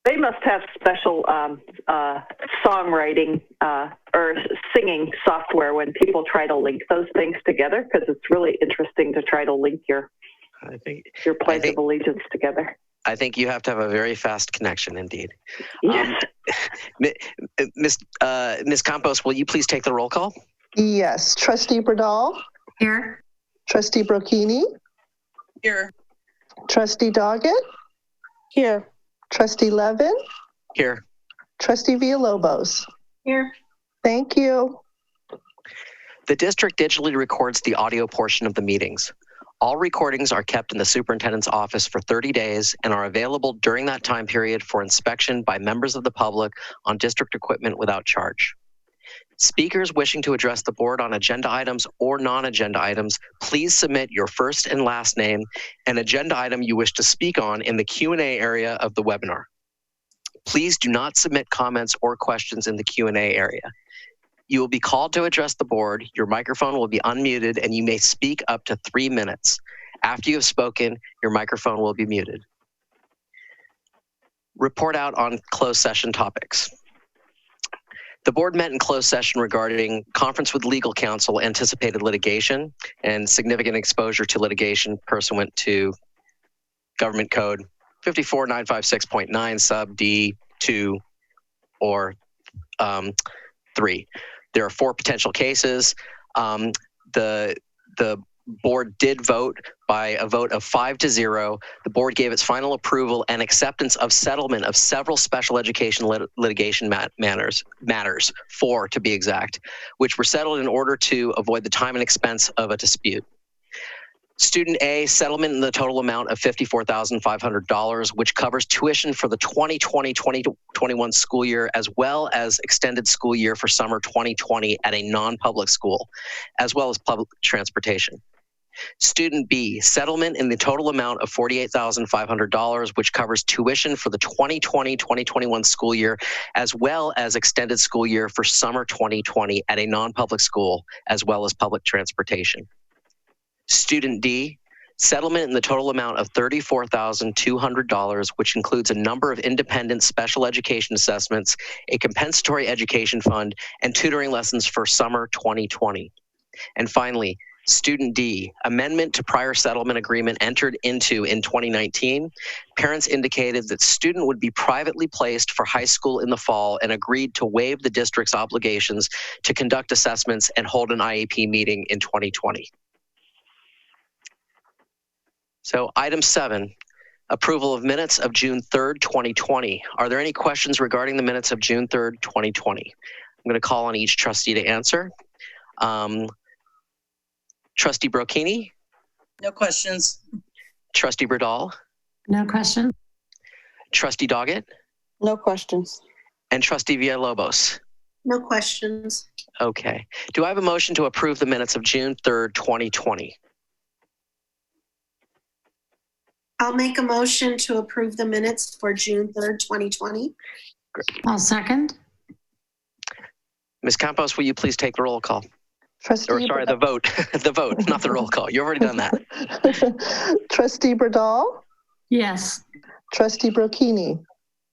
They must have special songwriting or singing software when people try to link those things together, because it's really interesting to try to link your Pledge of Allegiance together. I think you have to have a very fast connection, indeed. Yes. Ms. Campos, will you please take the roll call? Yes. Trustee Bradall? Here. Trustee Brocchini? Here. Trustee Doggett? Here. Trustee Levin? Here. Trustee Villalobos? Here. Thank you. The district digitally records the audio portion of the meetings. All recordings are kept in the superintendent's office for 30 days and are available during that time period for inspection by members of the public on district equipment without charge. Speakers wishing to address the board on agenda items or non-agenda items, please submit your first and last name and agenda item you wish to speak on in the Q&A area of the webinar. Please do not submit comments or questions in the Q&A area. You will be called to address the board. Your microphone will be unmuted and you may speak up to 3 minutes. After you have spoken, your microphone will be muted. Report out on closed session topics. The board met in closed session regarding conference with legal counsel, anticipated litigation, and significant exposure to litigation pursuant to Government Code 54956.9 sub D 2 or 3. There are 4 potential cases. The board did vote by a vote of 5-0. The board gave its final approval and acceptance of settlement of several special education litigation matters, 4 to be exact, which were settled in order to avoid the time and expense of a dispute. Student A, settlement in the total amount of $54,500, which covers tuition for the 2020-2021 school year, as well as extended school year for summer 2020 at a non-public school, as well as public transportation. Student B, settlement in the total amount of $48,500, which covers tuition for the 2020-2021 school year, as well as extended school year for summer 2020 at a non-public school, as well as public transportation. Student D, settlement in the total amount of $34,200, which includes a number of independent special education assessments, a compensatory education fund, and tutoring lessons for summer 2020. And finally, Student D, amendment to prior settlement agreement entered into in 2019. Parents indicated that student would be privately placed for high school in the fall and agreed to waive the district's obligations to conduct assessments and hold an IEP meeting in 2020. So item 7, approval of minutes of June 3rd, 2020. Are there any questions regarding the minutes of June 3rd, 2020? I'm going to call on each trustee to answer. Trustee Brocchini? No questions. Trustee Bradall? No question. Trustee Doggett? No questions. And Trustee Villalobos? No questions. Okay. Do I have a motion to approve the minutes of June 3rd, 2020? I'll make a motion to approve the minutes for June 3rd, 2020. I'll second. Ms. Campos, will you please take the roll call? The vote. The vote, not the roll call. You've already done that. Trustee Bradall? Yes. Trustee Brocchini?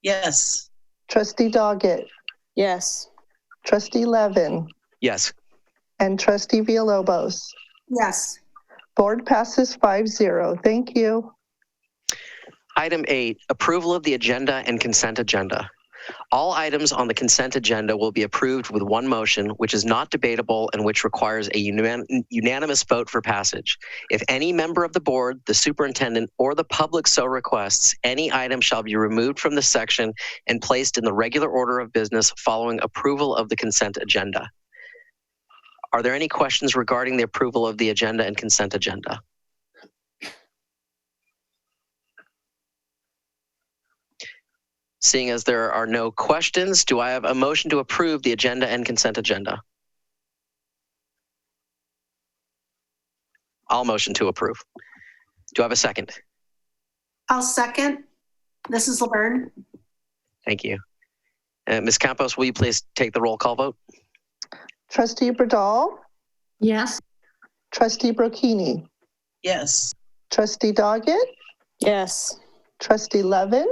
Yes. Trustee Doggett? Yes. Trustee Levin? Yes. And Trustee Villalobos? Yes. Board passes 5-0. Thank you. Item 8, approval of the agenda and consent agenda. All items on the consent agenda will be approved with one motion, which is not debatable and which requires a unanimous vote for passage. If any member of the board, the superintendent, or the public so requests, any item shall be removed from this section and placed in the regular order of business following approval of the consent agenda. Are there any questions regarding the approval of the agenda and consent agenda? Seeing as there are no questions, do I have a motion to approve the agenda and consent agenda? I'll motion to approve. Do I have a second? I'll second. This is Laverne. Thank you. Ms. Campos, will you please take the roll call vote? Trustee Bradall? Yes. Trustee Brocchini? Yes. Trustee Doggett? Yes. Trustee Levin?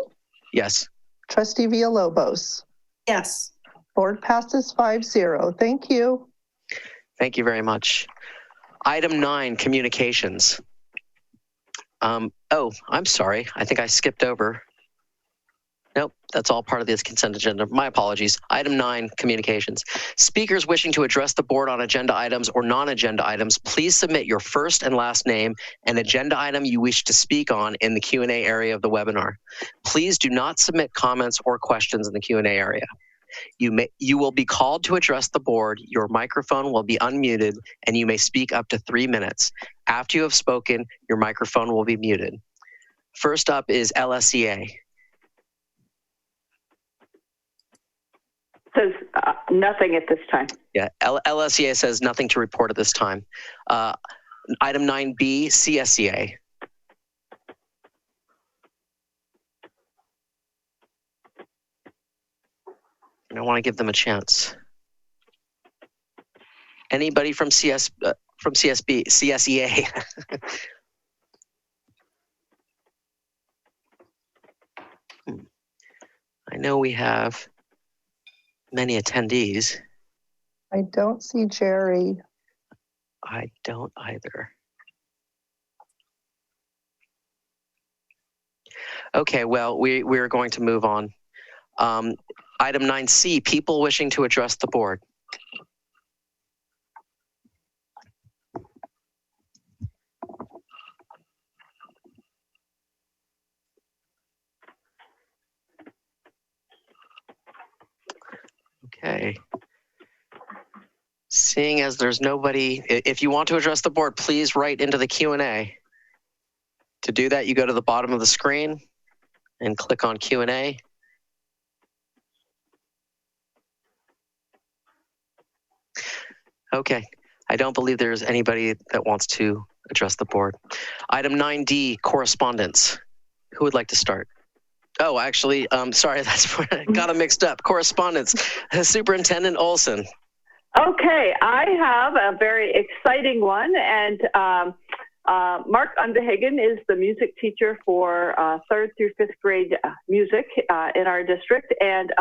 Yes. Trustee Villalobos. Yes. Board passes 5-0. Thank you. Thank you very much. Item 9, communications. Oh, I'm sorry. I think I skipped over. Nope, that's all part of this consent agenda. My apologies. Item 9, communications. Speakers wishing to address the board on agenda items or non-agenda items, please submit your first and last name and agenda item you wish to speak on in the Q&A area of the webinar. Please do not submit comments or questions in the Q&A area. You will be called to address the board. Your microphone will be unmuted and you may speak up to 3 minutes. After you have spoken, your microphone will be muted. First up is LSEA. Says nothing at this time. Yeah, LSEA says nothing to report at this time. Item 9B, CSEA. And I want to give them a chance. Anybody from CSEA? I know we have many attendees. I don't see Jerry. I don't either. Okay, well, we're going to move on. Item 9C, people wishing to address the board. Okay. Seeing as there's nobody, if you want to address the board, please write into the Q&A. To do that, you go to the bottom of the screen and click on Q&A. Okay, I don't believe there's anybody that wants to address the board. Item 9D, correspondence. Who would like to start? Oh, actually, sorry, got them mixed up. Correspondence, Superintendent Olson. Okay, I have a very exciting one, and Mark Underhagen is the music teacher for 3rd through 5th grade music in our district, and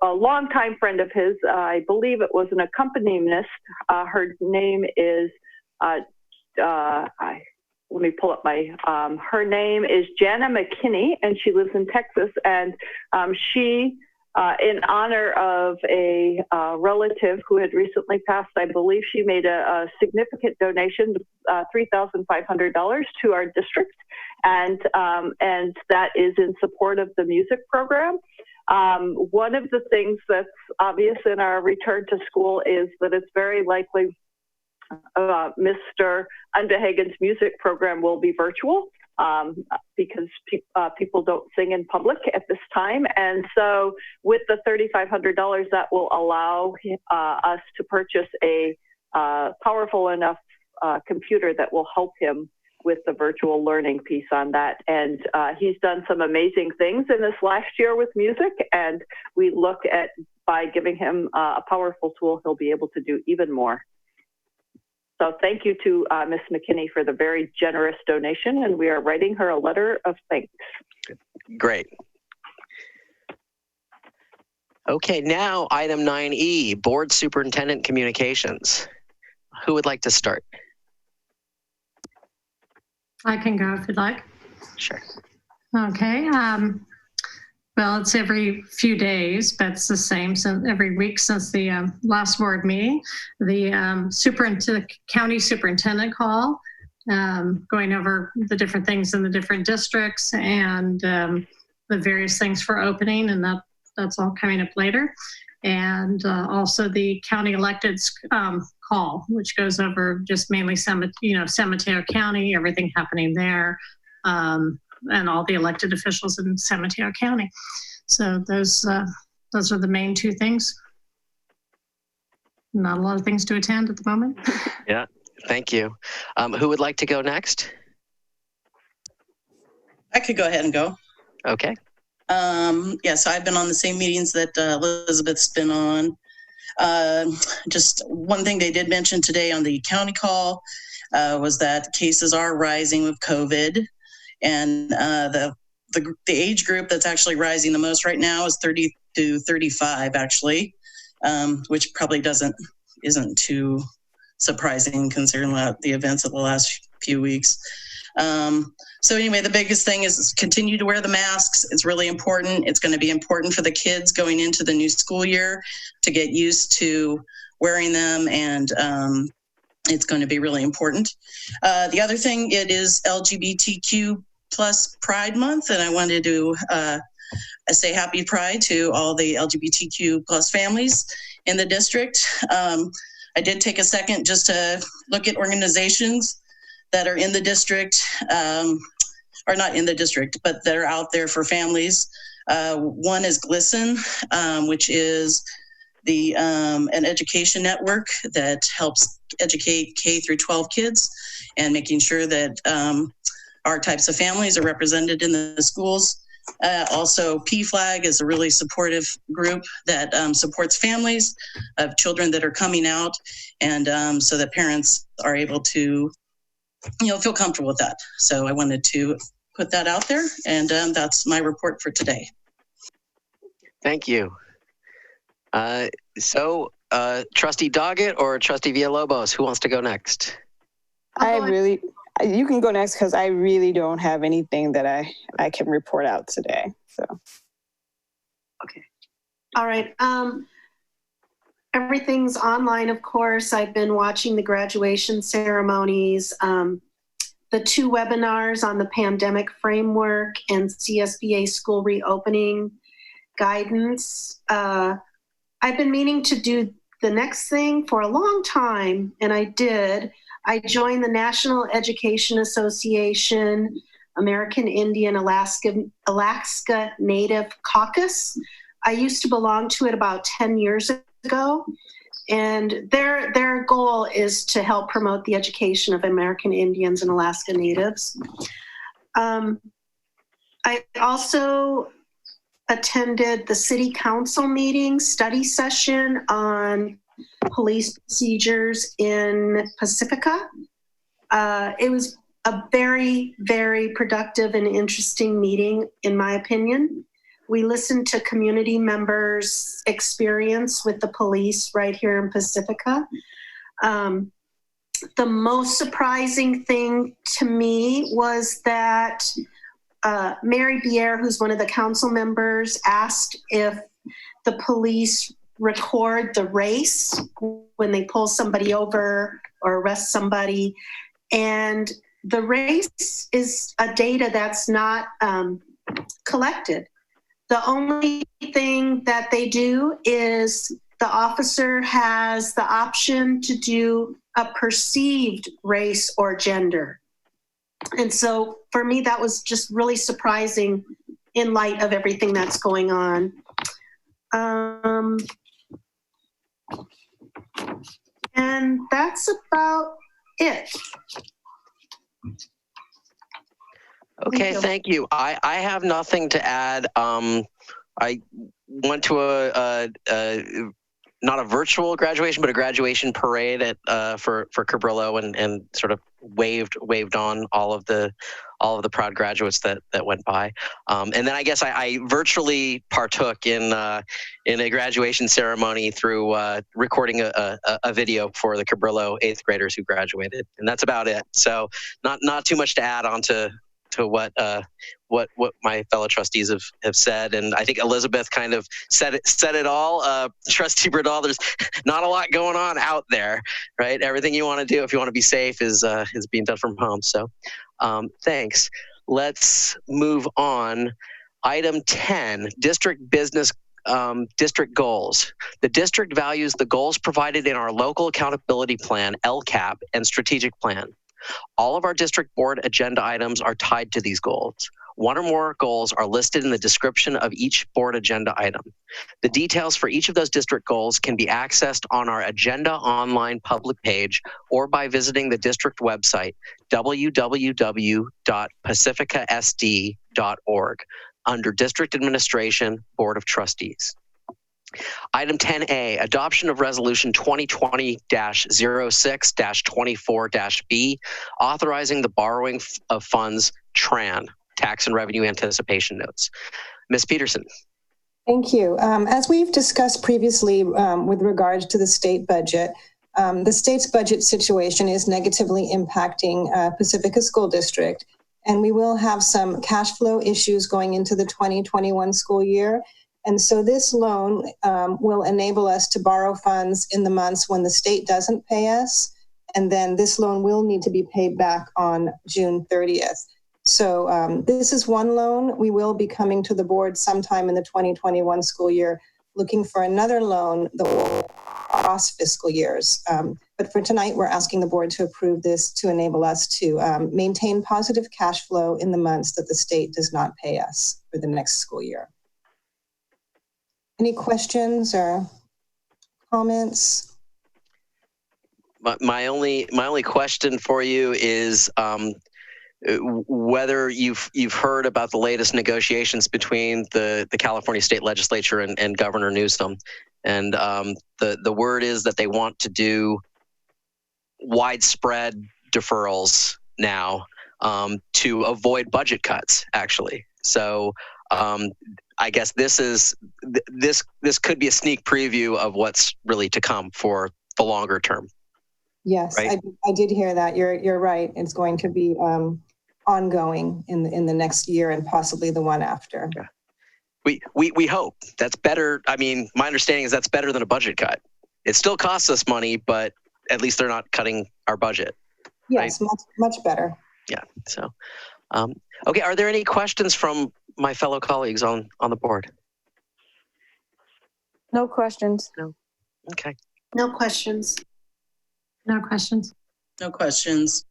a longtime friend of his. I believe it was an accompanist. Her name is, let me pull up my, her name is Jana McKinney, and she lives in Texas. And she, in honor of a relative who had recently passed, I believe she made a significant donation, $3,500 to our district. And that is in support of the music program. One of the things that's obvious in our return to school is that it's very likely Mr. Underhagen's music program will be virtual because people don't sing in public at this time. And so with the $3,500, that will allow us to purchase a powerful enough computer that will help him with the virtual learning piece on that. And he's done some amazing things in this last year with music, and we look at, by giving him a powerful tool, he'll be able to do even more. So thank you to Ms. McKinney for the very generous donation, and we are writing her a letter of thanks. Great. Okay, now item 9E, Board Superintendent Communications. Who would like to start? I can go if you'd like. Sure. Okay. Well, it's every few days, but it's the same since every week since the last board meeting. The county superintendent call, going over the different things in the different districts and the various things for opening, and that's all coming up later. And also the county electeds call, which goes over just mainly San Mateo County, everything happening there, and all the elected officials in San Mateo County. So those are the main two things. Not a lot of things to attend at the moment. Yeah, thank you. Who would like to go next? I could go ahead and go. Okay. Yes, I've been on the same meetings that Elizabeth's been on. Just one thing they did mention today on the county call was that cases are rising with COVID, and the the age group that's actually rising the most right now is 30 to 35, actually, which probably isn't too surprising considering the events of the last few weeks. So anyway, the biggest thing is continue to wear the masks. It's really important. It's going to be important for the kids going into the new school year to get used to wearing them, and it's going to be really important. The other thing, it is LGBTQ plus Pride Month, and I wanted to say happy Pride to all the LGBTQ plus families in the district. I did take a second just to look at organizations that are in the district, or not in the district, but that are out there for families. One is GLISTEN, which is an education network that helps educate K through 12 kids and making sure that our types of families are represented in the schools. Also, PFLAG is a really supportive group that supports families of children that are coming out, and so that parents are able to feel comfortable with that. So I wanted to put that out there, and that's my report for today. Thank you. So Trustee Doggett or Trustee Villalobos, who wants to go next? You can go next because I really don't have anything that I can report out today. So. Okay. All right. Everything's online, of course. I've been watching the graduation ceremonies, the 2 webinars on the pandemic framework and CSBA school reopening guidance. I've been meaning to do the next thing for a long time, and I did. I joined the National Education Association, American Indian Alaska Native Caucus. I used to belong to it about 10 years ago, and their goal is to help promote the education of American Indians and Alaska Natives. I also attended the City Council meeting study session on police procedures in Pacifica. It was a very, very productive and interesting meeting, in my opinion. We listened to community members' experience with the police right here in Pacifica. The most surprising thing to me was that Mary Bier, who's one of the council members, asked if the police record the race when they pull somebody over or arrest somebody. And the race is a data that's not collected. The only thing that they do is the officer has the option to do a perceived race or gender. And so for me, that was just really surprising in light of everything that's going on. And that's about it. Okay, thank you. I have nothing to add. I went to not a virtual graduation, but a graduation parade for Cabrillo, and sort of waved on all of the proud graduates that went by. And then I guess I virtually partook in a graduation ceremony through recording a video for the Cabrillo 8th graders who graduated, and that's about it. So not too much to add on to what my fellow trustees have said, and I think Elizabeth kind of said it all. Trustee Bradall, there's not a lot going on out there, right? Everything you want to do if you want to be safe is being done from home. So, thanks. Let's move on. Item 10, district business. District goals. The district values the goals provided in our local accountability plan, LCAP, and strategic plan. All of our district board agenda items are tied to these goals. One or more goals are listed in the description of each board agenda item. The details for each of those district goals can be accessed on our agenda online public page or by visiting the district website, www.pacificasd.org, under District Administration, Board of Trustees. Item 10A, adoption of resolution 2020-06-24-B, authorizing the borrowing of funds, TRAN, tax and revenue anticipation notes. Ms. Peterson. Thank you. As we've discussed previously with regards to the state budget, the state's budget situation is negatively impacting Pacifica School District, and we will have some cash flow issues going into the 2021 school year. And so this loan will enable us to borrow funds in the months when the state doesn't pay us, and then this loan will need to be paid back on June 30th. So this is one loan. We will be coming to the board sometime in the 2021 school year looking for another loan that will cross fiscal years. But for tonight, we're asking the board to approve this to enable us to maintain positive cash flow in the months that the state does not pay us for the next school year. Any questions or comments? My only question for you is whether you've heard about the latest negotiations between the California State Legislature and Governor Newsom, and the word is that they want to do widespread deferrals now to avoid budget cuts. Actually, so I guess this could be a sneak preview of what's really to come for the longer term. Yes, right? I did hear that. You're right. It's going to be ongoing in the next year and possibly the one after. Yeah. We hope that's better. I mean, my understanding is that's better than a budget cut. It still costs us money, but at least they're not cutting our budget. Yes, right? much better. Yeah. So, okay. Are there any questions from my fellow colleagues on the board? No questions. No. Okay. No questions. No questions. No questions.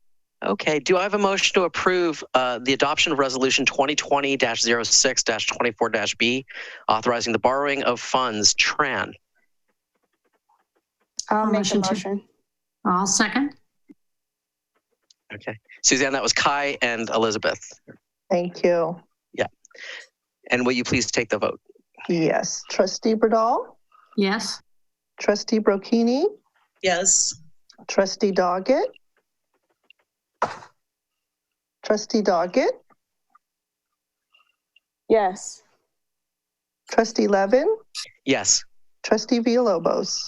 Okay. Do I have a motion to approve the adoption of Resolution 2020-06-24-B, authorizing the borrowing of funds, TRAN? I'll make a motion. I'll second. Okay. Suzanne, that was Kai and Elizabeth. Thank you. Yeah. And will you please take the vote? Yes. Trustee Bradall? Yes. Trustee Brocchini? Yes. Trustee Doggett? Trustee Doggett? Yes. Trustee Levin? Yes. Trustee Villalobos?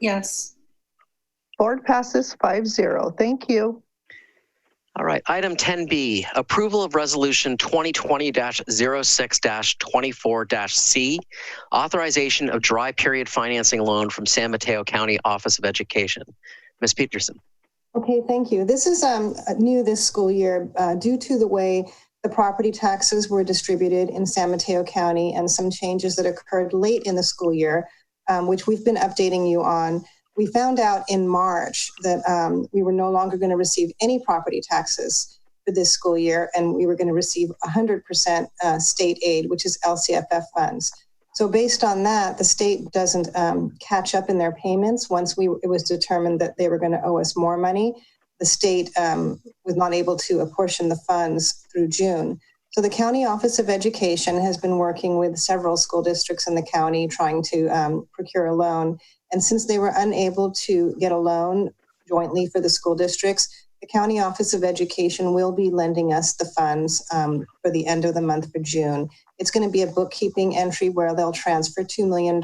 Yes. Board passes 5-0. Thank you. All right. Item 10B, approval of Resolution 2020-06-24-C, authorization of dry period financing loan from San Mateo County Office of Education. Ms. Peterson. Okay, thank you. This is new this school year due to the way the property taxes were distributed in San Mateo County and some changes that occurred late in the school year, which we've been updating you on. We found out in March that we were no longer going to receive any property taxes for this school year, and we were going to receive 100% state aid, which is LCFF funds. So based on that, the state doesn't catch up in their payments. Once it was determined that they were going to owe us more money, the state was not able to apportion the funds through June. So the County Office of Education has been working with several school districts in the county trying to procure a loan. And since they were unable to get a loan jointly for the school districts, the County Office of Education will be lending us the funds for the end of the month for June. It's going to be a bookkeeping entry where they'll transfer $2 million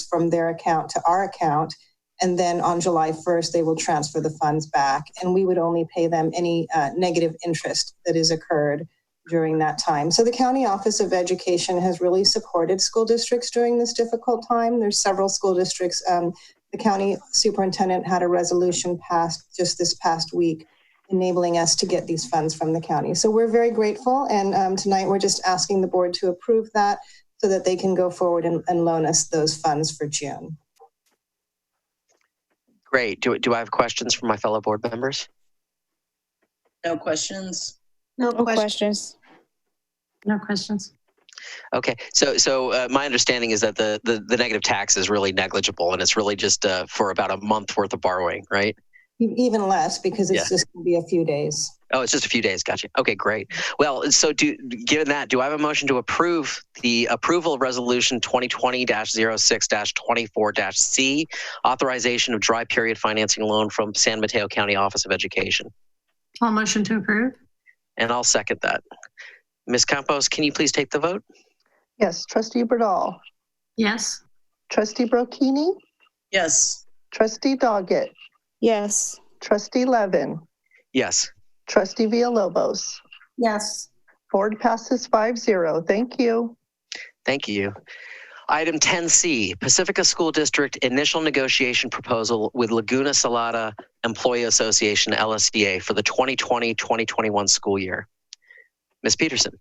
from their account to our account. And then on July 1st, they will transfer the funds back. And we would only pay them any negative interest that has occurred during that time. So the County Office of Education has really supported school districts during this difficult time. There's several school districts. The county superintendent had a resolution passed just this past week enabling us to get these funds from the county. So we're very grateful. And tonight we're just asking the board to approve that so that they can go forward and loan us those funds for June. Great. Do I have questions from my fellow board members? No questions. No questions. No questions. Okay, so my understanding is that the negative tax is really negligible, and it's really just for about a month worth of borrowing, right? Even less, because it's just going to be a few days. Oh, it's just a few days. Gotcha. Okay, great. Well, so given that, do I have a motion to approve the approval of Resolution 2020-06-24-C, authorization of dry period financing loan from San Mateo County Office of Education? I'll motion to approve. And I'll second that. Ms. Campos, can you please take the vote? Yes. Trustee Bradall. Yes. Trustee Brocchini. Yes. Trustee Doggett. Yes. Trustee Levin. Yes. Trustee Villalobos. Yes. Board passes 5-0. Thank you. Thank you. Item 10C, Pacifica School District initial negotiation proposal with Laguna Salada Employee Association, LSDA, for the 2020-2021 school year. Ms. Peterson.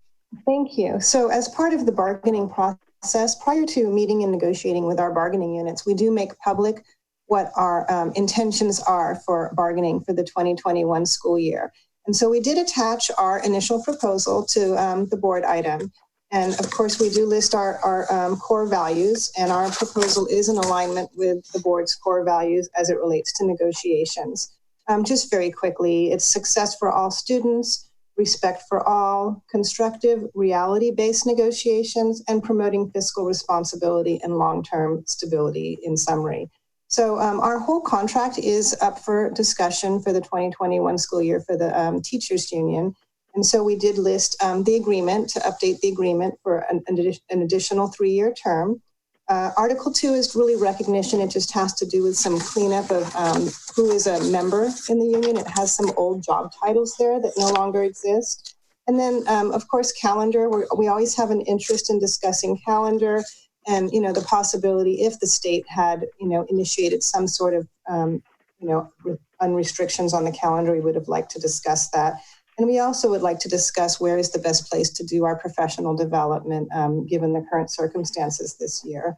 Thank you. So as part of the bargaining process, prior to meeting and negotiating with our bargaining units, we do make public what our intentions are for bargaining for the 2021 school year. And so we did attach our initial proposal to the board item. And of course, we do list our core values, and our proposal is in alignment with the board's core values as it relates to negotiations. Just very quickly, it's success for all students, respect for all, constructive, reality-based negotiations, and promoting fiscal responsibility and long-term stability in summary. So our whole contract is up for discussion for the 2021 school year for the teachers union. And so we did list the agreement to update the agreement for an additional 3-year term. Article 2 is really recognition. It just has to do with some cleanup of who is a member in the union. It has some old job titles there that no longer exist. And then, of course, calendar. We always have an interest in discussing calendar and, the possibility if the state had, initiated some sort of, unrestrictions on the calendar, we would have liked to discuss that. And we also would like to discuss where is the best place to do our professional development given the current circumstances this year.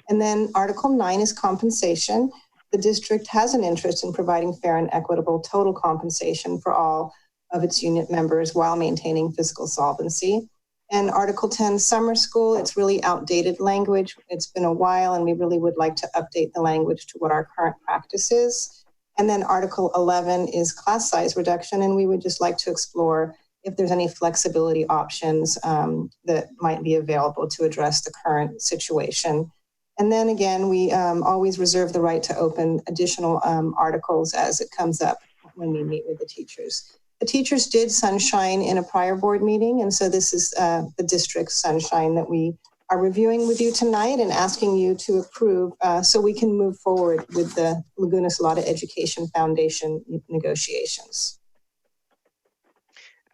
And then Article 9 is compensation. The district has an interest in providing fair and equitable total compensation for all of its unit members while maintaining fiscal solvency. And Article 10, summer school, it's really outdated language. It's been a while, and we really would like to update the language to what our current practice is. And then Article 11 is class size reduction, and we would just like to explore if there's any flexibility options that might be available to address the current situation. And then again, we always reserve the right to open additional articles as it comes up when we meet with the teachers. The teachers did sunshine in a prior board meeting, and so this is the district's sunshine that we are reviewing with you tonight and asking you to approve so we can move forward with the Laguna Salada Education Foundation negotiations.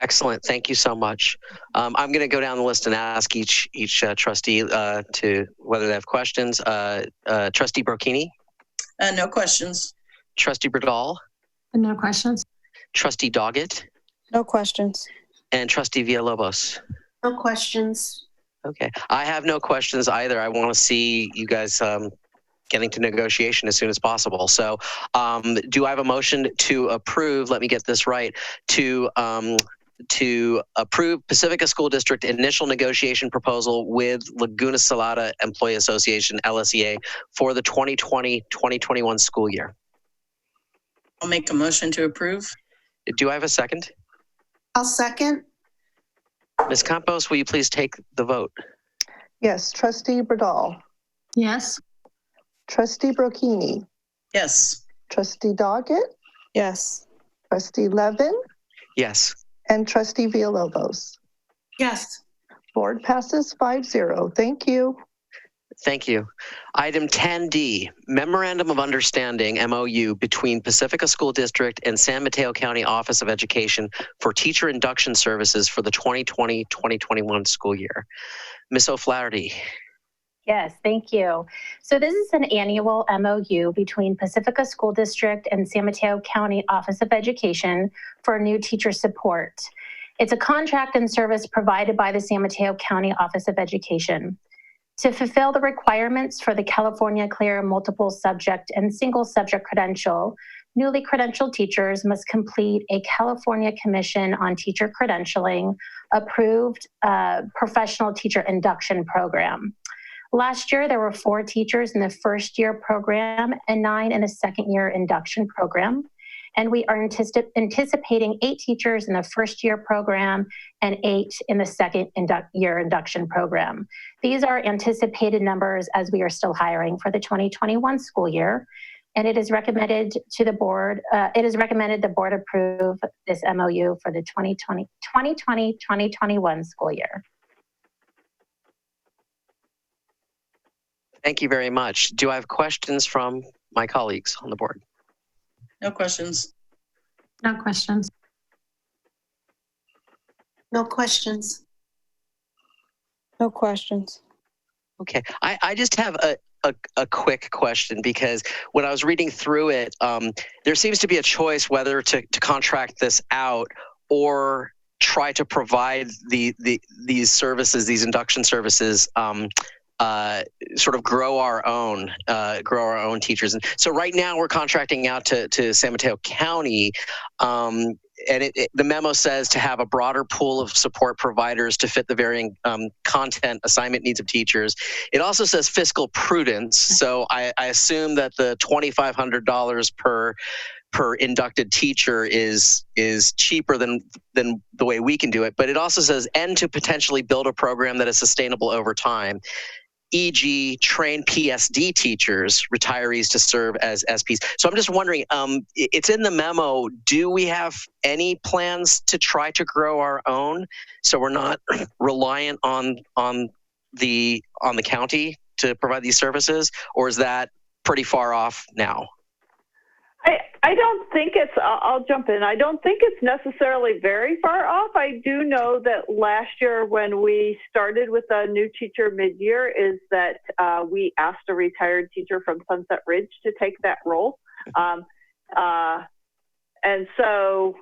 Excellent. Thank you so much. I'm going to go down the list and ask each trustee to whether they have questions. Trustee Brocchini? No questions. Trustee Bradall? No questions. Trustee Doggett? No questions. And Trustee Villalobos? No questions. Okay. I have no questions either. I want to see you guys getting to negotiation as soon as possible. So do I have a motion to approve, let me get this right, to approve Pacifica School District initial negotiation proposal with Laguna Salada Employee Association, LSEA, for the 2020-2021 school year? I'll make a motion to approve. Do I have a second? I'll second. Ms. Campos, will you please take the vote? Yes. Trustee Bradall. Yes. Trustee Brocchini. Yes. Trustee Doggett. Yes. Trustee Levin. Yes. And Trustee Villalobos. Yes. Board passes 5-0. Thank you. Thank you. Item 10D, Memorandum of Understanding, MOU, between Pacifica School District and San Mateo County Office of Education for teacher induction services for the 2020-2021 school year. Ms. O'Flaherty. Yes, thank you. So this is an annual MOU between Pacifica School District and San Mateo County Office of Education for new teacher support. It's a contract and service provided by the San Mateo County Office of Education. To fulfill the requirements for the California Clear Multiple Subject and Single Subject Credential, newly credentialed teachers must complete a California Commission on Teacher Credentialing approved professional teacher induction program. Last year, there were 4 teachers in the first year program and 9 in the second year induction program. And we are anticipating 8 teachers in the first year program and 8 in the second year induction program. These are anticipated numbers as we are still hiring for the 2021 school year. and it is recommended to the board. It is recommended the board approve this MOU for the 2020-2021 school year. Thank you very much. Do I have questions from my colleagues on the board? No questions. No questions. No questions. No questions. Okay, I just have a quick question, because when I was reading through it, there seems to be a choice whether to contract this out or try to provide these services, these induction services, sort of grow our own teachers. And so right now we're contracting out to San Mateo County, and the memo says to have a broader pool of support providers to fit the varying content assignment needs of teachers. It also says fiscal prudence. So I assume that the $2,500 per inducted teacher is cheaper than the way we can do it. But it also says, and to potentially build a program that is sustainable over time, e.g. train PSD teachers, retirees to serve as SPs. So I'm just wondering, it's in the memo, do we have any plans to try to grow our own so we're not reliant on the county to provide these services, or is that pretty far off now? I don't think it's, I'll jump in. I don't think it's necessarily very far off. I do know that last year when we started with a new teacher mid-year is that we asked a retired teacher from Sunset Ridge to take that role. And so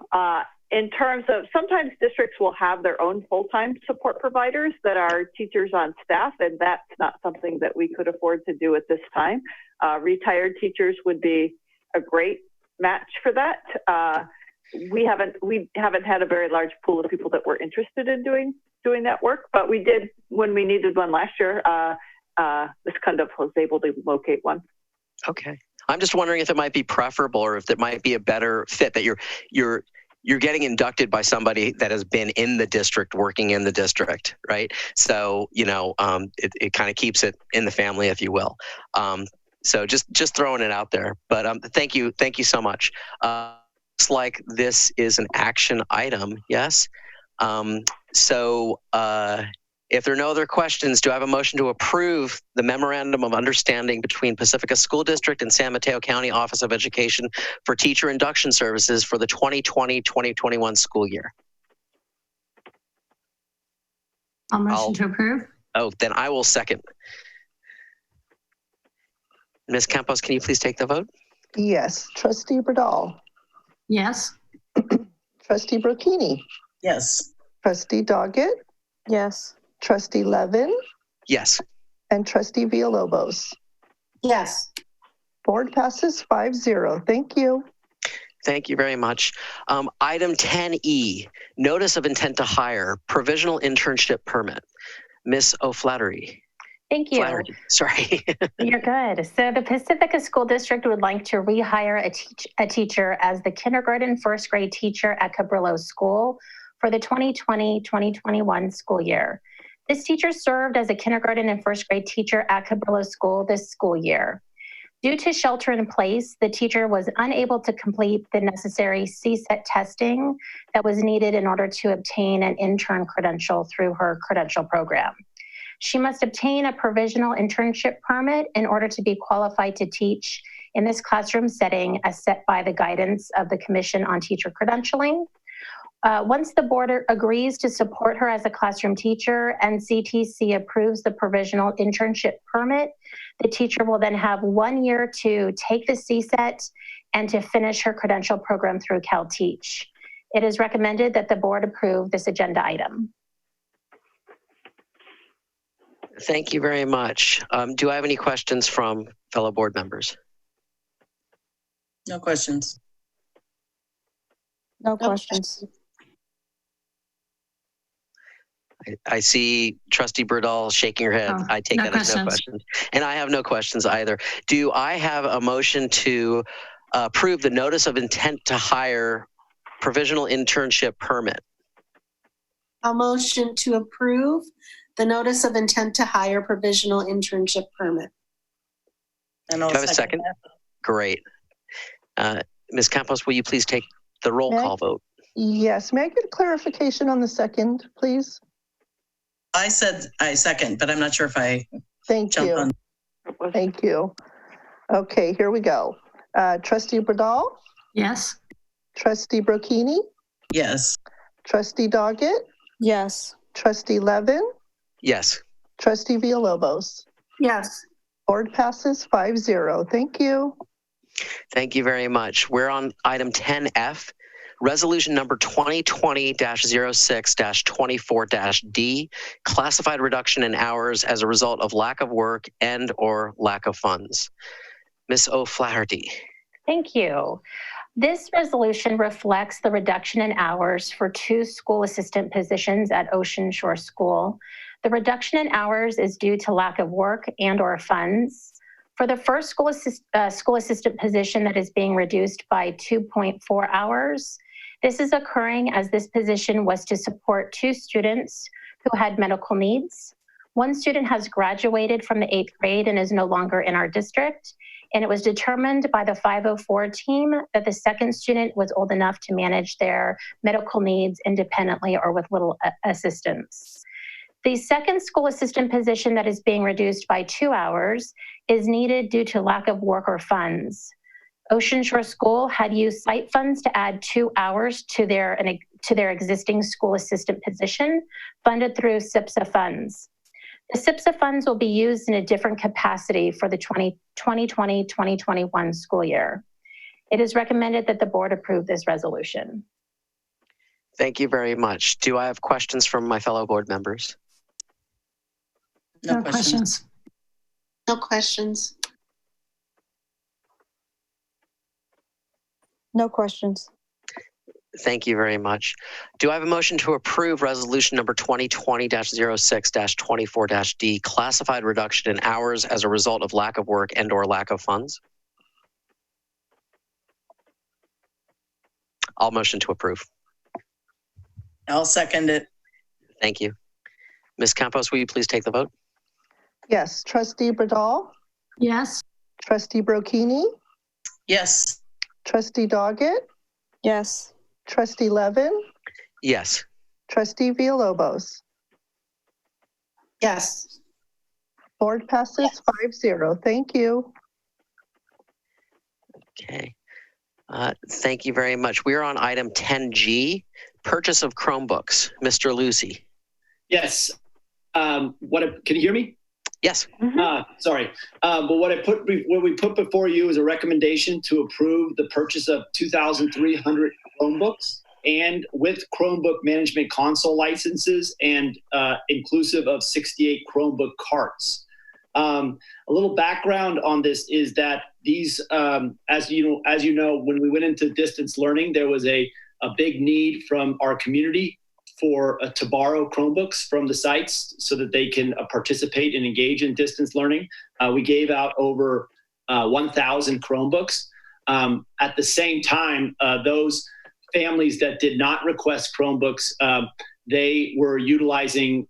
in terms of, sometimes districts will have their own full-time support providers that are teachers on staff, and that's not something that we could afford to do at this time. Retired teachers would be a great match for that. We haven't had a very large pool of people that were interested in doing that work, but we did when we needed one last year. This kind of was able to locate one. Okay, I'm just wondering if it might be preferable, or if it might be a better fit that you're getting inducted by somebody that has been in the district, working in the district, right? So it kind of keeps it in the family, if you will. So just throwing it out there, but thank you so much. Looks like this is an action item, yes? So if there are no other questions, do I have a motion to approve the Memorandum of Understanding between Pacifica School District and San Mateo County Office of Education for teacher induction services for the 2020-2021 school year? I'll motion to approve. Oh, then I will second. Ms. Campos, can you please take the vote? Yes. Trustee Bradall. Yes. Trustee Brocchini. Yes. Trustee Doggett. Yes. Trustee Levin. Yes. And Trustee Villalobos. Yes. Board passes 5-0. Thank you. Thank you very much. Item 10E, Notice of Intent to Hire, Provisional Internship Permit. Ms. O'Flaherty. Thank you. Flaherty. Sorry. You're good. So the Pacifica School District would like to rehire a teacher as the kindergarten first grade teacher at Cabrillo School for the 2020-2021 school year. This teacher served as a kindergarten and first grade teacher at Cabrillo School this school year. Due to shelter in place, the teacher was unable to complete the necessary CSET testing that was needed in order to obtain an intern credential through her credential program. She must obtain a provisional internship permit in order to be qualified to teach in this classroom setting as set by the guidance of the Commission on Teacher Credentialing. Once the board agrees to support her as a classroom teacher and CTC approves the provisional internship permit, the teacher will then have 1 year to take the CSET and to finish her credential program through CalTeach. It is recommended that the board approve this agenda item. Thank you very much. Do I have any questions from fellow board members? No questions. No questions. I see Trustee Bradall shaking her head. Oh, I take that as no questions. And I have no questions either. Do I have a motion to approve the Notice of Intent to Hire Provisional Internship Permit? A motion to approve the Notice of Intent to Hire Provisional Internship Permit. And I'll Do I have a second? Great. Ms. Campos, will you please take the roll call vote? Yes. May I get clarification on the second, please? I said I second, but I'm not sure if I Thank jumped you. on. Thank you. Okay, here we go. Trustee Bradall, Yes. Trustee Brocchini, Yes. Trustee Doggett, Yes. Trustee Levin, Yes. Trustee Villalobos. Yes. Board passes 5-0. Thank you. Thank you very much. We're on item 10F, resolution number 2020-06-24-D, classified reduction in hours as a result of lack of work and or lack of funds. Ms. O'Flaherty. Thank you. This resolution reflects the reduction in hours for 2 school assistant positions at Ocean Shore School. The reduction in hours is due to lack of work and or funds. For the first school assistant position that is being reduced by 2.4 hours, this is occurring as this position was to support 2 students who had medical needs. One student has graduated from the 8th grade and is no longer in our district. And it was determined by the 504 team that the second student was old enough to manage their medical needs independently or with little assistance. The second school assistant position that is being reduced by 2 hours is needed due to lack of work or funds. Ocean Shore School had used site funds to add 2 hours to their existing school assistant position funded through SIPSA funds. The SIPSA funds will be used in a different capacity for the 2020-2021 school year. It is recommended that the board approve this resolution. Thank you very much. Do I have questions from my fellow board members? No questions. No questions. No questions. Thank you very much. Do I have a motion to approve resolution number 2020-06-24-D, classified reduction in hours as a result of lack of work and or lack of funds? I'll motion to approve. I'll second it. Thank you. Ms. Campos, will you please take the vote? Yes. Trustee Bradall, Yes. Trustee Brocchini, Yes. Trustee Doggett, Yes. Trustee Levin, Yes. Trustee Villalobos. Yes. Board passes 5-0. Thank you. Okay. Thank you very much. We're on item 10G, purchase of Chromebooks. Mr. Lucy. Yes. Can you hear me? Yes. Sorry. But what we put before you is a recommendation to approve the purchase of 2,300 Chromebooks and with Chromebook management console licenses and inclusive of 68 Chromebook carts. A little background on this is that these, as you know, when we went into distance learning, there was a big need from our community to borrow Chromebooks from the sites so that they can participate and engage in distance learning. We gave out over 1,000 Chromebooks. At the same time, those families that did not request Chromebooks, they were utilizing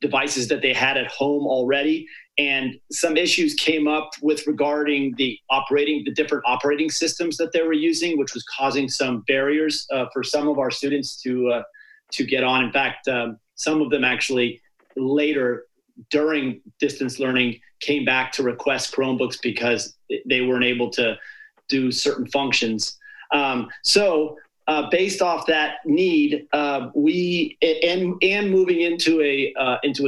devices that they had at home already. And some issues came up with regarding the different operating systems that they were using, which was causing some barriers for some of our students to get on. In fact, some of them actually later during distance learning came back to request Chromebooks because they weren't able to do certain functions. So based off that need, we moving into a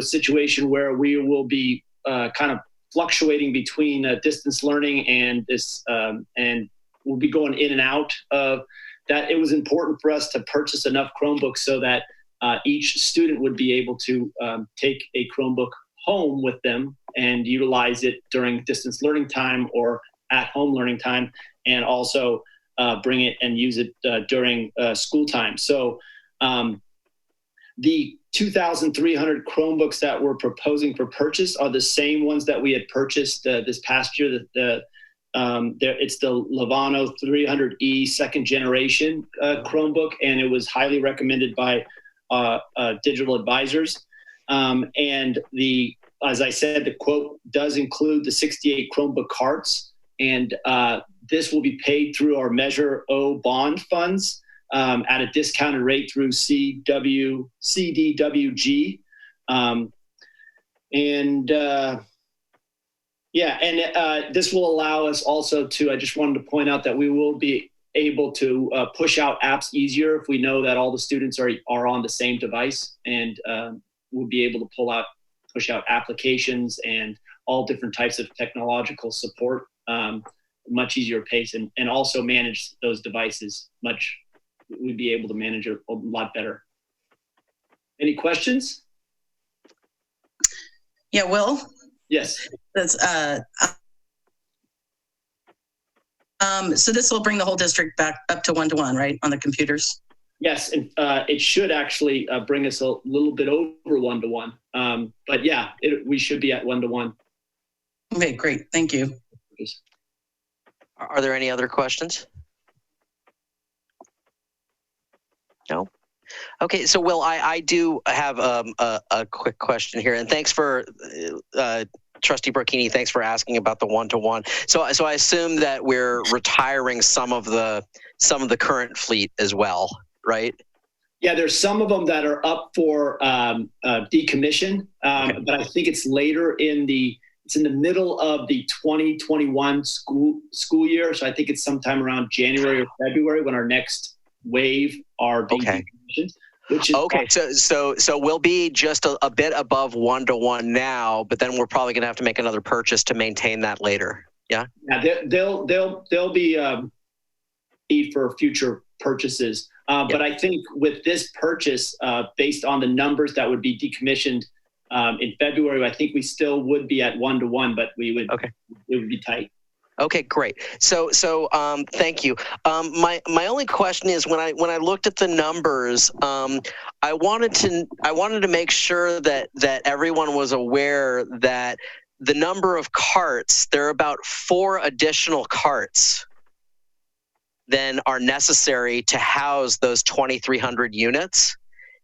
situation where we will be kind of fluctuating between distance learning and this, and we'll be going in and out of that. It was important for us to purchase enough Chromebooks so that each student would be able to take a Chromebook home with them and utilize it during distance learning time or at home learning time, and also bring it and use it during school time. So the 2,300 Chromebooks that we're proposing for purchase are the same ones that we had purchased this past year. It's the Levano 300E second generation Chromebook, and it was highly recommended by digital advisors. And as I said, the quote does include the 68 Chromebook carts, and this will be paid through our Measure O bond funds at a discounted rate through CDWG. This will allow us also to, I just wanted to point out that we will be able to push out apps easier if we know that all the students are on the same device, and we'll be able to push out applications and all different types of technological support much easier pace, and also manage those devices we'd be able to manage it a lot better. Any questions? Yeah, Will? Yes. That's, so this will bring the whole district back up to 1-to-1, right, on the computers? Yes, and it should actually bring us a little bit over 1-to-1. But yeah, we should be at 1-to-1. Okay, great. Thank you. Are there any other questions? No? Okay, so Will, I do have a quick question here, and thanks for Trustee Brocchini, thanks for asking about the 1-to-1. So I assume that we're retiring some of the current fleet as well, right? Yeah, there's some of them that are up for decommission, Okay. but I think it's later it's in the middle of the 2021 school year. So I think it's sometime around January or February when our next wave are being decommissioned. Which is okay, so we'll be just a bit above 1-to-1 now, but then we're probably going to have to make another purchase to maintain that later. Yeah. Yeah, they'll be need for future purchases. But I think with this purchase, based on the numbers that would be decommissioned in February, I think we still would be at 1-to-1, but it would be tight. Okay, great. So thank you. My only question is when I looked at the numbers, I wanted to make sure that everyone was aware that the number of carts, there are about 4 additional carts than are necessary to house those 2,300 units.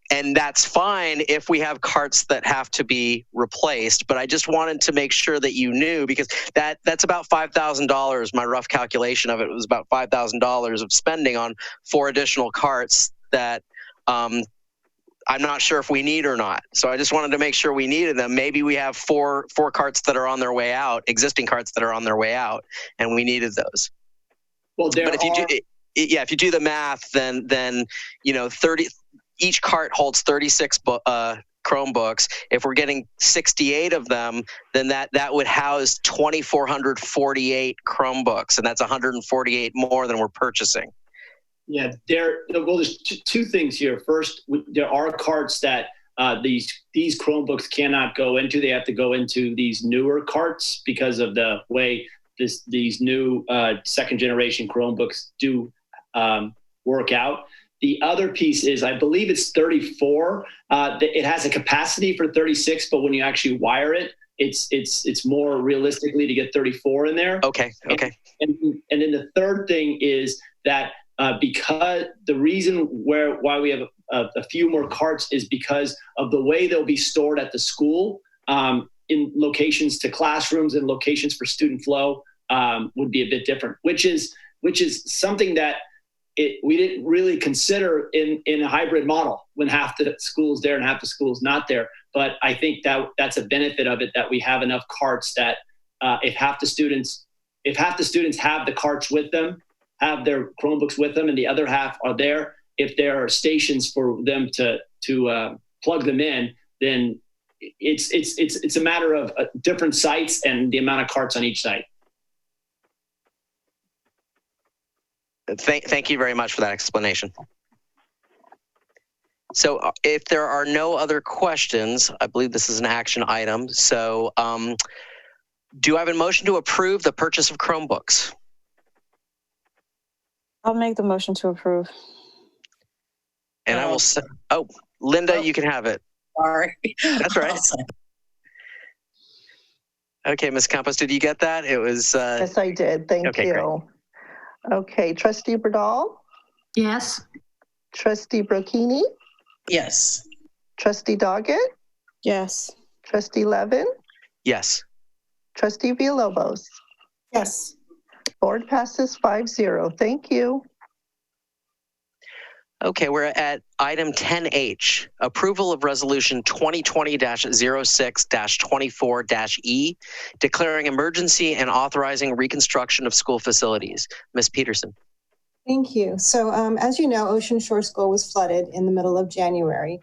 And that's fine if we have carts that have to be replaced, but I just wanted to make sure that you knew, because that's about $5,000. My rough calculation of it was about $5,000 of spending on 4 additional carts that I'm not sure if we need or not. So I just wanted to make sure we needed them. Maybe we have four carts that are on their way out, existing carts that are on their way out, and we needed those. Well, if you do the math, then 30. Each cart holds 36 Chromebooks. If we're getting 68 of them, then that would house 2,448 Chromebooks, and that's 148 more than we're purchasing. Yeah, there's 2 things here. First, there are carts that these Chromebooks cannot go into. They have to go into these newer carts because of the way these new second generation Chromebooks do work out. The other piece is, I believe it's 34. It has a capacity for 36, but when you actually wire it, it's more realistically to get 34 in there. Okay. And then the third thing is that because the reason why we have a few more carts is because of the way they'll be stored at the school, in locations to classrooms and locations for student flow would be a bit different, which is something that we didn't really consider in a hybrid model when half the school is there and half the school is not there. But I think that's a benefit of it, that we have enough carts that if half the students have the carts with them, have their Chromebooks with them, and the other half are there, if there are stations for them to plug them in, then it's a matter of different sites and the amount of carts on each site. Thank you very much for that explanation. So if there are no other questions, I believe this is an action item. So do I have a motion to approve the purchase of Chromebooks? I'll make the motion to approve. And I will say, Linda, you can have it. Sorry. That's right. Okay, Ms. Campos, did you get that? It was... Yes, I did. Thank you. Great. Okay, Trustee Bradall? Yes. Trustee Brocchini? Yes. Trustee Doggett? Yes. Trustee Levin? Yes. Trustee Villalobos? Yes. Board passes 5-0. Thank you. Okay, we're at item 10H, approval of resolution 2020-06-24-E, declaring emergency and authorizing reconstruction of school facilities. Ms. Peterson. Thank you. So as you know, Ocean Shore School was flooded in the middle of January.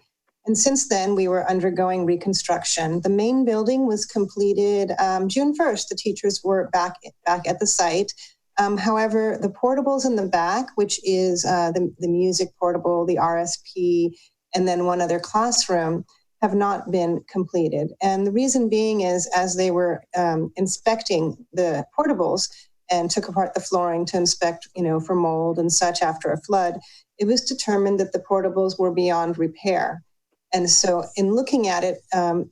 And since then, we were undergoing reconstruction. The main building was completed June 1st. The teachers were back at the site. However, the portables in the back, which is the music portable, the RSP, and then one other classroom, have not been completed. And the reason being is as they were inspecting the portables and took apart the flooring to inspect, for mold and such after a flood, it was determined that the portables were beyond repair. And so in looking at it,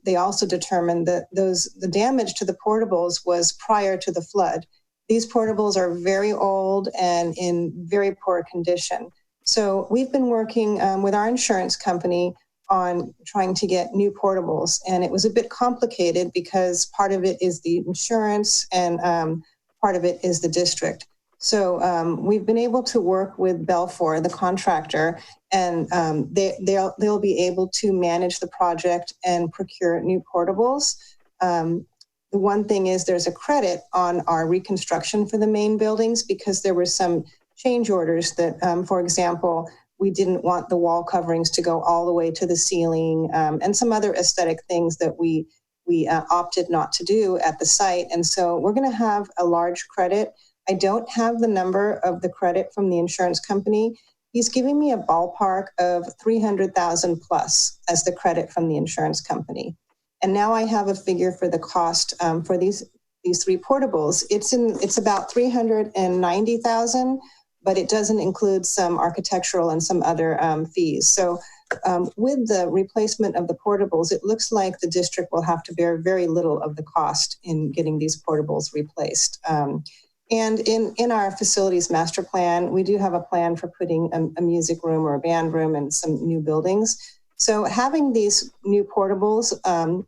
they also determined that the damage to the portables was prior to the flood. These portables are very old and in very poor condition. So we've been working with our insurance company on trying to get new portables. And it was a bit complicated because part of it is the insurance and part of it is the district. So we've been able to work with Belfour, the contractor, and they'll be able to manage the project and procure new portables. The one thing is there's a credit on our reconstruction for the main buildings because there were some change orders that, for example, we didn't want the wall coverings to go all the way to the ceiling and some other aesthetic things that we opted not to do at the site. And so we're going to have a large credit. I don't have the number of the credit from the insurance company. He's giving me a ballpark of $300,000 plus as the credit from the insurance company. And now I have a figure for the cost for these three portables. It's about $390,000, but it doesn't include some architectural and some other fees. So with the replacement of the portables, it looks like the district will have to bear very little of the cost in getting these portables replaced. And in our facilities master plan, we do have a plan for putting a music room or a band room and some new buildings. So having these new portables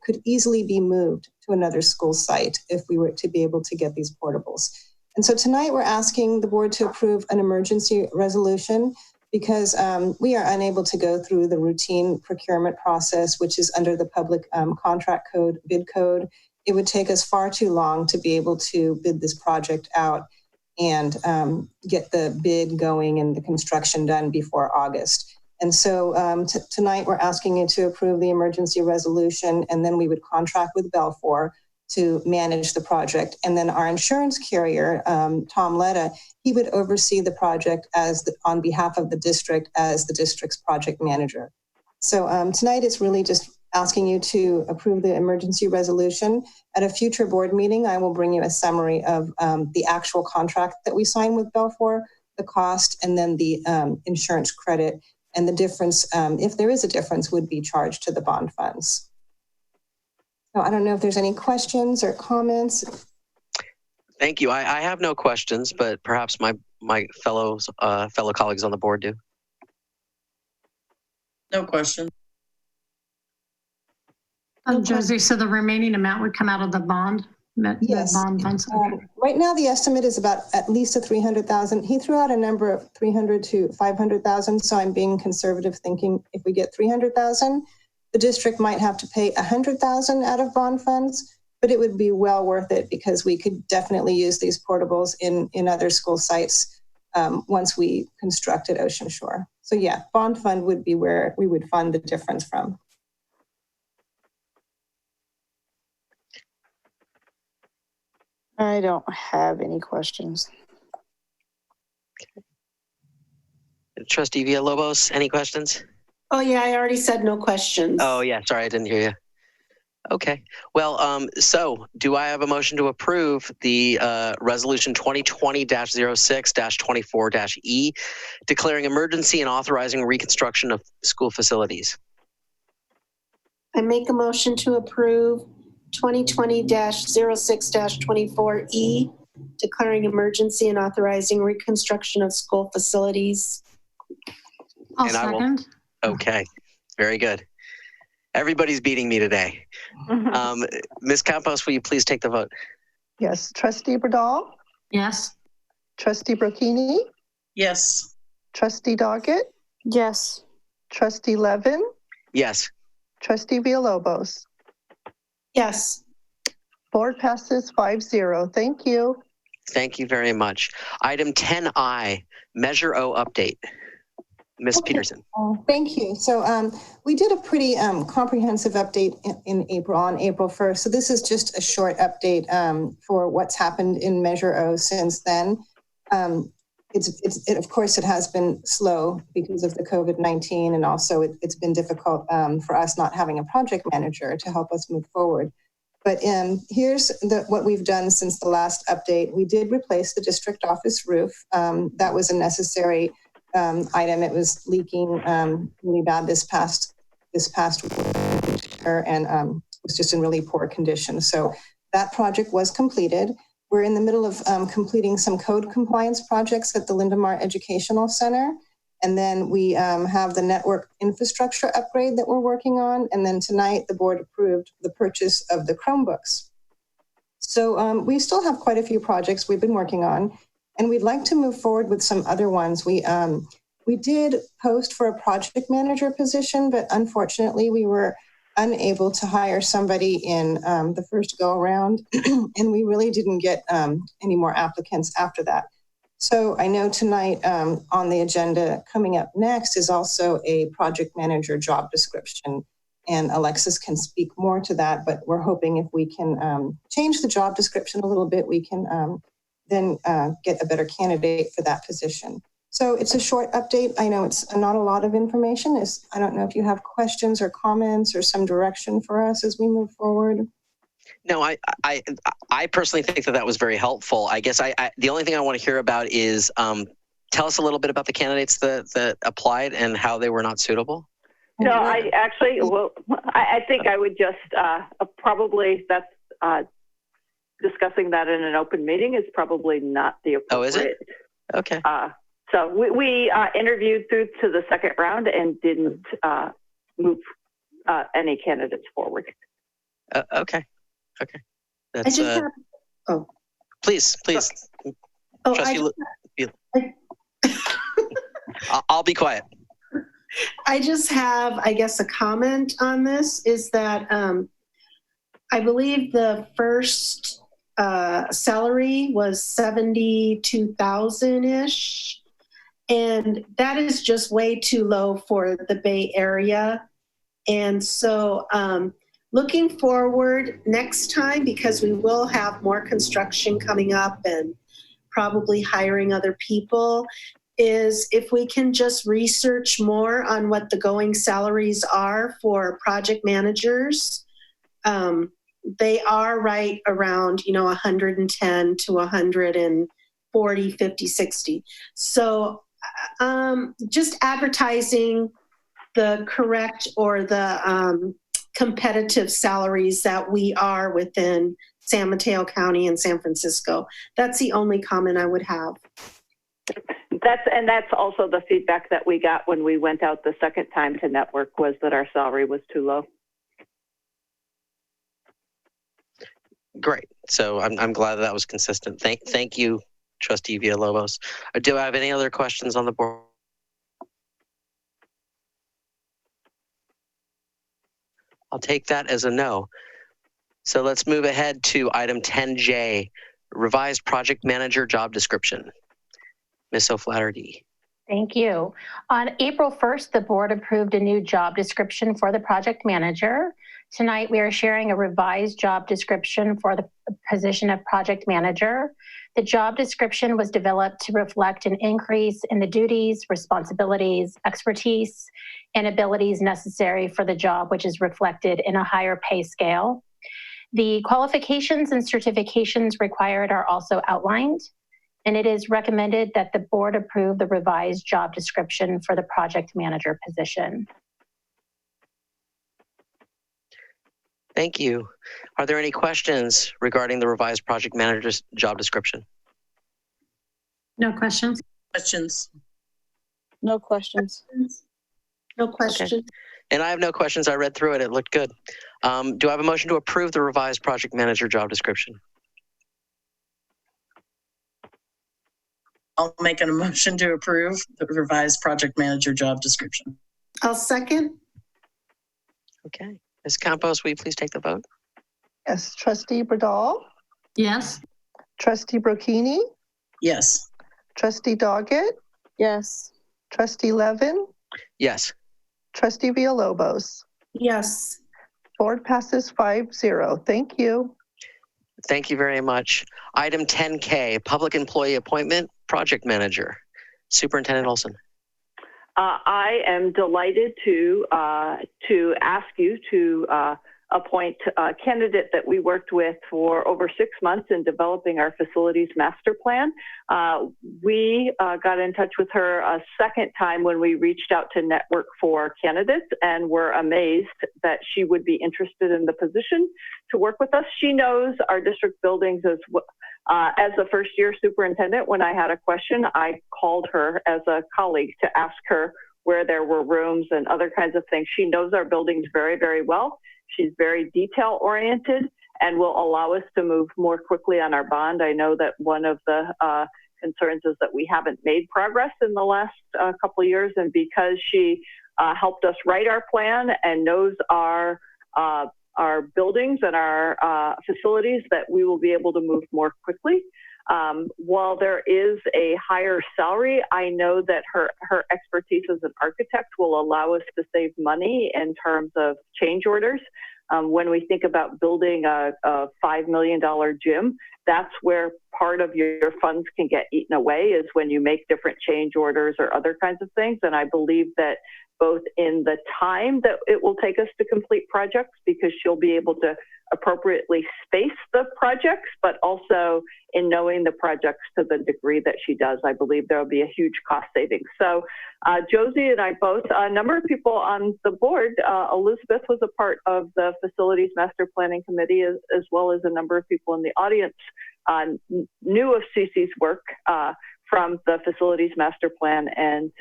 could easily be moved to another school site if we were to be able to get these portables. And so tonight we're asking the board to approve an emergency resolution because we are unable to go through the routine procurement process, which is under the public contract code, bid code. It would take us far too long to be able to bid this project out and get the bid going and the construction done before August. And so tonight we're asking you to approve the emergency resolution, and then we would contract with Belfour to manage the project. And then our insurance carrier, Tom Letta, he would oversee the project on behalf of the district as the district's project manager. So tonight it's really just asking you to approve the emergency resolution. At a future board meeting, I will bring you a summary of the actual contract that we signed with Belfour, the cost, and then the insurance credit. And the difference, if there is a difference, would be charged to the bond funds. So I don't know if there's any questions or comments. Thank you. I have no questions, but perhaps my fellow colleagues on the board do. No question. Josie, so the remaining amount would come out of the bond? Yes. The bond funds? Right now, the estimate is about at least $300,000. He threw out a number of $300,000 to $500,000. So I'm being conservative, thinking if we get $300,000, the district might have to pay $100,000 out of bond funds, but it would be well worth it because we could definitely use these portables in other school sites once we constructed Ocean Shore. So yeah, bond fund would be where we would fund the difference from. I don't have any questions. Okay. Trustee Villalobos, any questions? Oh yeah, I already said no questions. Oh yeah, sorry, I didn't hear you. Okay, well, so do I have a motion to approve the resolution 2020-06-24-E, declaring emergency and authorizing reconstruction of school facilities? I make a motion to approve 2020-06-24E, declaring emergency and authorizing reconstruction of school facilities. I'll second. Okay, very good. Everybody's beating me today. Ms. Campos, will you please take the vote? Yes. Trustee Berdal? Yes. Trustee Brocchini, Yes. Trustee Doggett, Yes. Trustee Levin, Yes. Trustee Villalobos. Yes. Board passes 5-0. Thank you. Thank you very much. Item 10I, Measure O update. Ms. Okay. Peterson. Thank you. So we did a pretty comprehensive update on April 1st. So this is just a short update for what's happened in Measure O since then. Of course, it has been slow because of the COVID-19, and also it's been difficult for us not having a project manager to help us move forward. But here's what we've done since the last update. We did replace the district office roof. That was a necessary item. It was leaking really bad this past winter, and was just in really poor condition. So that project was completed. We're in the middle of completing some code compliance projects at the Lindemar Educational Center. And then we have the network infrastructure upgrade that we're working on. And then tonight, the board approved the purchase of the Chromebooks. So we still have quite a few projects we've been working on, and we'd like to move forward with some other ones. We did post for a project manager position, but unfortunately, we were unable to hire somebody in the first go around, and we really didn't get any more applicants after that. So I know tonight on the agenda coming up next is also a project manager job description, and Alexis can speak more to that, but we're hoping if we can change the job description a little bit, we can then get a better candidate for that position. So it's a short update. I know it's not a lot of information. I don't know if you have questions or comments or some direction for us as we move forward. No, I personally think that was very helpful. I guess the only thing I want to hear about is tell us a little bit about the candidates that applied and how they were not suitable. No, I think I would just probably discussing that in an open meeting is probably not the appropriate. Oh, is it? Okay. So we interviewed through to the second round and didn't move any candidates forward. Okay. That's please. I'll be quiet. I just have, I guess, a comment on this is that I believe the first salary was $72,000-ish. And that is just way too low for the Bay Area. And so looking forward next time, because we will have more construction coming up and probably hiring other people, is if we can just research more on what the going salaries are for project managers. They are right around, 110 to 140, 50, 60. So just advertising the correct or the competitive salaries that we are within San Mateo County and San Francisco. That's the only comment I would have. That's also the feedback that we got when we went out the second time to network, was that our salary was too low. Great. So I'm glad that was consistent. Thank you, Trustee Villalobos. Do I have any other questions on the board? I'll take that as a no. So let's move ahead to item 10J, revised project manager job description. Ms. O'Flaherty. Thank you. On April 1st, the board approved a new job description for the project manager. Tonight, we are sharing a revised job description for the position of project manager. The job description was developed to reflect an increase in the duties, responsibilities, expertise, and abilities necessary for the job, which is reflected in a higher pay scale. The qualifications and certifications required are also outlined, and it is recommended that the board approve the revised job description for the project manager position. Thank you. Are there any questions regarding the revised project manager's job description? No questions. Questions? No questions. No questions. Okay. And I have no questions. I read through it. It looked good. Do I have a motion to approve the revised project manager job description? I'll make a motion to approve the revised project manager job description. I'll second. Okay. Ms. Campos, will you please take the vote? Yes. Trustee Bradall, Yes. Trustee Brocchini, Yes. Trustee Doggett, Yes. Trustee Levin, Yes. Trustee Villalobos. Yes. Board passes 5-0. Thank you. Thank you very much. Item 10K, Public Employee Appointment, Project Manager. Superintendent Olson. I am delighted to ask you to appoint a candidate that we worked with for over 6 months in developing our facilities master plan. We got in touch with her a second time when we reached out to network for candidates, and were amazed that she would be interested in the position to work with us. She knows our district buildings as a first-year superintendent. When I had a question, I called her as a colleague to ask her where there were rooms and other kinds of things. She knows our buildings very, very well. She's very detail-oriented and will allow us to move more quickly on our bond. I know that one of the concerns is that we haven't made progress in the last couple of years, and because she helped us write our plan and knows our buildings and our facilities, that we will be able to move more quickly. While there is a higher salary, I know that her expertise as an architect will allow us to save money in terms of change orders. When we think about building a $5 million gym, that's where part of your funds can get eaten away, is when you make different change orders or other kinds of things. And I believe that both in the time that it will take us to complete projects, because she'll be able to appropriately space the projects, but also in knowing the projects to the degree that she does, I believe there will be a huge cost savings. So Josie and I both, a number of people on the board, Elizabeth was a part of the Facilities Master Planning Committee, as well as a number of people in the audience knew of Cece's work from the Facilities Master Plan, and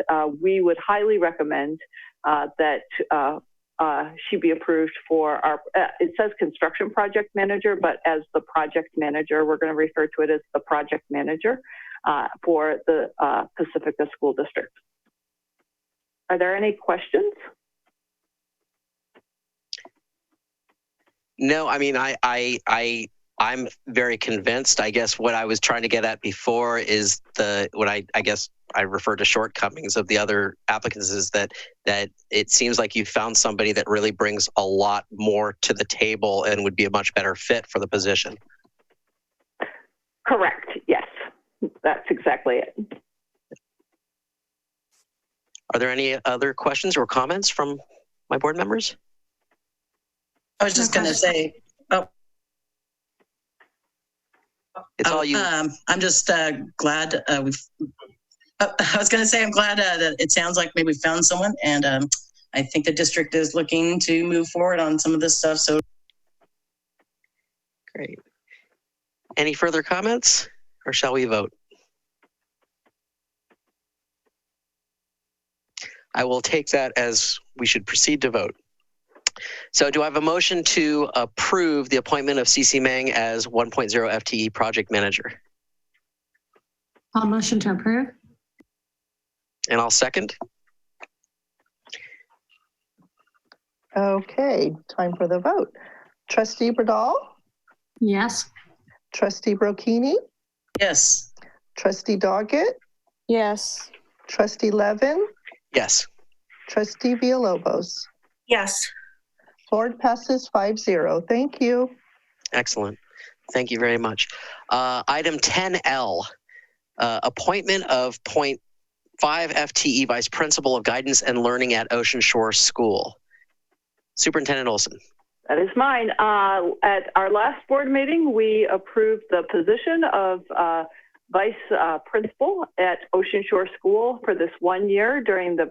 we would highly recommend that she be approved for our, it says construction project manager, but as the project manager, we're going to refer to it as the project manager for the Pacifica School District. Are there any questions? No, I mean, I'm very convinced. I guess what I was trying to get at before is what I guess I refer to shortcomings of the other applicants, is that it seems like you found somebody that really brings a lot more to the table and would be a much better fit for the position. Correct. Yes, that's exactly it. Are there any other questions or comments from my board members? I was just going to say, it's all you. I'm just glad I was going to say I'm glad that it sounds like maybe we found someone, and I think the district is looking to move forward on some of this stuff. So great. Any further comments, or shall we vote? I will take that as we should proceed to vote. So do I have a motion to approve the appointment of Cece Meng as 1.0 FTE project manager? I'll motion to approve. And I'll second. Okay, time for the vote. Trustee Bradall, Yes. Trustee Brocchini, yes. Trustee Doggett, Yes. Trustee Levin, Yes. Trustee Villalobos. Yes. Board passes 5-0. Thank you. Excellent. Thank you very much. Item 10L, appointment of 0.5 FTE Vice Principal of Guidance and Learning at Ocean Shore School. Superintendent Olson. That is mine. At our last board meeting, we approved the position of Vice Principal at Ocean Shore School for this 1 year during the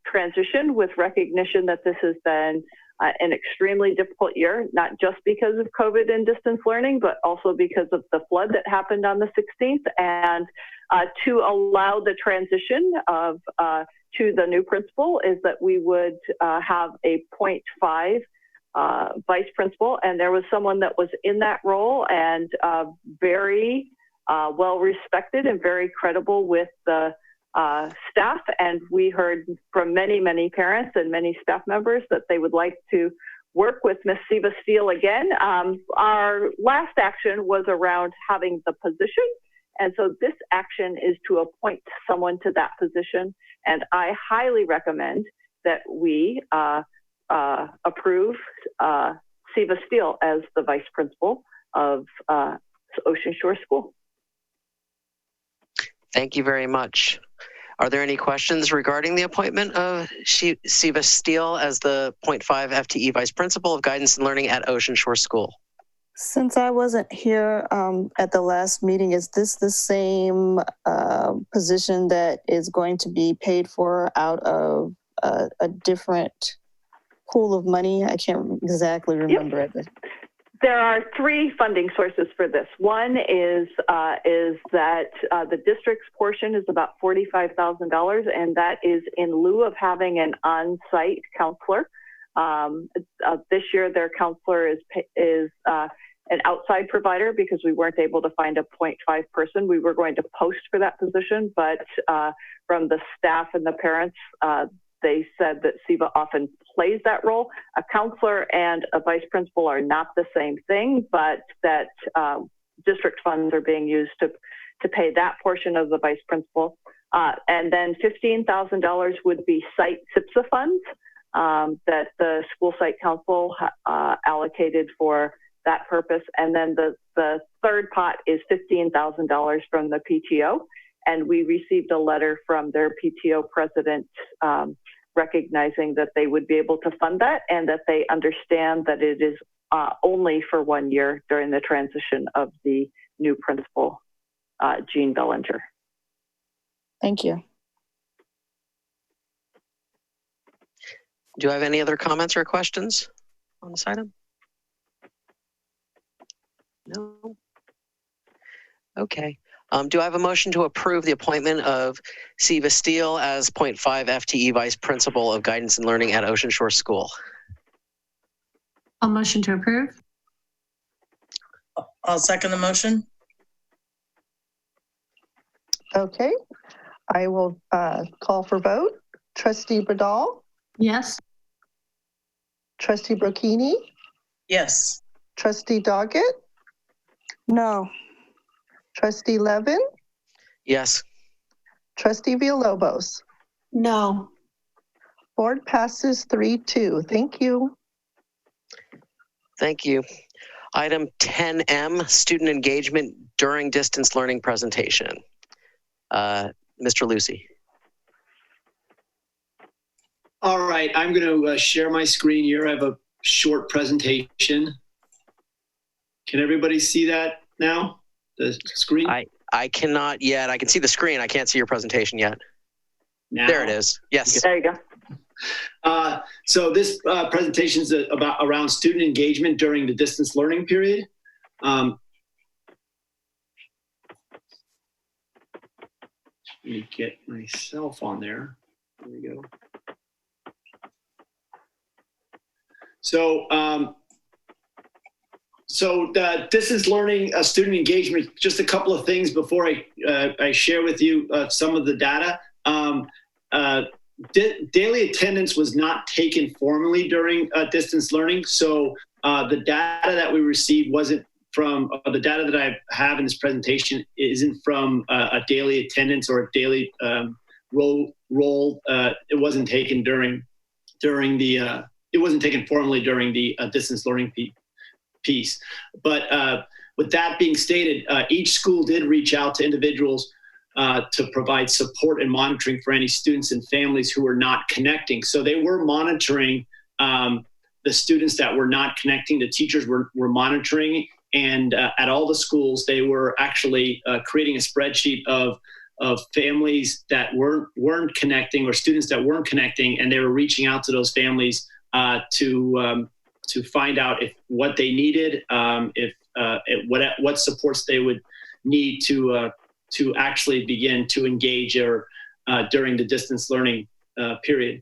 transition, with recognition that this has been an extremely difficult year, not just because of COVID and distance learning, but also because of the flood that happened on the 16th. And to allow the transition of to the new principal is that we would have a 0.5 vice principal. And there was someone that was in that role and very well respected and very credible with the staff. And we heard from many, many parents and many staff members that they would like to work with Ms. Siva Steele again. Our last action was around having the position. And so this action is to appoint someone to that position. And I highly recommend that we approve Siva Steele as the vice principal of Ocean Shore School. Thank you very much. Are there any questions regarding the appointment of Siva Steele as the 0.5 FTE Vice Principal of Guidance and Learning at Ocean Shore School? Since I wasn't here at the last meeting, is this the same position that is going to be paid for out of a different pool of money? I can't exactly remember it. There are three funding sources for this. One is that the district's portion is about $45,000, and that is in lieu of having an on-site counselor. This year, their counselor is an outside provider because we weren't able to find a 0.5 person. We were going to post for that position, but from the staff and the parents, they said that Siva often plays that role. A counselor and a vice principal are not the same thing, but that district funds are being used to pay that portion of the vice principal. And then $15,000 would be site SIPSA funds that the school site council allocated for that purpose. And then the third pot is $15,000 from the PTO. And we received a letter from their PTO president recognizing that they would be able to fund that and that they understand that it is only for 1 year during the transition of the new principal, Jean Bellinger. Thank you. Do I have any other comments or questions on this item? No. Okay. Do I have a motion to approve the appointment of Siva Steele as 0.5 FTE Vice Principal of Guidance and Learning at Ocean Shore School? I'll motion to approve. I'll second the motion. Okay, I will call for vote. Trustee Bradall? Yes. Trustee Brocchini? Yes. Trustee Doggett? No. Trustee Levin? Yes. Trustee Villalobos? No. Board passes 3-2. Thank you. Thank you. Item 10M, student engagement during distance learning presentation. Mr. Lucy. All right, I'm going to share my screen here. I have a short presentation. Can everybody see that now? The screen? I cannot yet. I can see the screen. I can't see your presentation yet. Now? There it is. Yes. There you go. So this presentation is around student engagement during the distance learning period. Let me get myself on there. There we go. So the distance learning student engagement, just a couple of things before I share with you some of the data. Daily attendance was not taken formally during distance learning. So the data that we received wasn't from, the data that I have in this presentation isn't from a daily attendance or a daily roll. It wasn't taken it wasn't taken formally during the distance learning piece. But with that being stated, each school did reach out to individuals to provide support and monitoring for any students and families who were not connecting. So they were monitoring the students that were not connecting. The teachers were monitoring, and at all the schools, they were actually creating a spreadsheet of families that weren't connecting or students that weren't connecting, and they were reaching out to those families to find out what they needed, what supports they would need to actually begin to engage or during the distance learning period.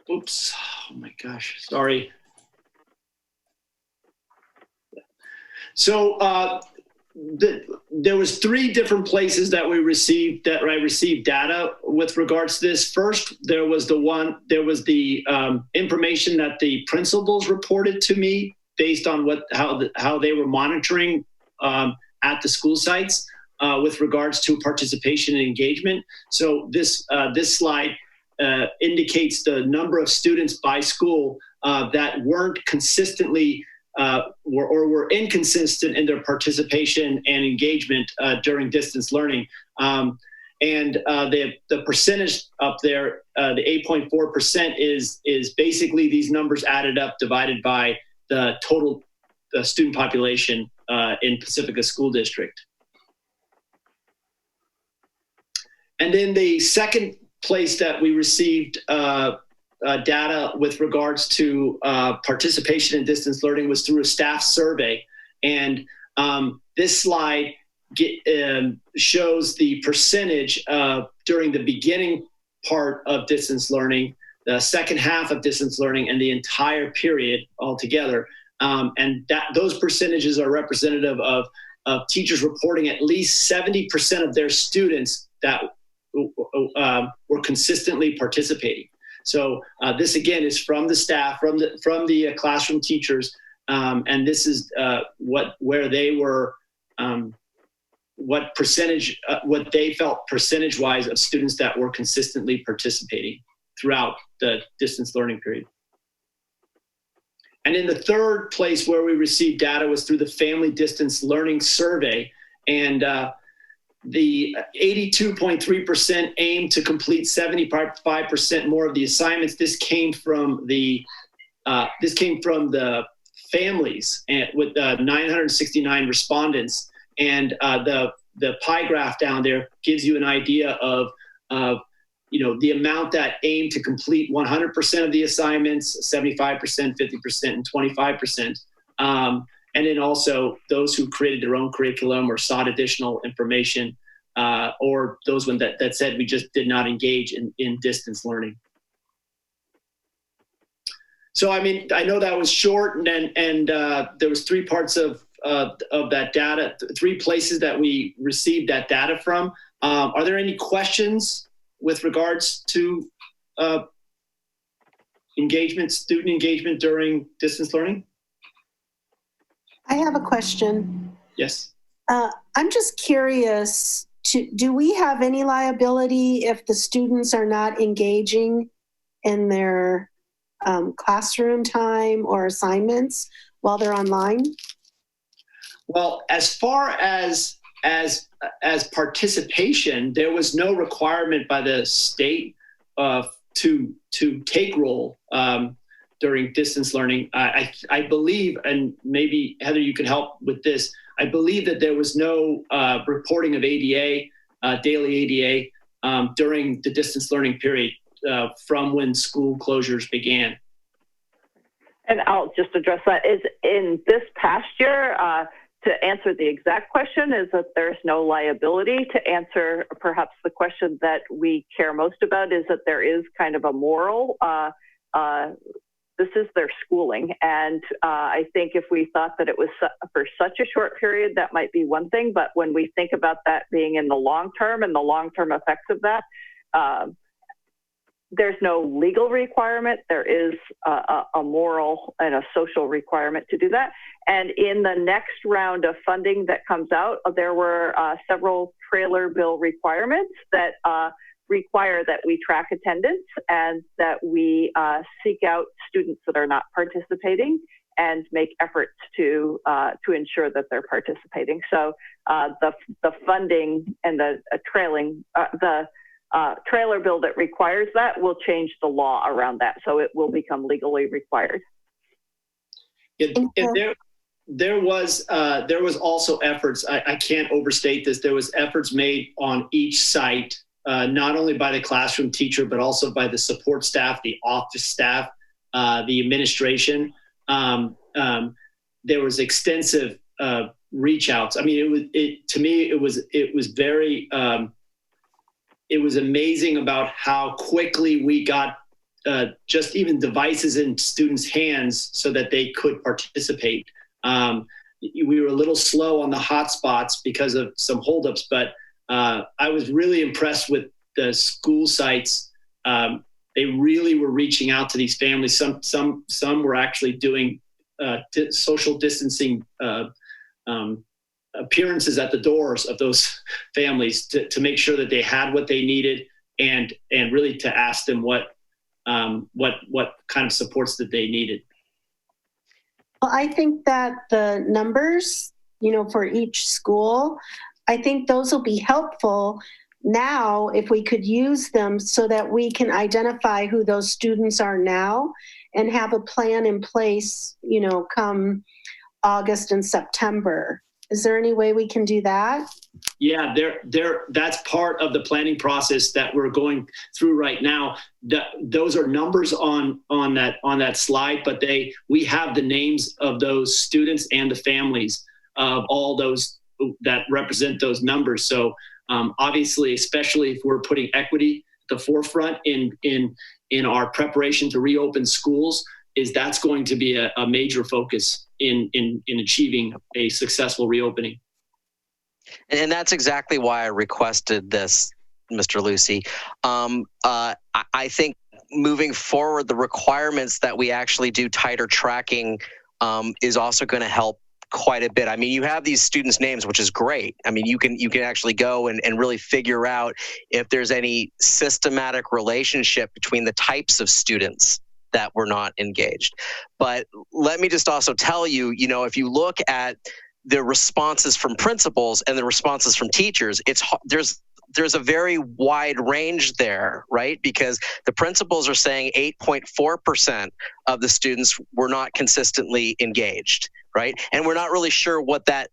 Oops! Oh my gosh! Sorry. So there was 3 different places that I received data with regards to this. First, there was the information that the principals reported to me based on how they were monitoring at the school sites with regards to participation and engagement. So this slide indicates the number of students by school that weren't consistently or were inconsistent in their participation and engagement during distance learning. And the percentage up there, the 8.4% is basically these numbers added up divided by the total student population in Pacifica School District. And then the second place that we received data with regards to participation in distance learning was through a staff survey. And this slide shows the percentage during the beginning part of distance learning, the second half of distance learning, and the entire period altogether. And those percentages are representative of teachers reporting at least 70% of their students that were consistently participating. So this again is from the staff, from the classroom teachers, and this is where they were, what they felt percentage-wise of students that were consistently participating throughout the distance learning period. And in the third place where we received data was through the Family Distance Learning Survey, and the 82.3% aim to complete 75% more of the assignments. This came from the families, and with 969 respondents. And the pie graph down there gives you an idea of the amount that aim to complete 100% of the assignments, 75%, 50%, and 25%. And then also those who created their own curriculum or sought additional information, or those ones that said we just did not engage in distance learning. So, I mean, I know that was short, and there was 3 parts of that data, 3 places that we received that data from. Are there any questions with regards to student engagement during distance learning? I have a question. Yes. I'm just curious, do we have any liability if the students are not engaging in their classroom time or assignments while they're online? Well, as far as participation, there was no requirement by the state to take roll during distance learning. I believe, and maybe Heather, you can help with this. I believe that there was no reporting of ADA, daily ADA, during the distance learning period from when school closures began. And I'll just address that. Is in this past year, to answer the exact question, is that there's no liability. To answer perhaps the question that we care most about is that there is kind of a moral. This is their schooling. And I think if we thought that it was for such a short period, that might be one thing. But when we think about that being in the long term and the long-term effects of that, there's no legal requirement. There is a moral and a social requirement to do that. And in the next round of funding that comes out, there were several trailer bill requirements that require that we track attendance and that we seek out students that are not participating and make efforts to ensure that they're participating. So the funding and the trailer bill that requires that will change the law around that, so it will become legally required. There was also efforts. I can't overstate this. There was efforts made on each site, not only by the classroom teacher, but also by the support staff, the office staff, the administration. There was extensive reach outs. I mean, it was very. It was amazing about how quickly we got just even devices in students' hands so that they could participate. we were a little slow on the hot spots because of some holdups, but I was really impressed with the school sites. They really were reaching out to these families. Some were actually doing social distancing appearances at the doors of those families to make sure that they had what they needed, and really to ask them what kind of supports that they needed. Well, I think that the numbers, for each school, I think those will be helpful now if we could use them so that we can identify who those students are now and have a plan in place, come August and September. Is there any way we can do that? Yeah, that's part of the planning process that we're going through right now. Those are numbers on that slide, but we have the names of those students and the families of all those that represent those numbers. So obviously, especially if we're putting equity at the forefront in our preparation to reopen schools, that's going to be a major focus in achieving a successful reopening. And that's exactly why I requested this, Mr. Lucy. I think moving forward, the requirements that we actually do tighter tracking is also going to help quite a bit. I mean, you have these students' names, which is great. I mean, you can actually go and really figure out if there's any systematic relationship between the types of students that were not engaged. But let me just also tell you, if you look at the responses from principals and the responses from teachers, there's a very wide range there, right? Because the principals are saying 8.4% of the students were not consistently engaged, right? And we're not really sure what that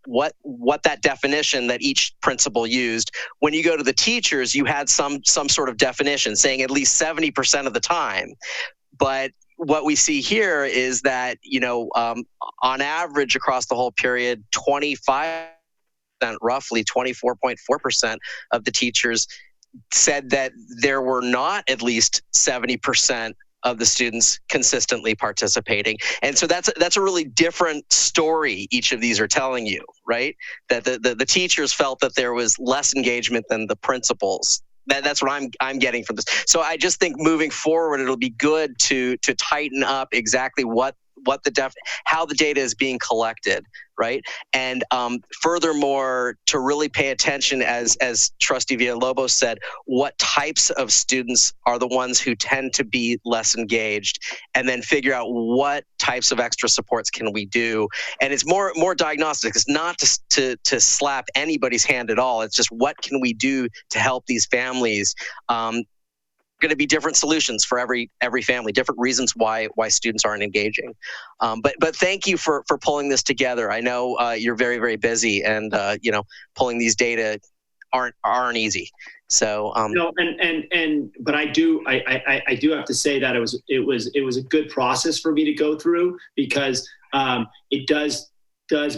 definition that each principal used. When you go to the teachers, you had some sort of definition saying at least 70% of the time. But what we see here is that, on average across the whole period, 25%, roughly 24.4% of the teachers said that there were not at least 70% of the students consistently participating. And so that's a really different story each of these are telling you, right? That the teachers felt that there was less engagement than the principals. That's what I'm getting from this. So I just think moving forward, it'll be good to tighten up exactly how the data is being collected, right? And furthermore, to really pay attention, as Trustee Villalobos said, what types of students are the ones who tend to be less engaged, and then figure out what types of extra supports can we do. And it's more diagnostic. It's not to slap anybody's hand at all. It's just what can we do to help these families. Going to be different solutions for every family, different reasons why students aren't engaging. But thank you for pulling this together. I know you're very, very busy, and pulling these data aren't easy. So no, but I do have to say that it was a good process for me to go through, because it does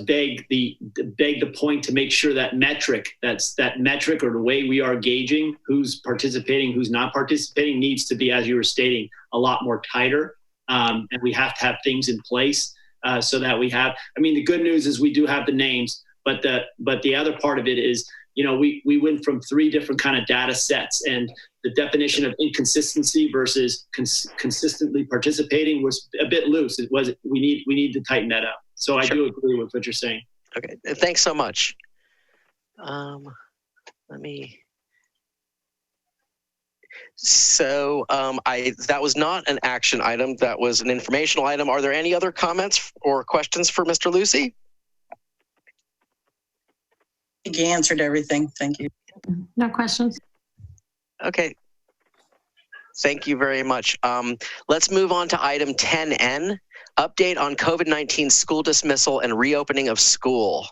beg the point to make sure that metric or the way we are gauging who's participating, who's not participating, needs to be, as you were stating, a lot more tighter. And we have to have things in place so that we have. I mean, the good news is we do have the names, but the other part of it is, we went from 3 different kind of data sets, and the definition of inconsistency versus consistently participating was a bit loose. We need to tighten that up. So I do agree with what you're saying. Okay, thanks so much. That was not an action item. That was an informational item. Are there any other comments or questions for Mr. Lucy? I think he answered everything. Thank you. No questions. Okay. Thank you very much. Let's move on to item 10N, update on COVID-19 school dismissal and reopening of school.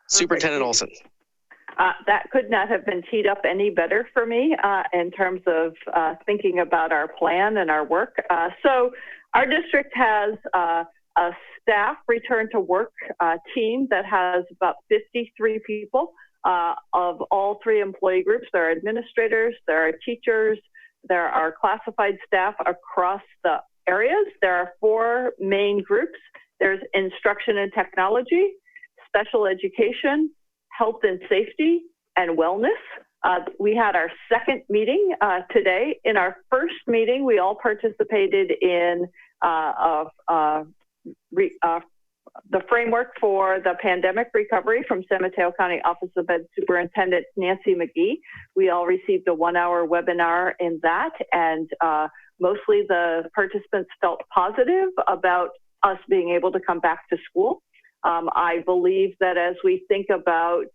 Superintendent Olson. That could not have been teed up any better for me in terms of thinking about our plan and our work. So our district has a staff return to work team that has about 53 people of all 3 employee groups. There are administrators, there are teachers, there are classified staff across the areas. There are 4 main groups. There's instruction and technology, special education, health and safety, and wellness. We had our second meeting today. In our first meeting, we all participated in the framework for the pandemic recovery from San Mateo County Office of Ed Superintendent Nancy McGee. We all received a 1-hour webinar in that, and mostly the participants felt positive about us being able to come back to school. I believe that as we think about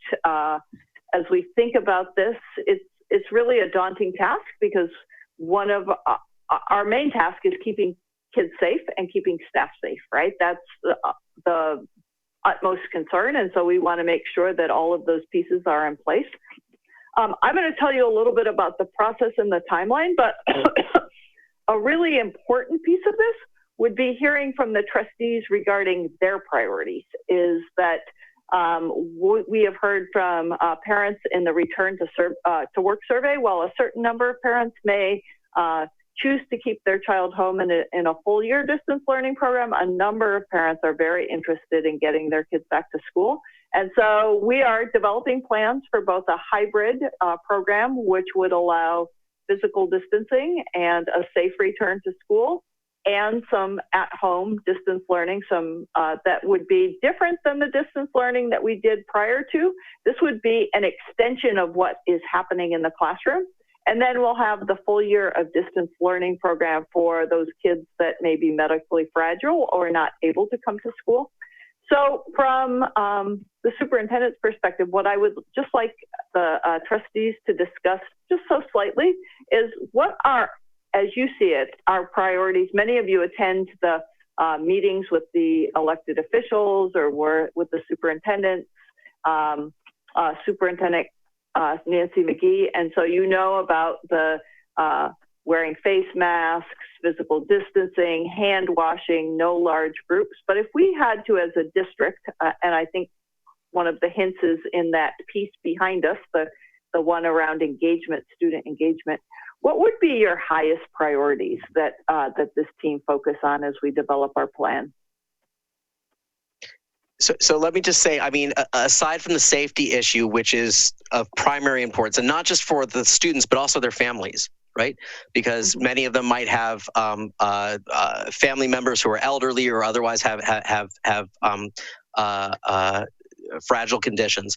this, it's really a daunting task, because one of our main task is keeping kids safe and keeping staff safe, right? That's the utmost concern. And so we want to make sure that all of those pieces are in place. I'm going to tell you a little bit about the process and the timeline, but a really important piece of this would be hearing from the trustees regarding their priorities. Is that we have heard from parents in the return to work survey. While a certain number of parents may choose to keep their child home in a full year distance learning program, a number of parents are very interested in getting their kids back to school. And so we are developing plans for both a hybrid program, which would allow physical distancing and a safe return to school, and some at-home distance learning, some that would be different than the distance learning that we did prior to. This would be an extension of what is happening in the classroom. And then we'll have the full year of distance learning program for those kids that may be medically fragile or not able to come to school. So from the superintendent's perspective, what I would just like the trustees to discuss just so slightly is what are, as you see it, our priorities. Many of you attend the meetings with the elected officials or with the superintendent, Superintendent Nancy McGee. And so you know about the wearing face masks, physical distancing, hand washing, no large groups. But if we had to, as a district, and I think one of the hints is in that piece behind us, the one around engagement, student engagement, what would be your highest priorities that this team focus on as we develop our plan? So let me just say, I mean, aside from the safety issue, which is of primary importance, and not just for the students, but also their families, right? Because many of them might have family members who are elderly or otherwise have fragile conditions.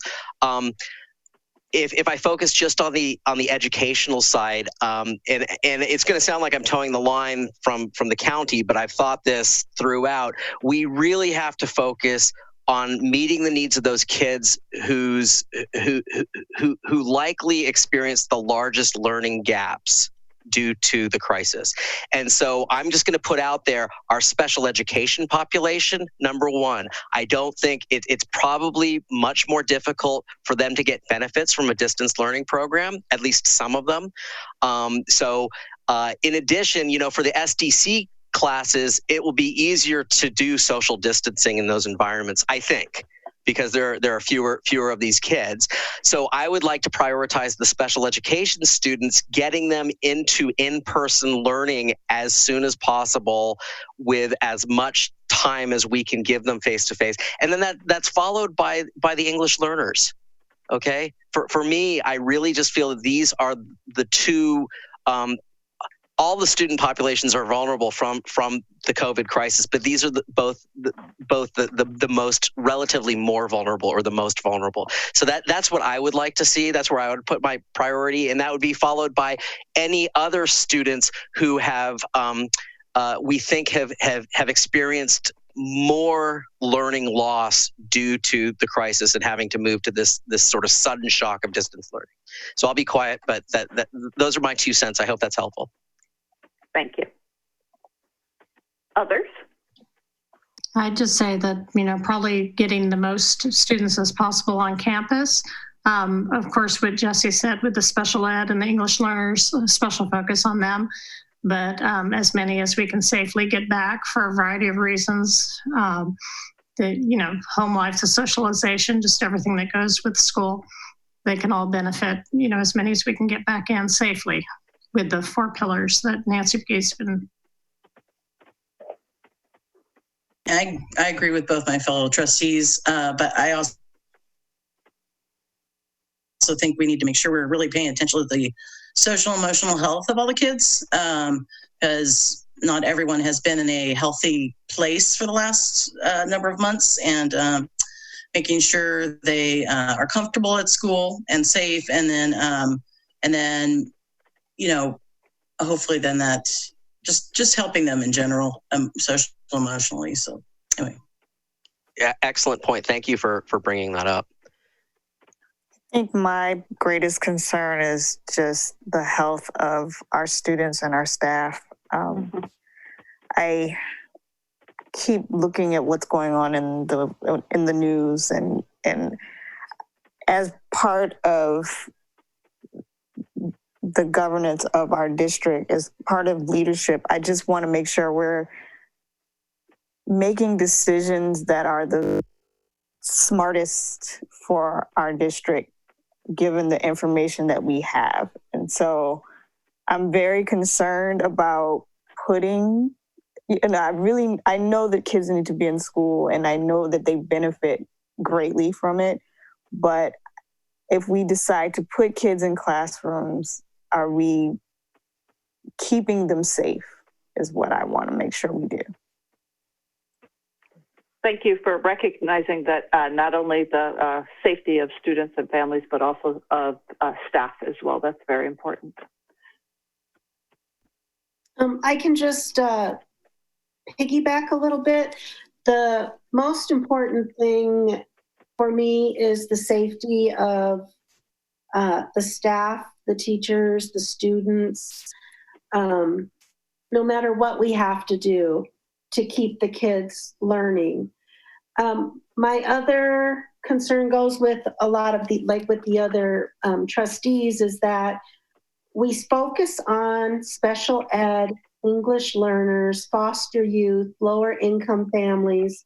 If I focus just on the educational side, and it's going to sound like I'm towing the line from the county, but I've thought this throughout. We really have to focus on meeting the needs of those kids who likely experience the largest learning gaps due to the crisis. And so I'm just going to put out there our special education population, number one. I don't think it's probably much more difficult for them to get benefits from a distance learning program, at least some of them. In addition, for the SDC classes, it will be easier to do social distancing in those environments, I think, because there are fewer of these kids. So I would like to prioritize the special education students, getting them into in-person learning as soon as possible with as much time as we can give them face-to-face. And then that's followed by the English learners, okay? For me, I really just feel that these are the two all the student populations are vulnerable from the COVID crisis, but these are both the most relatively more vulnerable, or the most vulnerable. So that's what I would like to see. That's where I would put my priority, and that would be followed by any other students who have we think have experienced more learning loss due to the crisis and having to move to this sort of sudden shock of distance learning. So I'll be quiet, but those are my 2 cents. I hope that's helpful. Thank you. Others? I'd just say that, probably getting the most students as possible on campus. Of course, what Jesse said with the special ed and the English learners, special focus on them, but as many as we can safely get back for a variety of reasons. Home life, the socialization, just everything that goes with school, they can all benefit, as many as we can get back in safely, with the 4 pillars that Nancy McGee's been. I agree with both my fellow trustees, but I also think we need to make sure we're really paying attention to the social emotional health of all the kids, because not everyone has been in a healthy place for the last number of months, and making sure they are comfortable at school and safe, and then hopefully then that just helping them in general, social emotionally. So anyway. Yeah, excellent point. Thank you for bringing that up. I think my greatest concern is just the health of our students and our staff. I keep looking at what's going on in the news, and as part of the governance of our district, as part of leadership, I just want to make sure we're making decisions that are the smartest for our district, given the information that we have. And so I'm very concerned about putting, I know that kids need to be in school, and I know that they benefit greatly from it. But if we decide to put kids in classrooms, are we keeping them safe is what I want to make sure we do. Thank you for recognizing that not only the safety of students and families, but also of staff as well. That's very important. I can just piggyback a little bit. The most important thing for me is the safety of the staff, the teachers, the students, no matter what we have to do to keep the kids learning. My other concern goes with a lot of with the other trustees, is that we focus on special ed, English learners, foster youth, lower income families,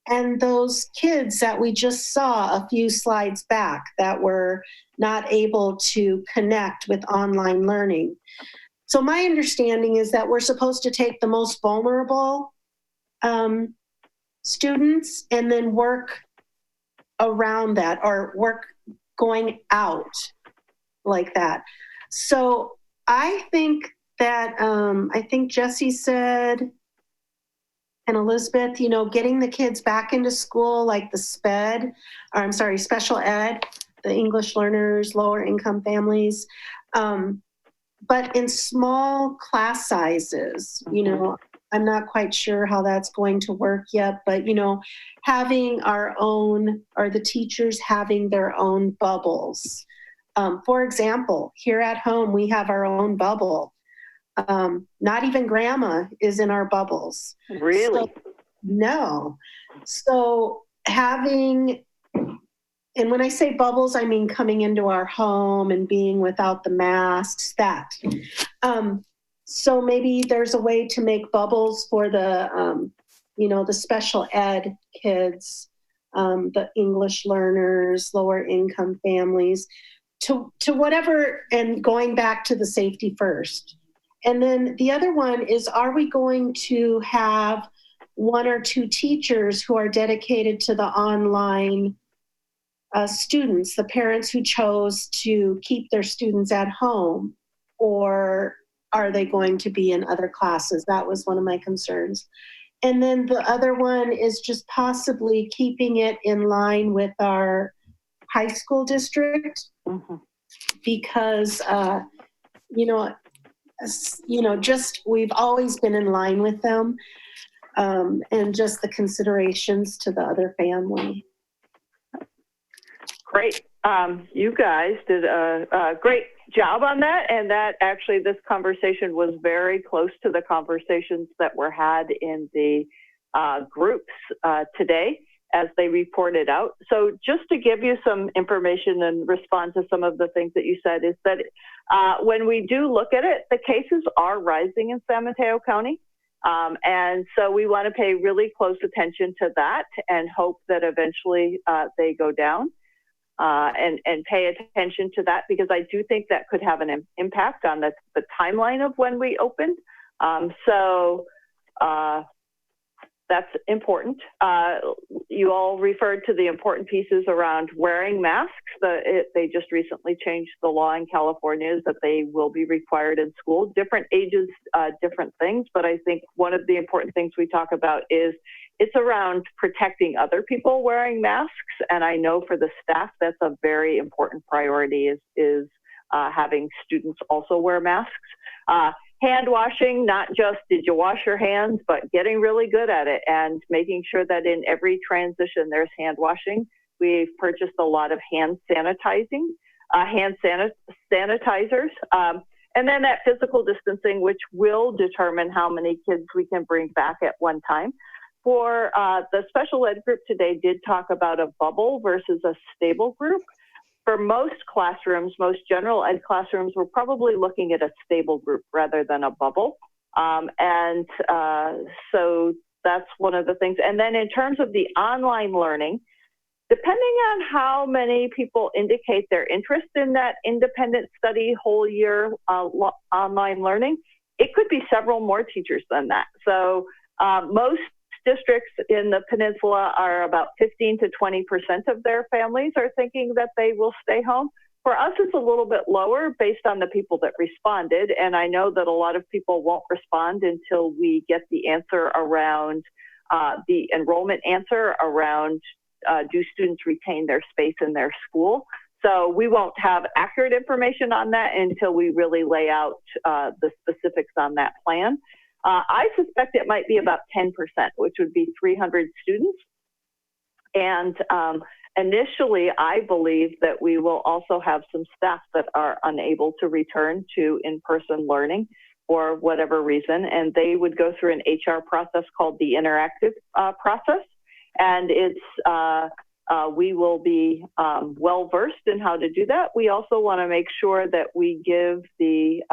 and those kids that we just saw a few slides back that were not able to connect with online learning. So my understanding is that we're supposed to take the most vulnerable students and then work around that, or work going out like that. So I think that, I think Jesse said, and Elizabeth, getting the kids back into school, like the special ed, the English learners, lower income families, but in small class sizes. I'm not quite sure how that's going to work yet, but having our own, or the teachers having their own bubbles. For example, here at home, we have our own bubble. Not even grandma is in our bubbles. Really? No. So having, and when I say bubbles, I mean coming into our home and being without the masks, that. So maybe there's a way to make bubbles for the, the special ed kids, the English learners, lower income families, to whatever, and going back to the safety first. And then the other one is, are we going to have one or two teachers who are dedicated to the online students, the parents who chose to keep their students at home, or are they going to be in other classes? That was one of my concerns. And then the other one is just possibly keeping it in line with our high school district, because, just we've always been in line with them, and just the considerations to the other family. Great. You guys did a great job on that. And that actually, this conversation was very close to the conversations that were had in the groups today as they reported out. So just to give you some information and respond to some of the things that you said, is that when we do look at it, the cases are rising in San Mateo County. And so we want to pay really close attention to that and hope that eventually they go down. And pay attention to that, because I do think that could have an impact on the that's important. You all referred to the important pieces around wearing masks. They just recently changed the law in California that they will be required in school. Different ages, different things, but I think one of the important things we talk about is it's around protecting other people wearing masks. And I know for the staff, that's a very important priority is having students also wear masks. Hand washing, not just did you wash your hands, but getting really good at it and making sure that in every transition there's hand washing. We've purchased a lot of hand sanitizers. And then that physical distancing, which will determine how many kids we can bring back at one time. For the special ed group today did talk about a bubble versus a stable group. For most classrooms, most general ed classrooms, we're probably looking at a stable group rather than a bubble. So that's one of the things. And then in terms of the online learning, depending on how many people indicate their interest in that independent study whole year online learning, it could be several more teachers than that. So most districts in the peninsula are about 15 to 20% of their families are thinking that they will stay home. For us, it's a little bit lower based on the people that responded. And I know that a lot of people won't respond until we get the answer around the enrollment answer around do students retain their space in their school. So we won't have accurate information on that until we really lay out the specifics on that plan. I suspect it might be about 10%, which would be 300 students. And initially, I believe that we will also have some staff that are unable to return to in-person learning for whatever reason, and they would go through an HR process called the interactive process. And it's we will be well-versed in how to do that. We also want to make sure that we give the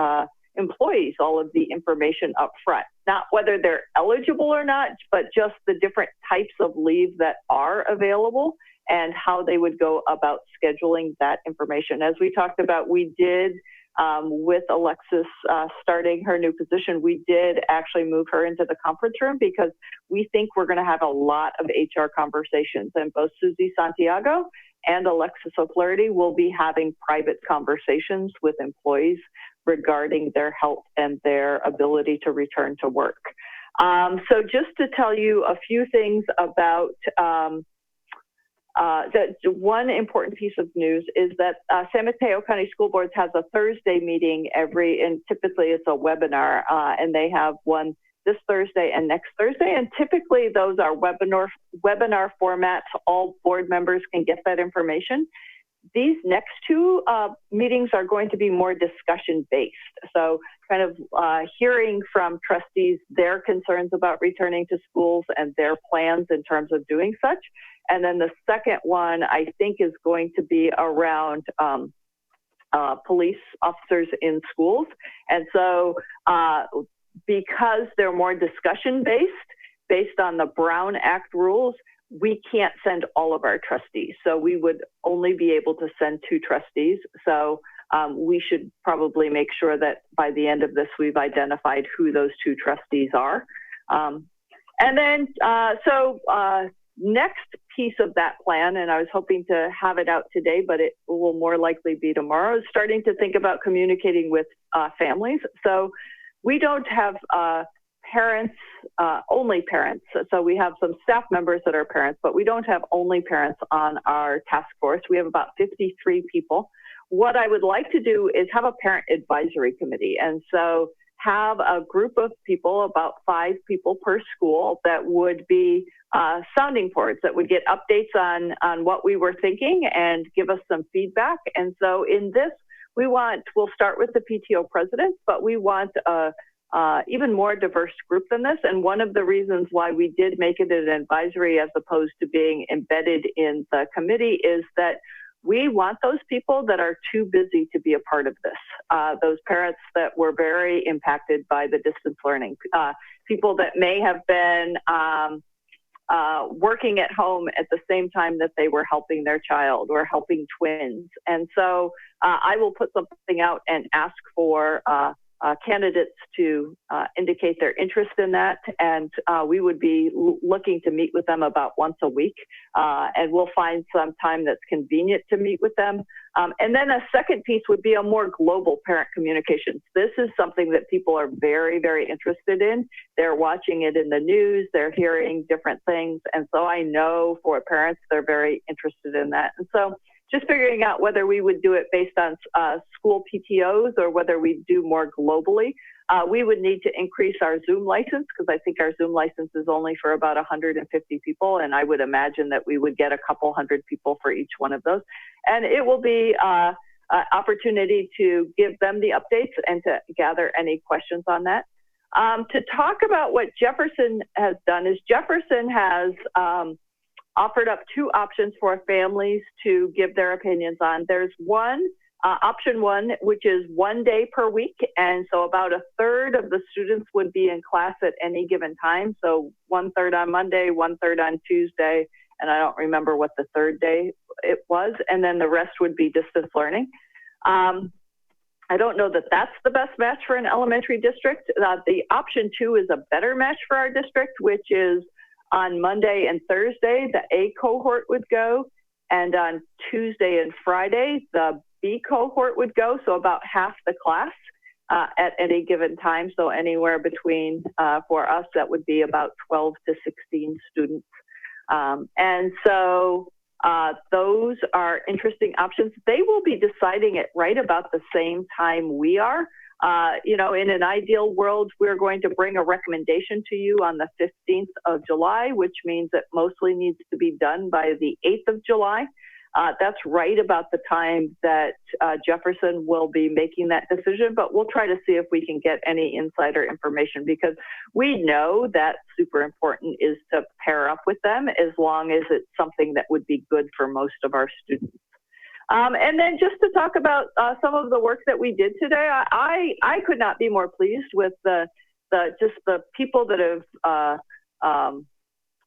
employees all of the information up front, not whether they're eligible or not, but just the different types of leave that are available and how they would go about scheduling that information. As we talked about, we did, with Alexis starting her new position, we did actually move her into the conference room because we think we're going to have a lot of HR conversations, and both Susie Santiago and Alexis O'Flaherty will be having private conversations with employees regarding their health and their ability to return to work. So just to tell you a few things about that, one important piece of news is that San Mateo County School Board has a Thursday meeting and typically it's a webinar, and they have one this Thursday and next Thursday. And typically those are webinar formats. All board members can get that information. These next two meetings are going to be more discussion-based. So kind of hearing from trustees their concerns about returning to schools and their plans in terms of doing such. And then the second one, I think, is going to be around police officers in schools. And so because they're more discussion-based, based on the Brown Act rules, we can't send all of our trustees. So we would only be able to send 2 trustees. So we should probably make sure that by the end of this, we've identified who those 2 trustees are. And then, next piece of that plan, and I was hoping to have it out today, but it will more likely be tomorrow, is starting to think about communicating with families. So we don't have parents, only parents. So we have some staff members that are parents, but we don't have only parents on our task force. We have about 53 people. What I would like to do is have a parent advisory committee. And so have a group of people, about 5 people per school, that would be sounding boards, that would get updates on what we were thinking and give us some feedback. And so in this, we'll start with the PTO president, but we want even more diverse group than this. And one of the reasons why we did make it an advisory as opposed to being embedded in the committee is that we want those people that are too busy to be a part of this. Those parents that were very impacted by the distance learning, people that may have been working at home at the same time that they were helping their child or helping twins. And so I will put something out and ask for candidates to indicate their interest in that, and we would be looking to meet with them about once a week, and we'll find some time that's convenient to meet with them. And then a second piece would be a more global parent communications. This is something that people are very, very interested in. They're watching it in the news, they're hearing different things, and so I know for parents, they're very interested in that. And so just figuring out whether we would do it based on school PTOs or whether we do more globally. We would need to increase our Zoom license because I think our Zoom license is only for about 150 people, and I would imagine that we would get a couple hundred people for each one of those. And it will be an opportunity to give them the updates and to gather any questions on that. To talk about what Jefferson has done is Jefferson has offered up two options for families to give their opinions on. There's one, option one, which is 1 day per week. And so about a third of the students would be in class at any given time. So 1/3 on Monday, 1/3 on Tuesday, and I don't remember what the third day it was. And then the rest would be distance learning. I don't know that that's the best match for an elementary district. The option two is a better match for our district, which is on Monday and Thursday, the A cohort would go, and on Tuesday and Friday, the B cohort would go, so about half the class at any given time. So anywhere between, for us, that would be about 12 to 16 students. And so those are interesting options. They will be deciding it right about the same time we are. You know, in an ideal world, we're going to bring a recommendation to you on the 15th of July, which means it mostly needs to be done by the 8th of July. That's right about the time that Jefferson will be making that decision, but we'll try to see if we can get any insider information because we know that super important is to pair up with them as long as it's something that would be good for most of our students. And then just to talk about some of the work that we did today, I could not be more pleased with the people that have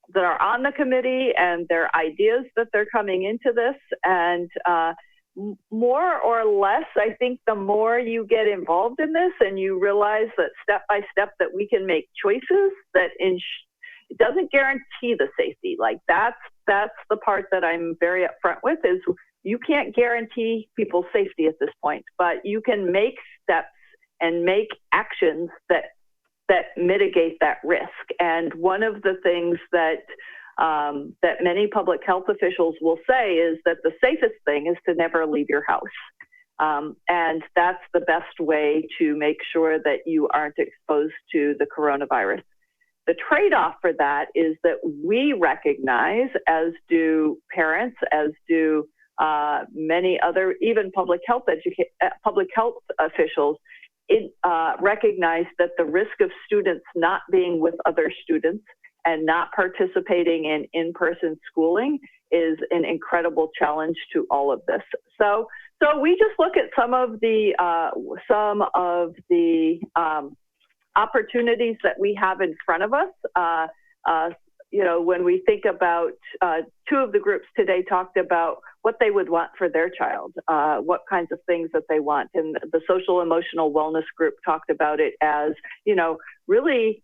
that are on the committee and their ideas that they're coming into this. And more or less, I think the more you get involved in this and you realize that step by step that we can make choices that it doesn't guarantee the safety. Like that's the part that I'm very upfront with is you can't guarantee people's safety at this point, but you can make steps and make actions that mitigate that risk. And one of the things that many public health officials will say is that the safest thing is to never leave your house. And that's the best way to make sure that you aren't exposed to the coronavirus. The trade-off for that is that we recognize, as do parents, as do many other, even public health officials, recognize that the risk of students not being with other students and not participating in in-person schooling is an incredible challenge to all of this. So we just look at some of the opportunities that we have in front of us. You know, when we think about two of the groups today talked about what they would want for their child, what kinds of things that they want. And the social emotional wellness group talked about it as, you know, really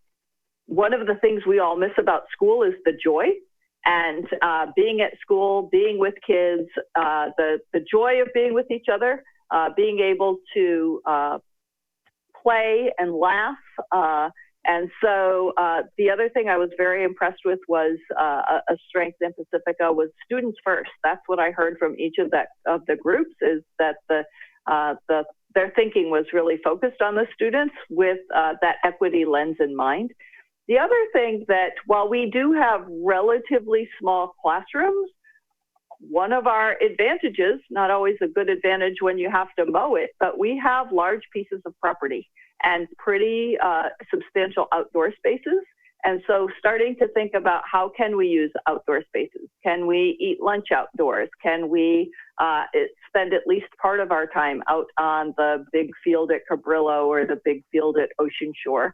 one of the things we all miss about school is the joy and being at school, being with kids, the joy of being with each other, being able to play and laugh. And so the other thing I was very impressed with was a strength in Pacifica was students first. That's what I heard from each of the groups is that their thinking was really focused on the students with that equity lens in mind. The other thing that while we do have relatively small classrooms, one of our advantages, not always a good advantage when you have to mow it, but we have large pieces of property and pretty substantial outdoor spaces. And so starting to think about how can we use outdoor spaces? Can we eat lunch outdoors? Can we spend at least part of our time out on the big field at Cabrillo or the big field at Ocean Shore?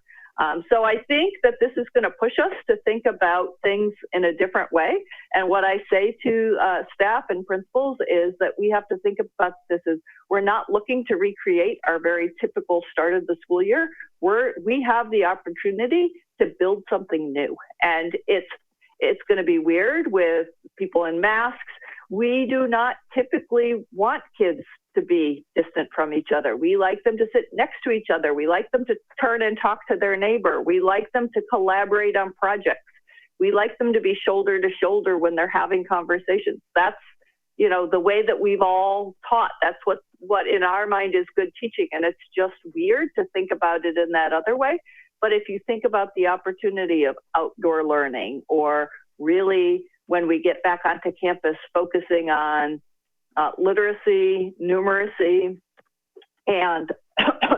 So I think that this is going to push us to think about things in a different way. And what I say to staff and principals is that we have to think about this as we're not looking to recreate our very typical start of the school year. We have the opportunity to build something new. And it's going to be weird with people in masks. We do not typically want kids to be distant from each other. We like them to sit next to each other. We like them to turn and talk to their neighbor. We like them to collaborate on projects. We like them to be shoulder to shoulder when they're having conversations. That's, the way that we've all taught. That's what in our mind is good teaching. And it's just weird to think about it in that other way. But if you think about the opportunity of outdoor learning, or really when we get back onto campus focusing on literacy, numeracy, and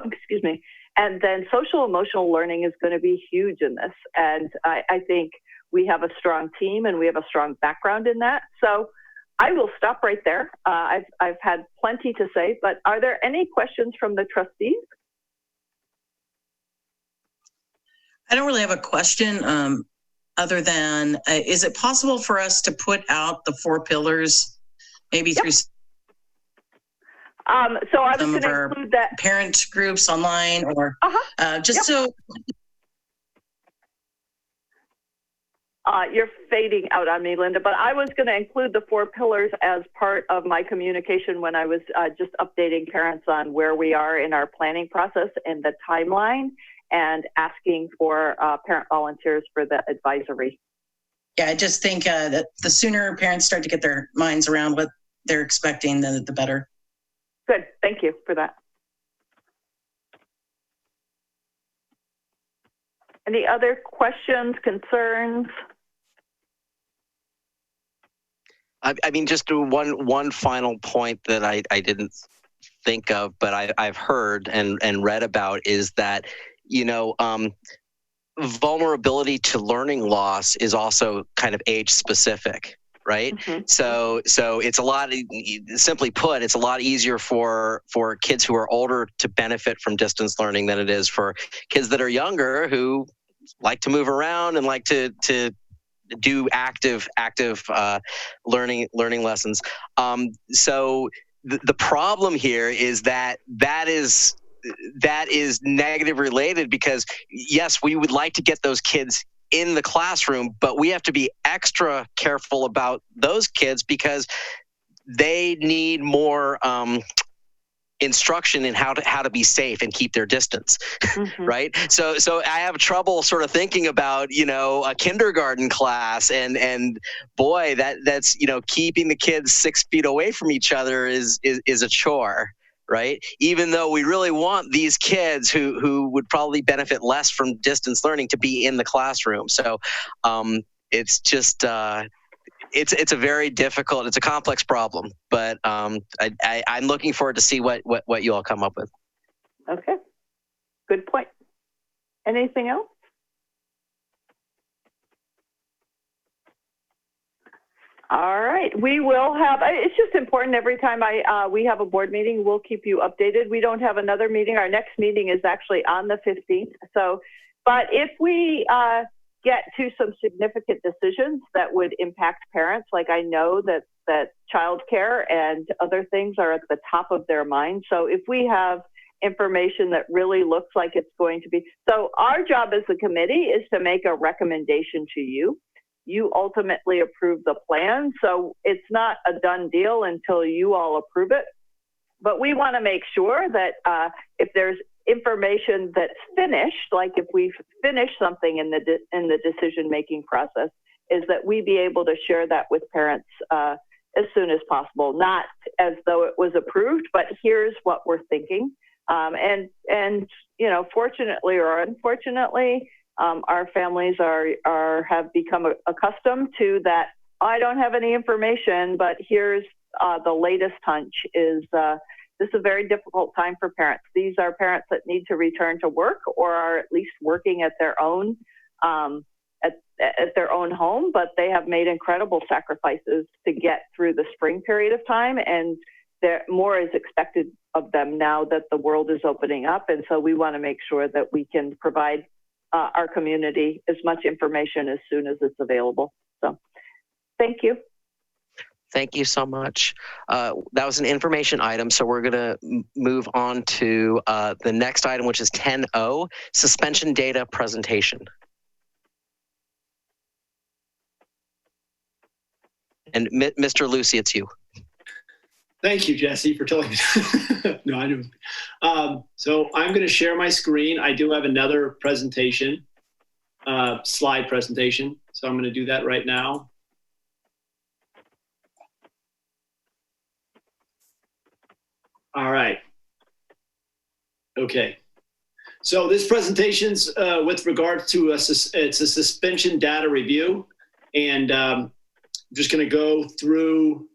excuse me, and then social emotional learning is going to be huge in this. And I think we have a strong team and we have a strong background in that. So I will stop right there. I've had plenty to say, but are there any questions from the trustees? I don't really have a question other than, is it possible for us to put out the 4 pillars maybe through so I was going to include that parent groups online, or so. You're fading out on me, Linda, but I was going to include the 4 pillars as part of my communication when I was just updating parents on where we are in our planning process and the timeline, and asking for parent volunteers for the advisory. Yeah, I just think that the sooner parents start to get their minds around what they're expecting, the better. Good, thank you for that. Any other questions, concerns? I mean, just one final point that I didn't think of, but I've heard and read about is that, vulnerability to learning loss is also kind of age specific, right? Mm-hmm. So it's a lot, simply put, it's a lot easier for kids who are older to benefit from distance learning than it is for kids that are younger who like to move around and like to do active learning lessons. So the problem here is that is negative related, because yes, we would like to get those kids in the classroom, but we have to be extra careful about those kids because they need more instruction in how to be safe and keep their distance, mm-hmm. right? So I have trouble sort of thinking about, a kindergarten class and boy, that's, keeping the kids 6 feet away from each other is a chore, right? Even though we really want these kids who would probably benefit less from distance learning to be in the classroom. So it's just, it's a very difficult, it's a complex problem, but I'm looking forward to see what you all come up with. Okay, good point. Anything else? All right, we will have, it's just important every time we have a board meeting, we'll keep you updated. We don't have another meeting. Our next meeting is actually on the 15th. So, but if we get to some significant decisions that would impact parents, like I know that childcare and other things are at the top of their mind. So if we have information that really looks like it's going to be, so our job as a committee is to make a recommendation to you. You ultimately approve the plan. So it's not a done deal until you all approve it. But we want to make sure that if there's information that's finished, like if we've finished something in the decision-making process, is that we be able to share that with parents as soon as possible, not as though it was approved, but here's what we're thinking. And fortunately or unfortunately, our families have become accustomed to that. I don't have any information, but here's the latest hunch is this is a very difficult time for parents. These are parents that need to return to work or are at least working at their own at their own home, but they have made incredible sacrifices to get through the spring period of time, and more is expected of them now that the world is opening up. And so we want to make sure that we can provide our community as much information as soon as it's available. So thank you. Thank you so much. That was an information item, so we're going to move on to the next item, which is 10.0, suspension data presentation. And Mr. Lucy, it's you. Thank you, Jesse, for telling me. No, I knew. So I'm going to share my screen. I do have another presentation, slide presentation. So I'm going to do that right now. All right. Okay. So this presentation's with regard to it's a suspension data review, and I'm just going to go through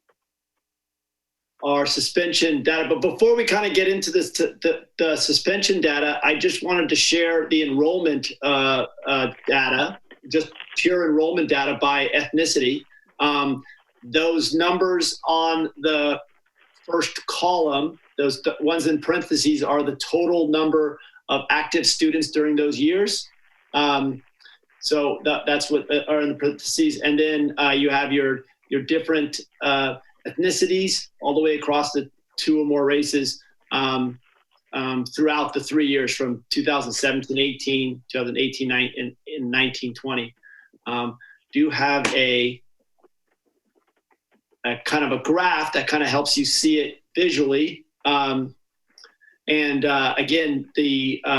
our suspension data. But before we kind of get into this, the suspension data, I just wanted to share the enrollment data, just pure enrollment data by ethnicity. Those numbers on the first column, those ones in parentheses, are the total number of active students during those years. So that's what are in the parentheses. And then you have your different ethnicities all the way across the 2 or more races throughout the 3 years from 2017-18, 2018-19, and 19-20. Do have a kind of a graph that kind of helps you see it visually. Again, the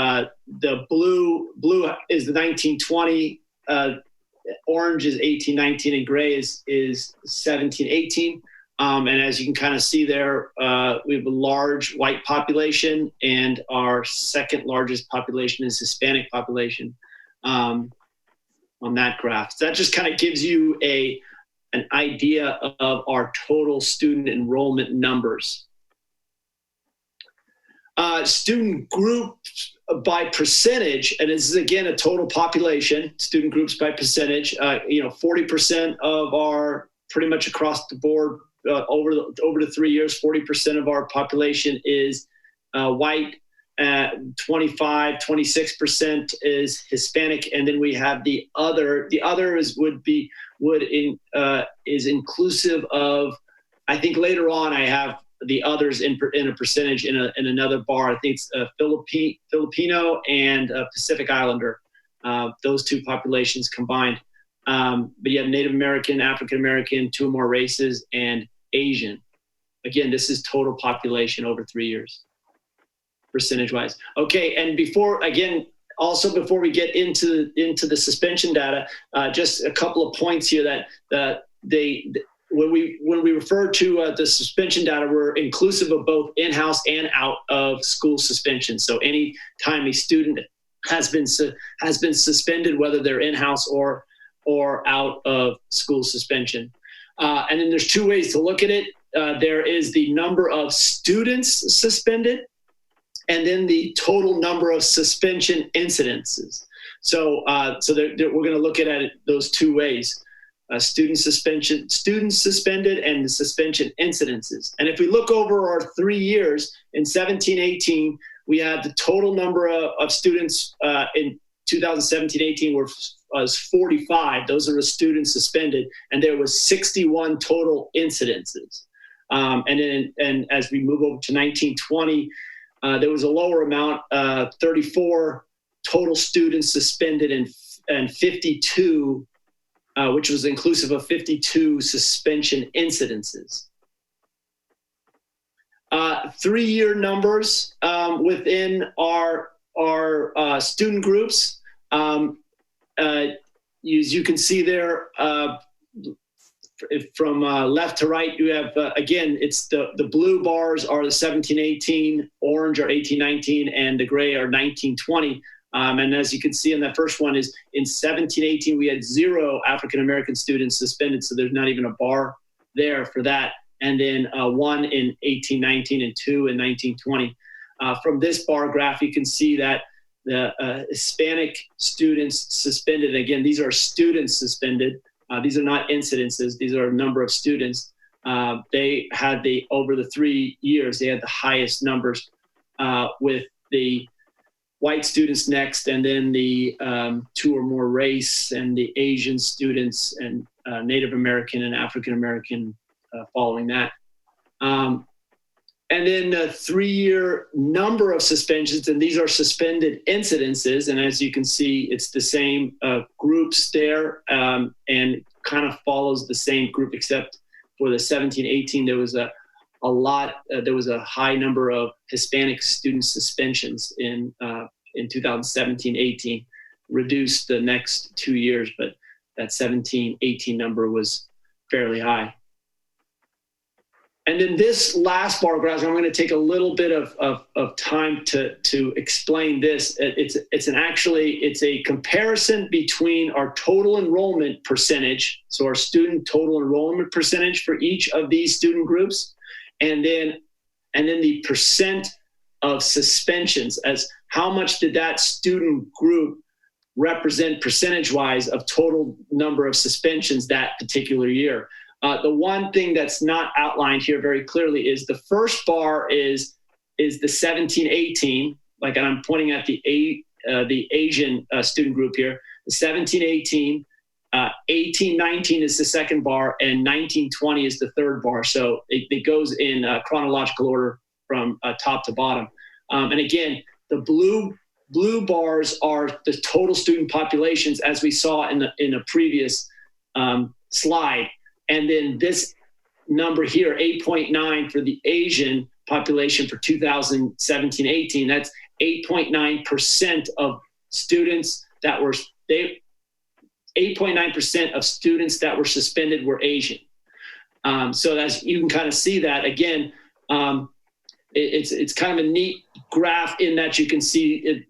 blue is the 1920, orange is 18-19, and gray is 17-18. And as you can kind of see there, we have a large white population, and our second largest population is Hispanic population on that graph. So that just kind of gives you an idea of our total student enrollment numbers. Student groups by percentage, and this is again a total population, student groups by percentage, 40% of our, pretty much across the board, over the 3 years, 40% of our population is white, 26% is Hispanic, and then we have the other. The other is is inclusive of, I think later on I have the others in a percentage in another bar. I think it's Filipino and Pacific Islander, those two populations combined. But you have Native American, African American, 2 or more races, and Asian. Again, this is total population over 3 years, percentage-wise. Okay, and before we get into the suspension data, just a couple of points here that when we refer to the suspension data, we're inclusive of both in-house and out of school suspension. So any time a student has been suspended, whether they're in-house or out of school suspension. And then there's 2 ways to look at it. There is the number of students suspended, and then the total number of suspension incidences. So we're going to look at it those 2 ways. Students suspended, and the suspension incidences. And if we look over our 3 years, in 17-18, we had the total number of students in 2017-18 was 45. Those are the students suspended, and there was 61 total incidences. And as we move over to 19-20, there was a lower amount, 34 total students suspended, and 52. Which was inclusive of 52 suspension incidences. 3-year numbers within our student groups. As you can see there, from left to right, you have, again, it's the blue bars are the 17-18, orange are 18-19, and the gray are 19-20. And as you can see in that first one is in 17-18, we had 0 African-American students suspended. So there's not even a bar there for that. And then 1 in 18-19 and 2 in 19-20. From this bar graph, you can see that the Hispanic students suspended, again, these are students suspended. These are not incidences. These are a number of students. They had over the 3 years, they had the highest numbers with the white students next, and then the 2 or more race, and the Asian students, and Native American and African American following that. And then the 3-year number of suspensions, and these are suspended incidences. And as you can see, it's the same groups there, and kind of follows the same group, except for the 17-18, there was there was a high number of Hispanic student suspensions in 2017-18, reduced the next 2 years, but that 17-18 number was fairly high. And then this last bar graph, I'm going to take a little bit of time to explain this. It's a comparison between our total enrollment percentage, so our student total enrollment percentage for each of these student groups, and then the percent of suspensions, as how much did that student group represent percentage-wise of total number of suspensions that particular year. The one thing that's not outlined here very clearly is the first bar is the 17-18, like, and I'm pointing at the Asian student group here. The 17-18, 18-19 is the second bar, and 19-20 is the third bar. So it goes in chronological order from top to bottom. And again, the blue bars are the total student populations, as we saw in a previous slide. And then this number here, 8.9 for the Asian population for 2017-18, that's 8.9% of students that were 8.9% of students that were suspended were Asian. So that's, you can kind of see that again. It's kind of a neat graph in that you can see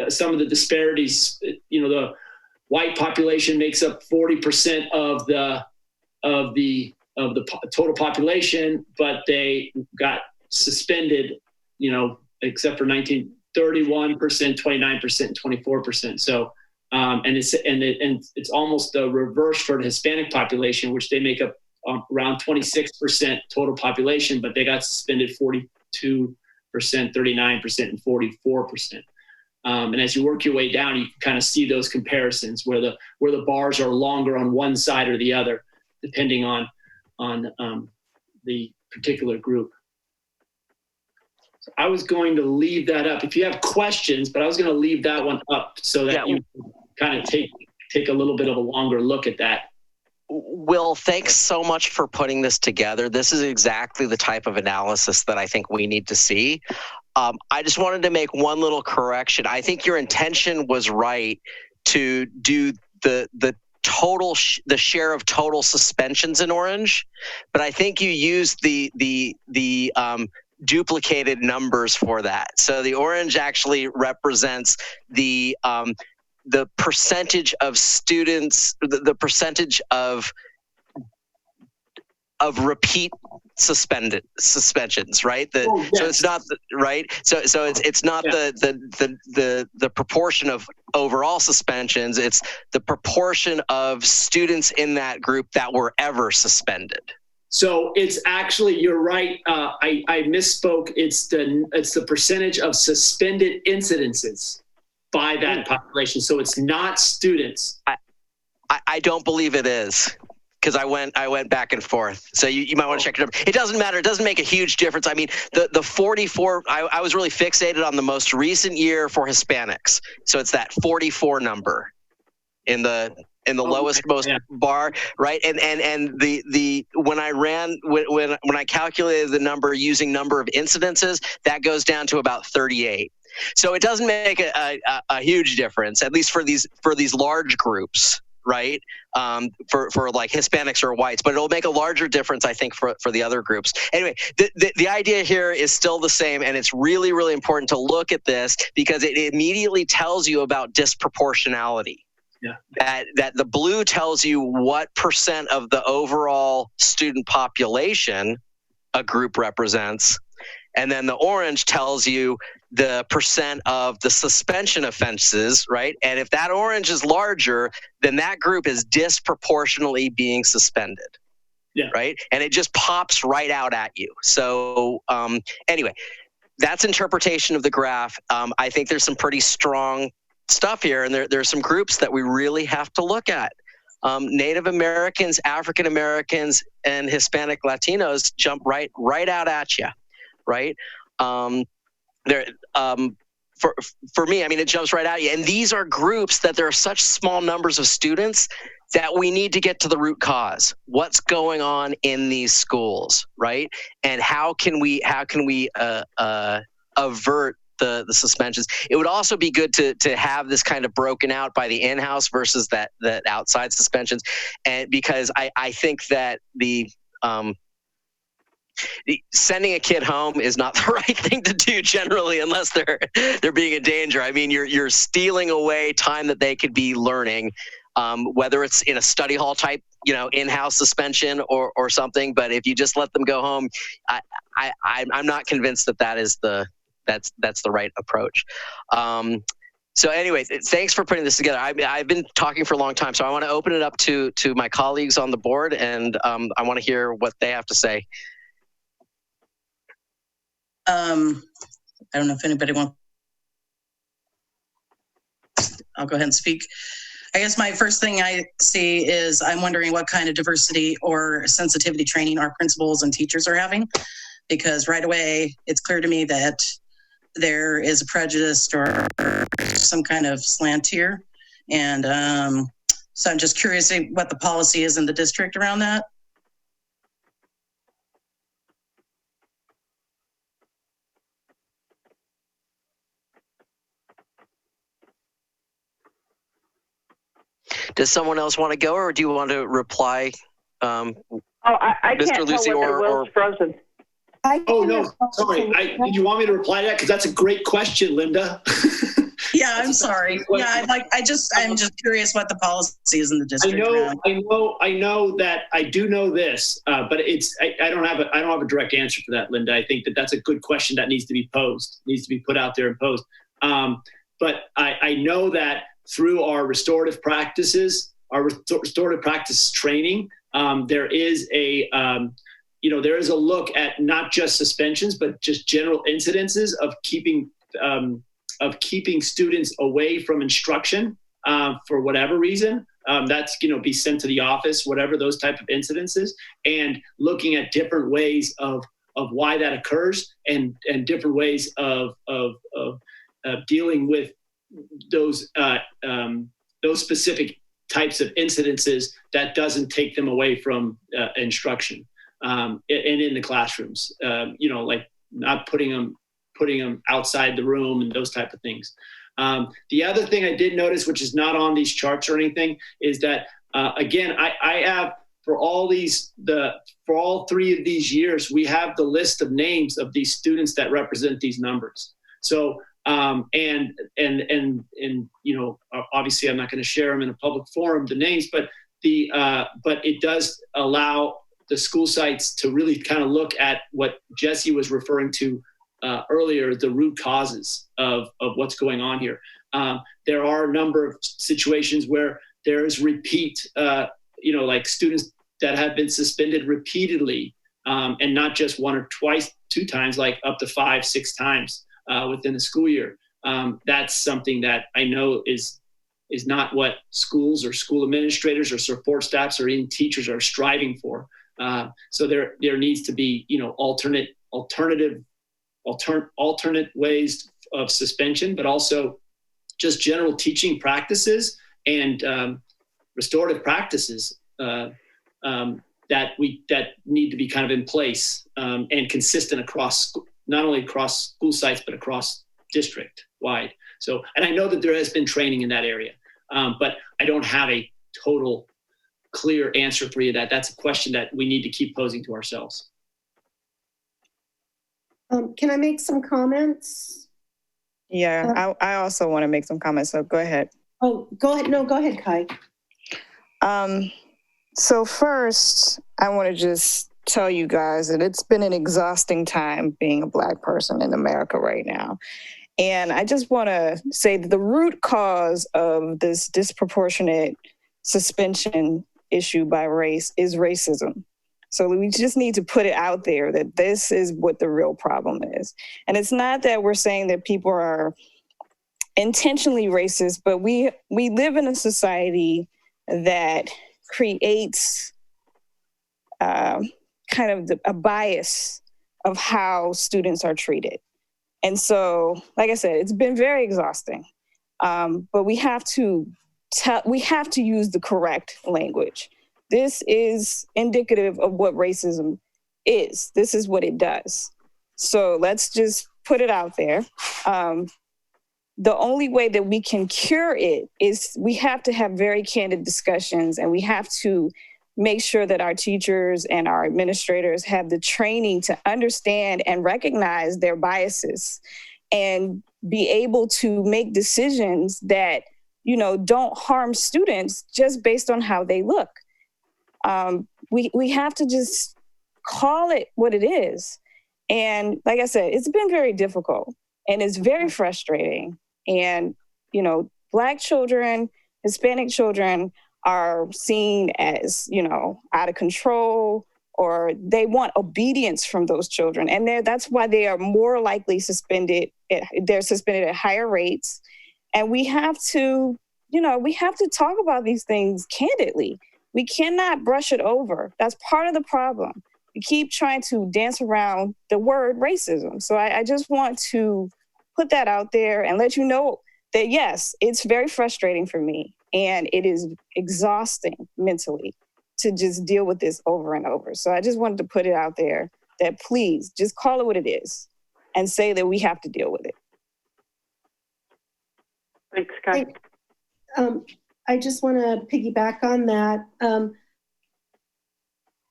some of the disparities. You know, the white population makes up 40% of the total population, but they got suspended, you know, except for 31%, 29%, and 24%. So, and it's almost the reverse for the Hispanic population, which they make up around 26% total population, but they got suspended 42%, 39%, and 44%. And as you work your way down, you can kind of see those comparisons where the bars are longer on one side or the other, depending on the particular group. So I was going to leave that up. If you have questions, but I was going to leave that one up so that you kind of take a little bit of a longer look at that. Will, thanks so much for putting this together. This is exactly the type of analysis that I think we need to see. I just wanted to make one little correction. I think your intention was right to do the total the share of total suspensions in orange, but I think you used the duplicated numbers for that. So the orange actually represents the percentage of students, the percentage of repeat suspensions, right? Yes. So it's not right. So it's not the proportion of overall suspensions. It's the proportion of students in that group that were ever suspended. So it's actually, you're right. I misspoke. It's the percentage of suspended incidences by that population. So it's not students. I don't believe it is, because I went back and forth. So you might want to check your number. It doesn't matter. It doesn't make a huge difference. I mean, the 44, I was really fixated on the most recent year for Hispanics. So it's that 44 number in the lowest most bar, right? And the when I calculated the number using number of incidences, that goes down to about 38. So it doesn't make a huge difference, at least for these large groups, right? For like Hispanics or whites, but it'll make a larger difference, I think, for the other groups. Anyway, the idea here is still the same, and it's really, really important to look at this because it immediately tells you about disproportionality. Yeah. That the blue tells you what percent of the overall student population a group represents, and then the orange tells you the percent of the suspension offenses, right? And if that orange is larger, then that group is disproportionately being suspended, right? And it just pops right out at you. So anyway, that's interpretation of the graph. I think there's some pretty strong stuff here, and there's some groups that we really have to look at. Native Americans, African Americans, and Hispanic Latinos jump right out at you, right? For me, I mean, it jumps right at you. And these are groups that there are such small numbers of students that we need to get to the root cause. What's going on in these schools, right? And how can we avert the suspensions? It would also be good to have this kind of broken out by the in-house versus that outside suspensions, and because I think that sending a kid home is not the right thing to do generally, unless they're being in danger. I mean, you're stealing away time that they could be learning, whether it's in a study hall type, in-house suspension or something. But if you just let them go home, I'm not convinced that's the right approach. So anyway, thanks for putting this together. I've been talking for a long time, so I want to open it up to my colleagues on the board, and I want to hear what they have to say. I don't know if anybody wants. I'll go ahead and speak. I guess my first thing I see is I'm wondering what kind of diversity or sensitivity training our principals and teachers are having, because right away it's clear to me that there is a prejudice or some kind of slant here. And so I'm just curious what the policy is in the district around that. Does someone else want to go, or do you want to reply? I Mr. can't Lucy tell whether Will's frozen. Oh, no, sorry. Did you want me to reply to that? Because that's a great question, Linda. Yeah, I'm sorry. Yeah, I'm just curious what the policy is in the district. I know that I do know this, but I don't have a direct answer for that, Linda. I think that's a good question that needs to be posed, needs to be put out there and posed. But I know that through our restorative practices training, there is a look at not just suspensions, but just general incidences of keeping students away from instruction for whatever reason. That's be sent to the office, whatever those type of incidences, and looking at different ways of why that occurs, and different ways of dealing with those specific types of incidences that doesn't take them away from instruction and in the classrooms. Like not putting them outside the room and those type of things. The other thing I did notice, which is not on these charts or anything, is that again, I have for all 3 of these years, we have the list of names of these students that represent these numbers. So and obviously I'm not going to share them in a public forum, the names, but it does allow the school sites to really kind of look at what Jesse was referring to earlier, the root causes of what's going on here. There are a number of situations where there is repeat, like students that have been suspended repeatedly, and not just 1 or 2 times, like up to 5, 6 times within the school year. That's something that I know is not what schools or school administrators or support staffs or even teachers are striving for. So there needs to be, alternate ways of suspension, but also just general teaching practices and restorative practices that need to be kind of in place and consistent across, not only across school sites, but across district wide. So, and I know that there has been training in that area, but I don't have a total clear answer for you. That's a question that we need to keep posing to ourselves. Can I make some comments? Yeah, I also want to make some comments, so go ahead. Oh, go ahead. No, go ahead, Kai. So first, I want to just tell you guys that it's been an exhausting time being a Black person in America right now. And I just want to say that the root cause of this disproportionate suspension issue by race is racism. So we just need to put it out there that this is what the real problem is. And it's not that we're saying that people are intentionally racist, but we live in a society that creates kind of a bias of how students are treated. And so, like I said, it's been very exhausting, but we have to use the correct language. This is indicative of what racism is. This is what it does. So let's just put it out there. The only way that we can cure it is we have to have very candid discussions, and we have to make sure that our teachers and our administrators have the training to understand and recognize their biases and be able to make decisions that, don't harm students just based on how they look. We have to just call it what it is. And like I said, it's been very difficult and it's very frustrating. And, Black children, Hispanic children are seen as, out of control, or they want obedience from those children. And that's why they are more likely suspended. They're suspended at higher rates. And we have to talk about these things candidly. We cannot brush it over. That's part of the problem. We keep trying to dance around the word racism. So I just want to put that out there and let you know that, yes, it's very frustrating for me. And it is exhausting mentally to just deal with this over and over. So I just wanted to put it out there that please just call it what it is and say that we have to deal with it. Thanks, Kai. I just want to piggyback on that.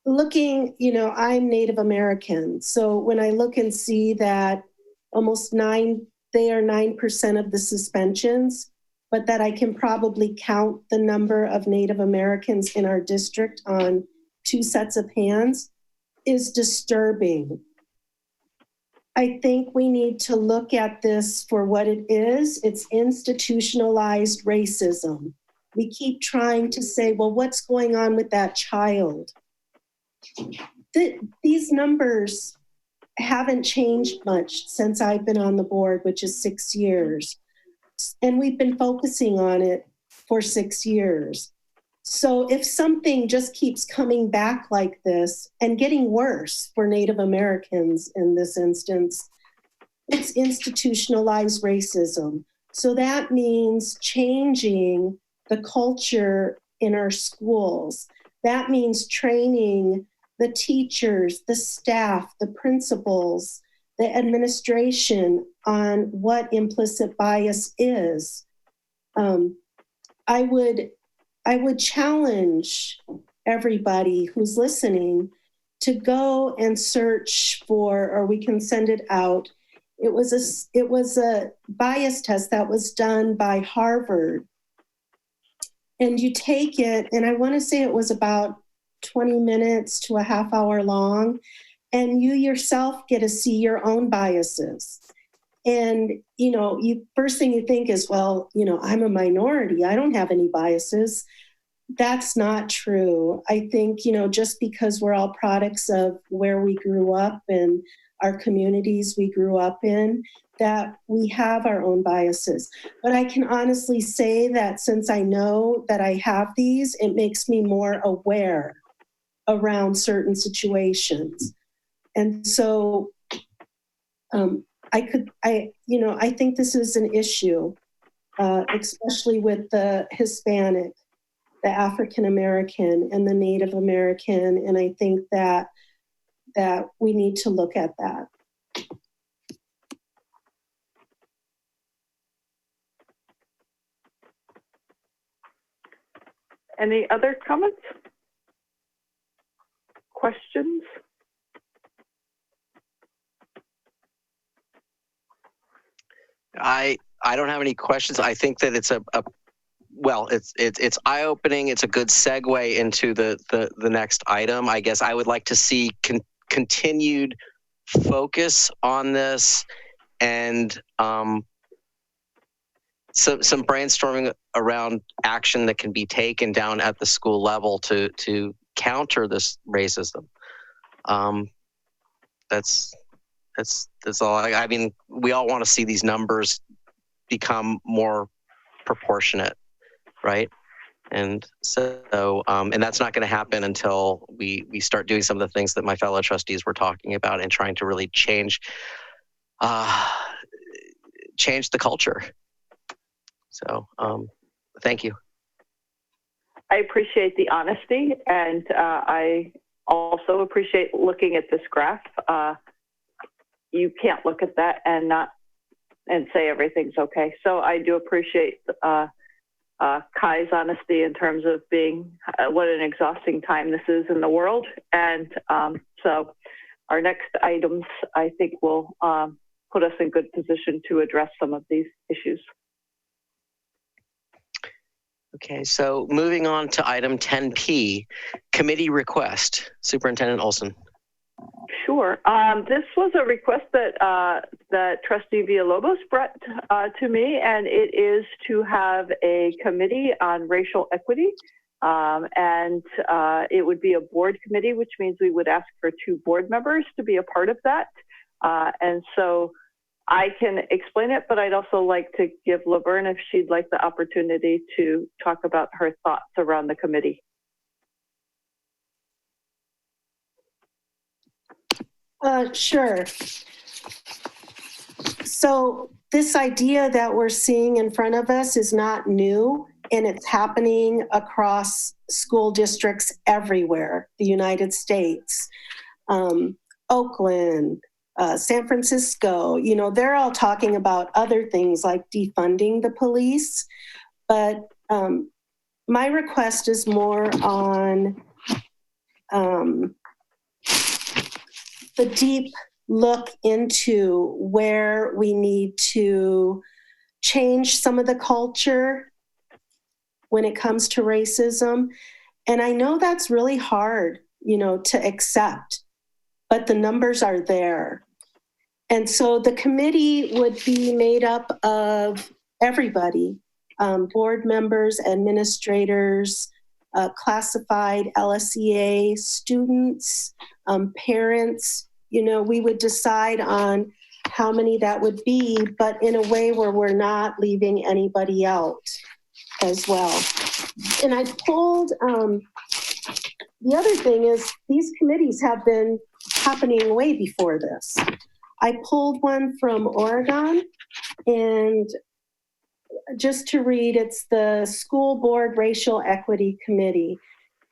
Looking, I'm Native American. So when I look and see that they are 9% of the suspensions, but that I can probably count the number of Native Americans in our district on 2 sets of hands, is disturbing. I think we need to look at this for what it is. It's institutionalized racism. We keep trying to say, well, what's going on with that child? These numbers haven't changed much since I've been on the board, which is 6 years. And we've been focusing on it for 6 years. So if something just keeps coming back like this and getting worse for Native Americans in this instance, it's institutionalized racism. So that means changing the culture in our schools. That means training the teachers, the staff, the principals, the administration on what implicit bias is. I would challenge everybody who's listening to go and search for, or we can send it out. It was a bias test that was done by Harvard. And you take it, and I want to say it was about 20 minutes to a half hour long, and you yourself get to see your own biases. And, first thing you think is, well, I'm a minority. I don't have any biases. That's not true. I think, just because we're all products of where we grew up and our communities we grew up in, that we have our own biases. But I can honestly say that since I know that I have these, it makes me more aware around certain situations. And so I think this is an issue, especially with the Hispanic, the African American, and the Native American. And I think that we need to look at that. Any other comments? Questions? I don't have any questions. I think that it's it's eye-opening. It's a good segue into the next item. I guess I would like to see continued focus on this and some brainstorming around action that can be taken down at the school level to counter this racism. That's all. I mean, we all want to see these numbers become more proportionate, right? And so, and that's not going to happen until we start doing some of the things that my fellow trustees were talking about and trying to really change the culture. So, thank you. I appreciate the honesty, and I also appreciate looking at this graph. You can't look at that and say everything's okay. So I do appreciate Kai's honesty in terms of being what an exhausting time this is in the world. And so our next items, I think, will put us in good position to address some of these issues. Okay, so moving on to item 10P, committee request. Superintendent Olson. Sure. This was a request that Trustee Villalobos brought to me, and it is to have a committee on racial equity. And it would be a board committee, which means we would ask for 2 board members to be a part of that. And so I can explain it, but I'd also like to give Laverne, if she'd like the opportunity to talk about her thoughts around the committee. Sure. So this idea that we're seeing in front of us is not new, and it's happening across school districts everywhere, the United States, Oakland, San Francisco, they're all talking about other things like defunding the police. But my request is more on the deep look into where we need to change some of the culture when it comes to racism. And I know that's really hard, to accept, but the numbers are there. And so the committee would be made up of everybody, board members, administrators, classified LSEA students, parents. We would decide on how many that would be, but in a way where we're not leaving anybody out as well. And I pulled, the other thing is these committees have been happening way before this. I pulled one from Oregon, and just to read, it's the School Board Racial Equity Committee.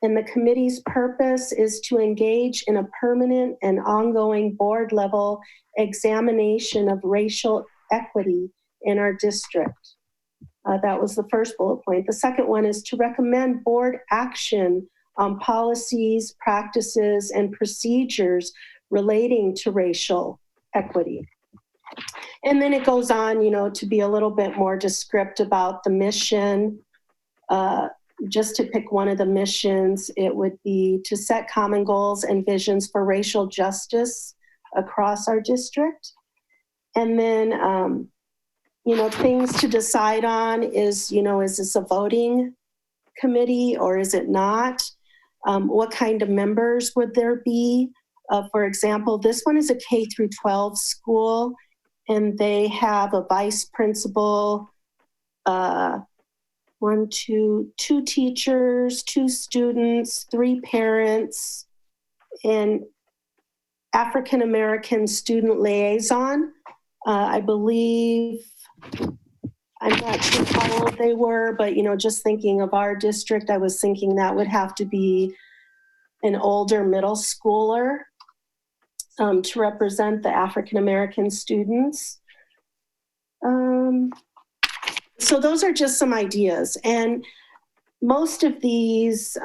And the committee's purpose is to engage in a permanent and ongoing board level examination of racial equity in our district. That was the first bullet point. The second one is to recommend board action on policies, practices, and procedures relating to racial equity. And then it goes on, to be a little bit more descriptive about the mission. Just to pick one of the missions, it would be to set common goals and visions for racial justice across our district. And then, things to decide on is, is this a voting committee or is it not? What kind of members would there be? For example, this one is a K through 12 school, and they have a vice principal, two teachers, 2 students, 3 parents, and African-American student liaison. I believe, I'm not sure how old they were, but, just thinking of our district, I was thinking that would have to be an older middle schooler to represent the African-American students. So those are just some ideas. And most of these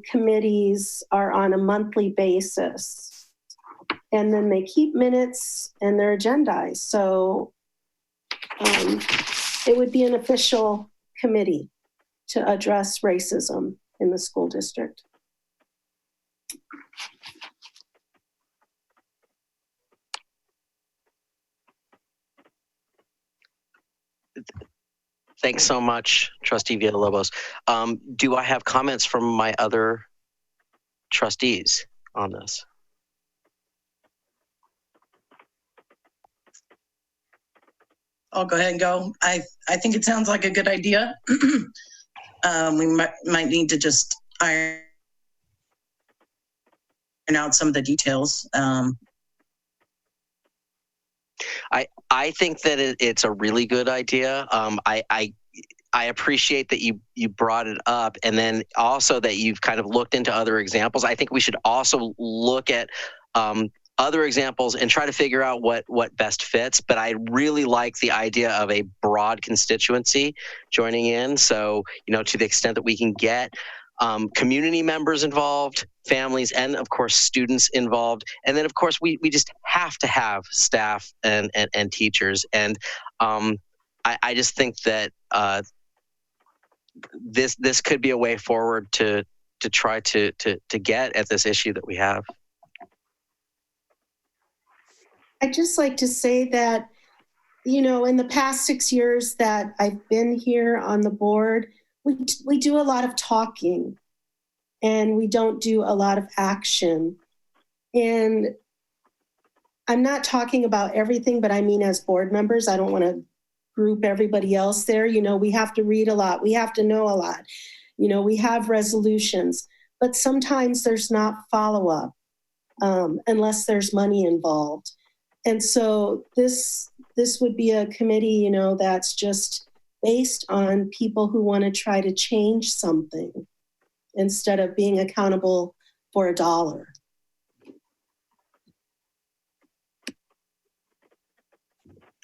committees are on a monthly basis. And then they keep minutes and they're agendized. So it would be an official committee to address racism in the school district. Thanks so much, Trustee Villalobos. Do I have comments from my other trustees on this? I'll go ahead and go. I think it sounds like a good idea. We might need to just iron out some of the details. I think that it's a really good idea. I appreciate that you brought it up, and then also that you've kind of looked into other examples. I think we should also look at other examples and try to figure out what best fits. But I really like the idea of a broad constituency joining in. So, to the extent that we can get community members involved, families, and of course students involved, and then of course we just have to have staff and teachers. And I just think that this could be a way forward to try to get at this issue that we have. I'd just like to say that, in the past 6 years that I've been here on the board, we do a lot of talking and we don't do a lot of action. And I'm not talking about everything, but I mean as board members, I don't want to group everybody else there. We have to read a lot. We have to know a lot. We have resolutions, but sometimes there's not follow-up unless there's money involved. And so this would be a committee, that's just based on people who want to try to change something instead of being accountable for $1.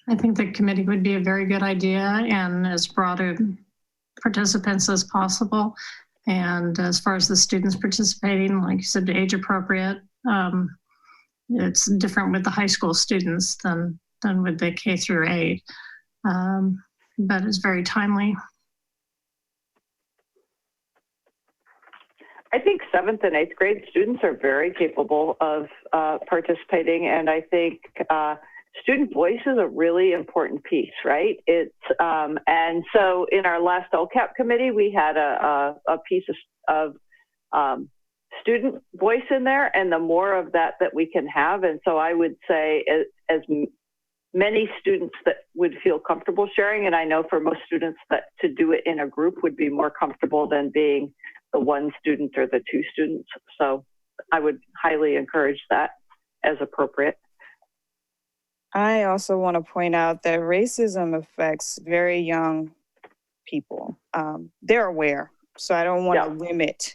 I think the committee would be a very good idea, and as broad participants as possible. And as far as the students participating, like you said, age appropriate. It's different with the high school students than with the K through 8, but it's very timely. I think 7th and 8th grade students are very capable of participating, and I think student voice is a really important piece, right? It's and so in our last LCAP committee, we had a piece of student voice in there, and the more of that we can have. And so I would say as many students that would feel comfortable sharing, and I know for most students that to do it in a group would be more comfortable than being the one student or the two students. So I would highly encourage that as appropriate. I also want to point out that racism affects very young people. They're aware, so I don't want to limit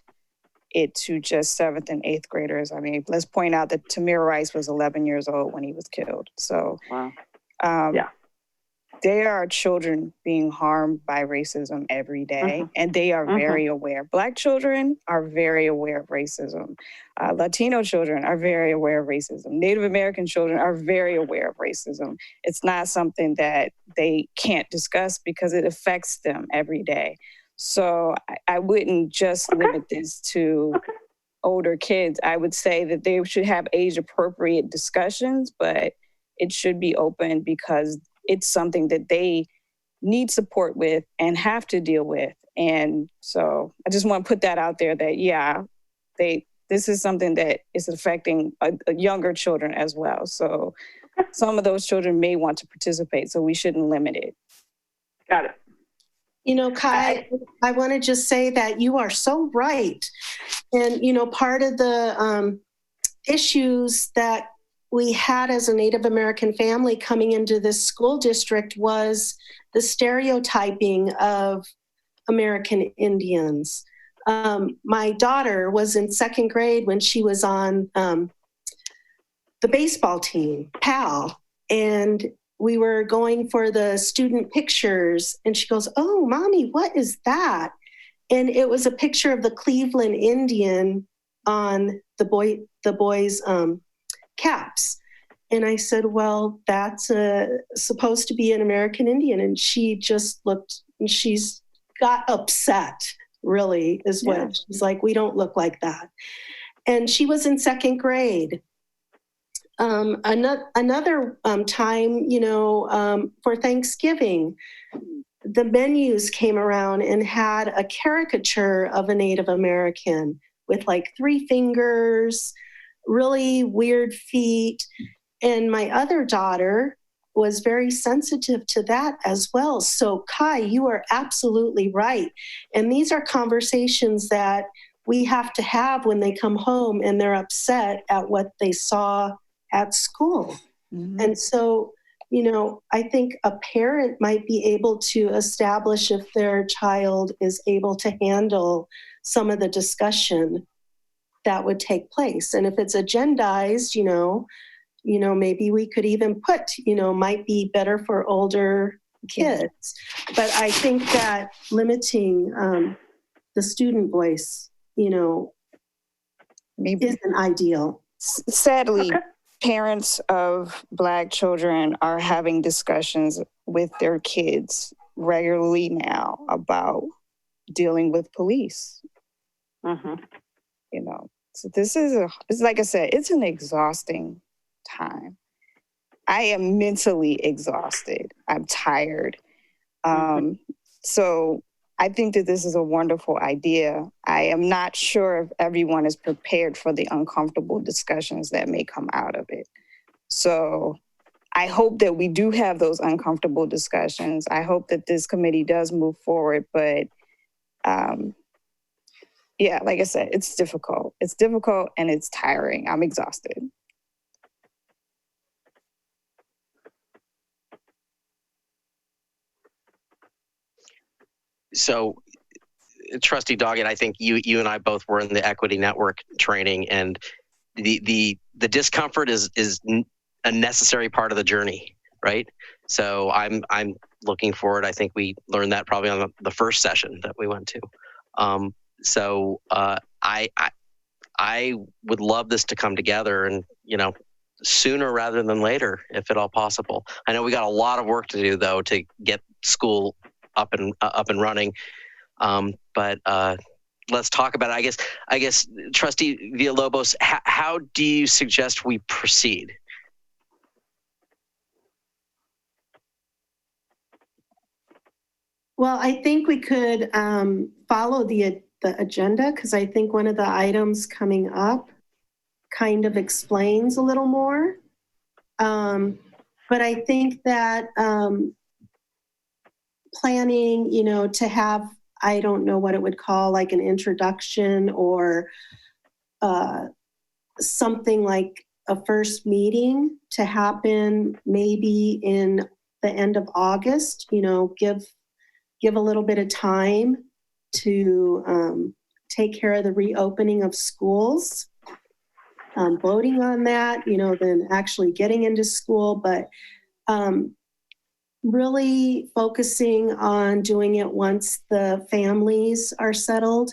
it to just 7th and 8th graders. I mean, let's point out that Tamir Rice was 11 years old when he was killed. So there are children being harmed by racism every day, and they are very aware. Black children are very aware of racism. Latino children are very aware of racism. Native American children are very aware of racism. It's not something that they can't discuss because it affects them every day. So I wouldn't just limit this to older kids. I would say that they should have age-appropriate discussions, but it should be open because it's something that they need support with and have to deal with. And so I just want to put that out there that, this is something that is affecting younger children as well. So some of those children may want to participate, so we shouldn't limit it. Got it. Kai, I want to just say that you are so right. And, part of the issues that we had as a Native American family coming into this school district was the stereotyping of American Indians. My daughter was in 2nd grade when she was on the baseball team, PAL, and we were going for the student pictures, and she goes, "Oh, Mommy, what is that?" And it was a picture of the Cleveland Indian on the boys' caps. And I said, "Well, that's supposed to be an American Indian." And she just looked, and she's got upset, really, is what she's like, "We don't look like that." And she was in 2nd grade. Another time, for Thanksgiving, the menus came around and had a caricature of a Native American with like 3 fingers, really weird feet. And my other daughter was very sensitive to that as well. So Kai, you are absolutely right. And these are conversations that we have to have when they come home and they're upset at what they saw at school. Mm-hmm. And so, I think a parent might be able to establish if their child is able to handle some of the discussion that would take place. And if it's agendized, maybe we could even put, might be better for older kids. But I think that limiting the student voice, maybe isn't ideal. Sadly, parents of Black children are having discussions with their kids regularly now about dealing with police. Mm-hmm. So this is it's like I said, it's an exhausting time. I am mentally exhausted. I'm tired. So I think that this is a wonderful idea. I am not sure if everyone is prepared for the uncomfortable discussions that may come out of it. So I hope that we do have those uncomfortable discussions. I hope that this committee does move forward, but yeah, like I said, it's difficult. It's difficult and it's tiring. I'm exhausted. So, Trustee Doggett, I think you and I both were in the Equity Network training, and the discomfort is a necessary part of the journey, right? So I'm looking forward. I think we learned that probably on the first session that we went to. So I would love this to come together, and sooner rather than later, if at all possible. I know we got a lot of work to do though to get school up and running. But let's talk about it. I guess, Trustee Villalobos, how do you suggest we proceed? Well, I think we could follow the agenda, because I think one of the items coming up kind of explains a little more. But I think that planning, to have, I don't know what it would call, like an introduction or something like a first meeting to happen maybe in the end of August, give a little bit of time to take care of the reopening of schools, voting on that, then actually getting into school, but really focusing on doing it once the families are settled.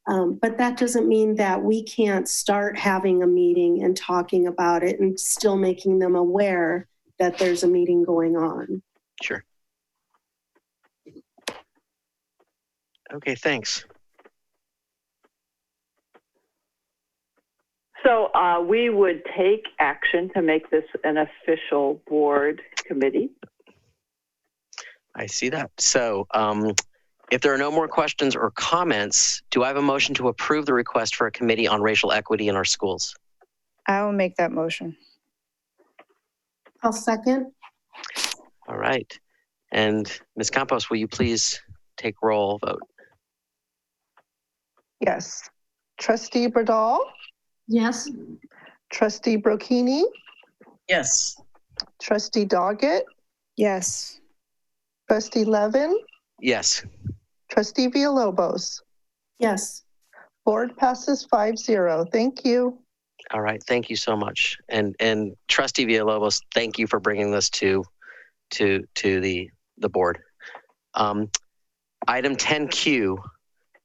But that doesn't mean that we can't start having a meeting and talking about it and still making them aware that there's a meeting going on. Sure. Okay, thanks. So we would take action to make this an official board committee. I see that. So if there are no more questions or comments, do I have a motion to approve the request for a committee on racial equity in our schools? I will make that motion. I'll second. All right. And Ms. Campos, will you please take roll vote? Yes. Trustee Bradall? Yes. Trustee Brocchini? Yes. Trustee Doggett? Yes. Trustee Levin? Yes. Trustee Villalobos? Yes. Board passes 5-0. Thank you. All right. Thank you so much. And Trustee Villalobos, thank you for bringing this to the board. Item 10Q,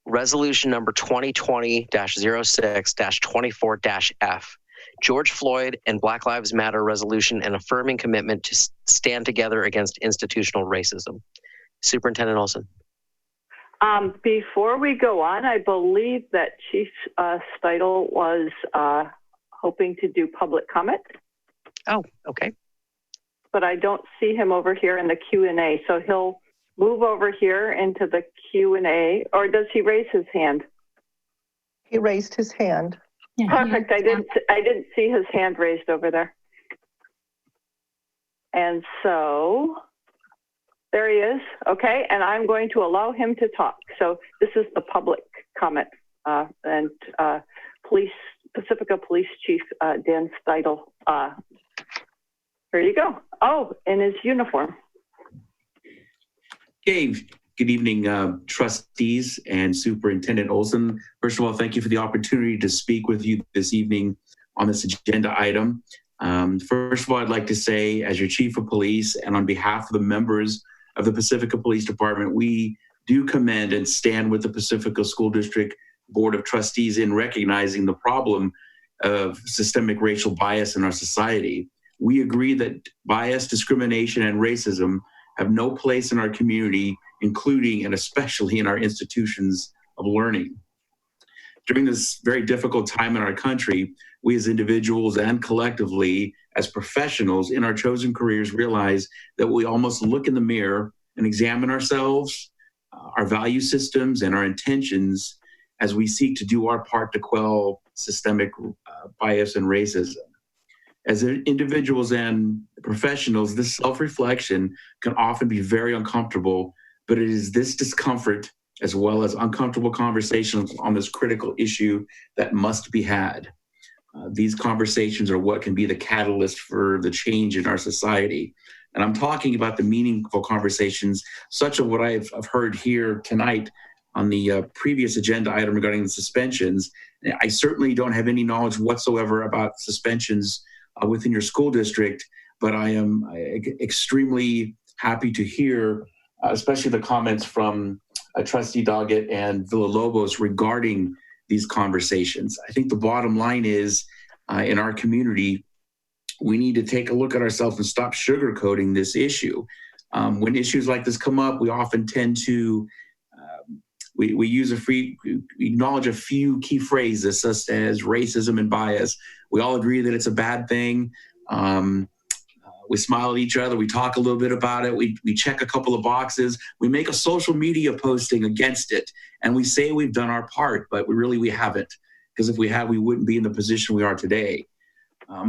resolution number 2020-06-24-F, George Floyd and Black Lives Matter resolution and affirming commitment to stand together against institutional racism. Superintendent Olson. Before we go on, I believe that Chief Steitel was hoping to do public comment. Oh, okay. But I don't see him over here in the Q&A, so he'll move over here into the Q&A, or does he raise his hand? He raised his hand. Yeah, perfect. I didn't see his hand raised over there. And so there he is. Okay, and I'm going to allow him to talk. So this is the public comment, and Pacifica Police Chief Dan Steitel. Here you go. Oh, in his uniform. Okay, good evening, trustees and Superintendent Olson. First of all, thank you for the opportunity to speak with you this evening on this agenda item. First of all, I'd like to say, as your Chief of Police and on behalf of the members of the Pacifica Police Department, we do commend and stand with the Pacifica School District Board of Trustees in recognizing the problem of systemic racial bias in our society. We agree that bias, discrimination, and racism have no place in our community, including and especially in our institutions of learning. During this very difficult time in our country, we as individuals and collectively as professionals in our chosen careers realize that we almost look in the mirror and examine ourselves, our value systems, and our intentions as we seek to do our part to quell systemic bias and racism. As individuals and professionals, this self-reflection can often be very uncomfortable, but it is this discomfort as well as uncomfortable conversations on this critical issue that must be had. These conversations are what can be the catalyst for the change in our society. And I'm talking about the meaningful conversations, such as what I've heard here tonight on the previous agenda item regarding the suspensions. I certainly don't have any knowledge whatsoever about suspensions within your school district, but I am extremely happy to hear, especially the comments from Trustee Doggett and Villalobos regarding these conversations. I think the bottom line is, in our community, we need to take a look at ourselves and stop sugarcoating this issue. When issues like this come up, we often tend to we acknowledge a few key phrases such as racism and bias. We all agree that it's a bad thing. We smile at each other. We talk a little bit about it. We check a couple of boxes. We make a social media posting against it. And we say we've done our part, but we haven't. Because if we have, we wouldn't be in the position we are today.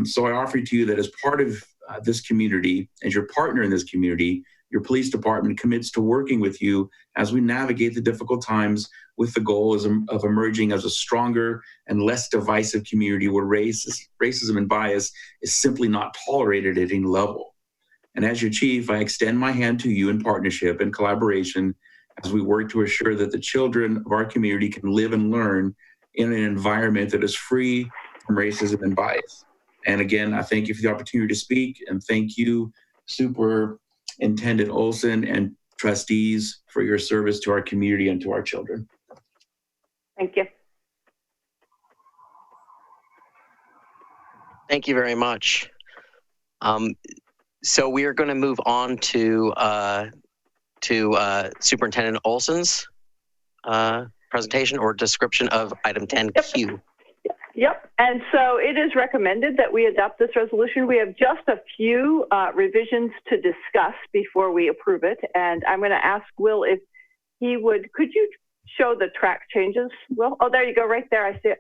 So I offer to you that as part of this community, as your partner in this community, your police department commits to working with you as we navigate the difficult times with the goal of emerging as a stronger and less divisive community where racism and bias is simply not tolerated at any level. And as your chief, I extend my hand to you in partnership and collaboration as we work to assure that the children of our community can live and learn in an environment that is free from racism and bias. And again, I thank you for the opportunity to speak, and thank you, Superintendent Olson and trustees, for your service to our community and to our children. Thank you. Thank you very much. So we are going to move on to Superintendent Olson's presentation or description of item 10Q. Yep, and so it is recommended that we adopt this resolution. We have just a few revisions to discuss before we approve it, and I'm going to ask Will if he would, could you show the track changes, Will? Oh, there you go, right there, I see it.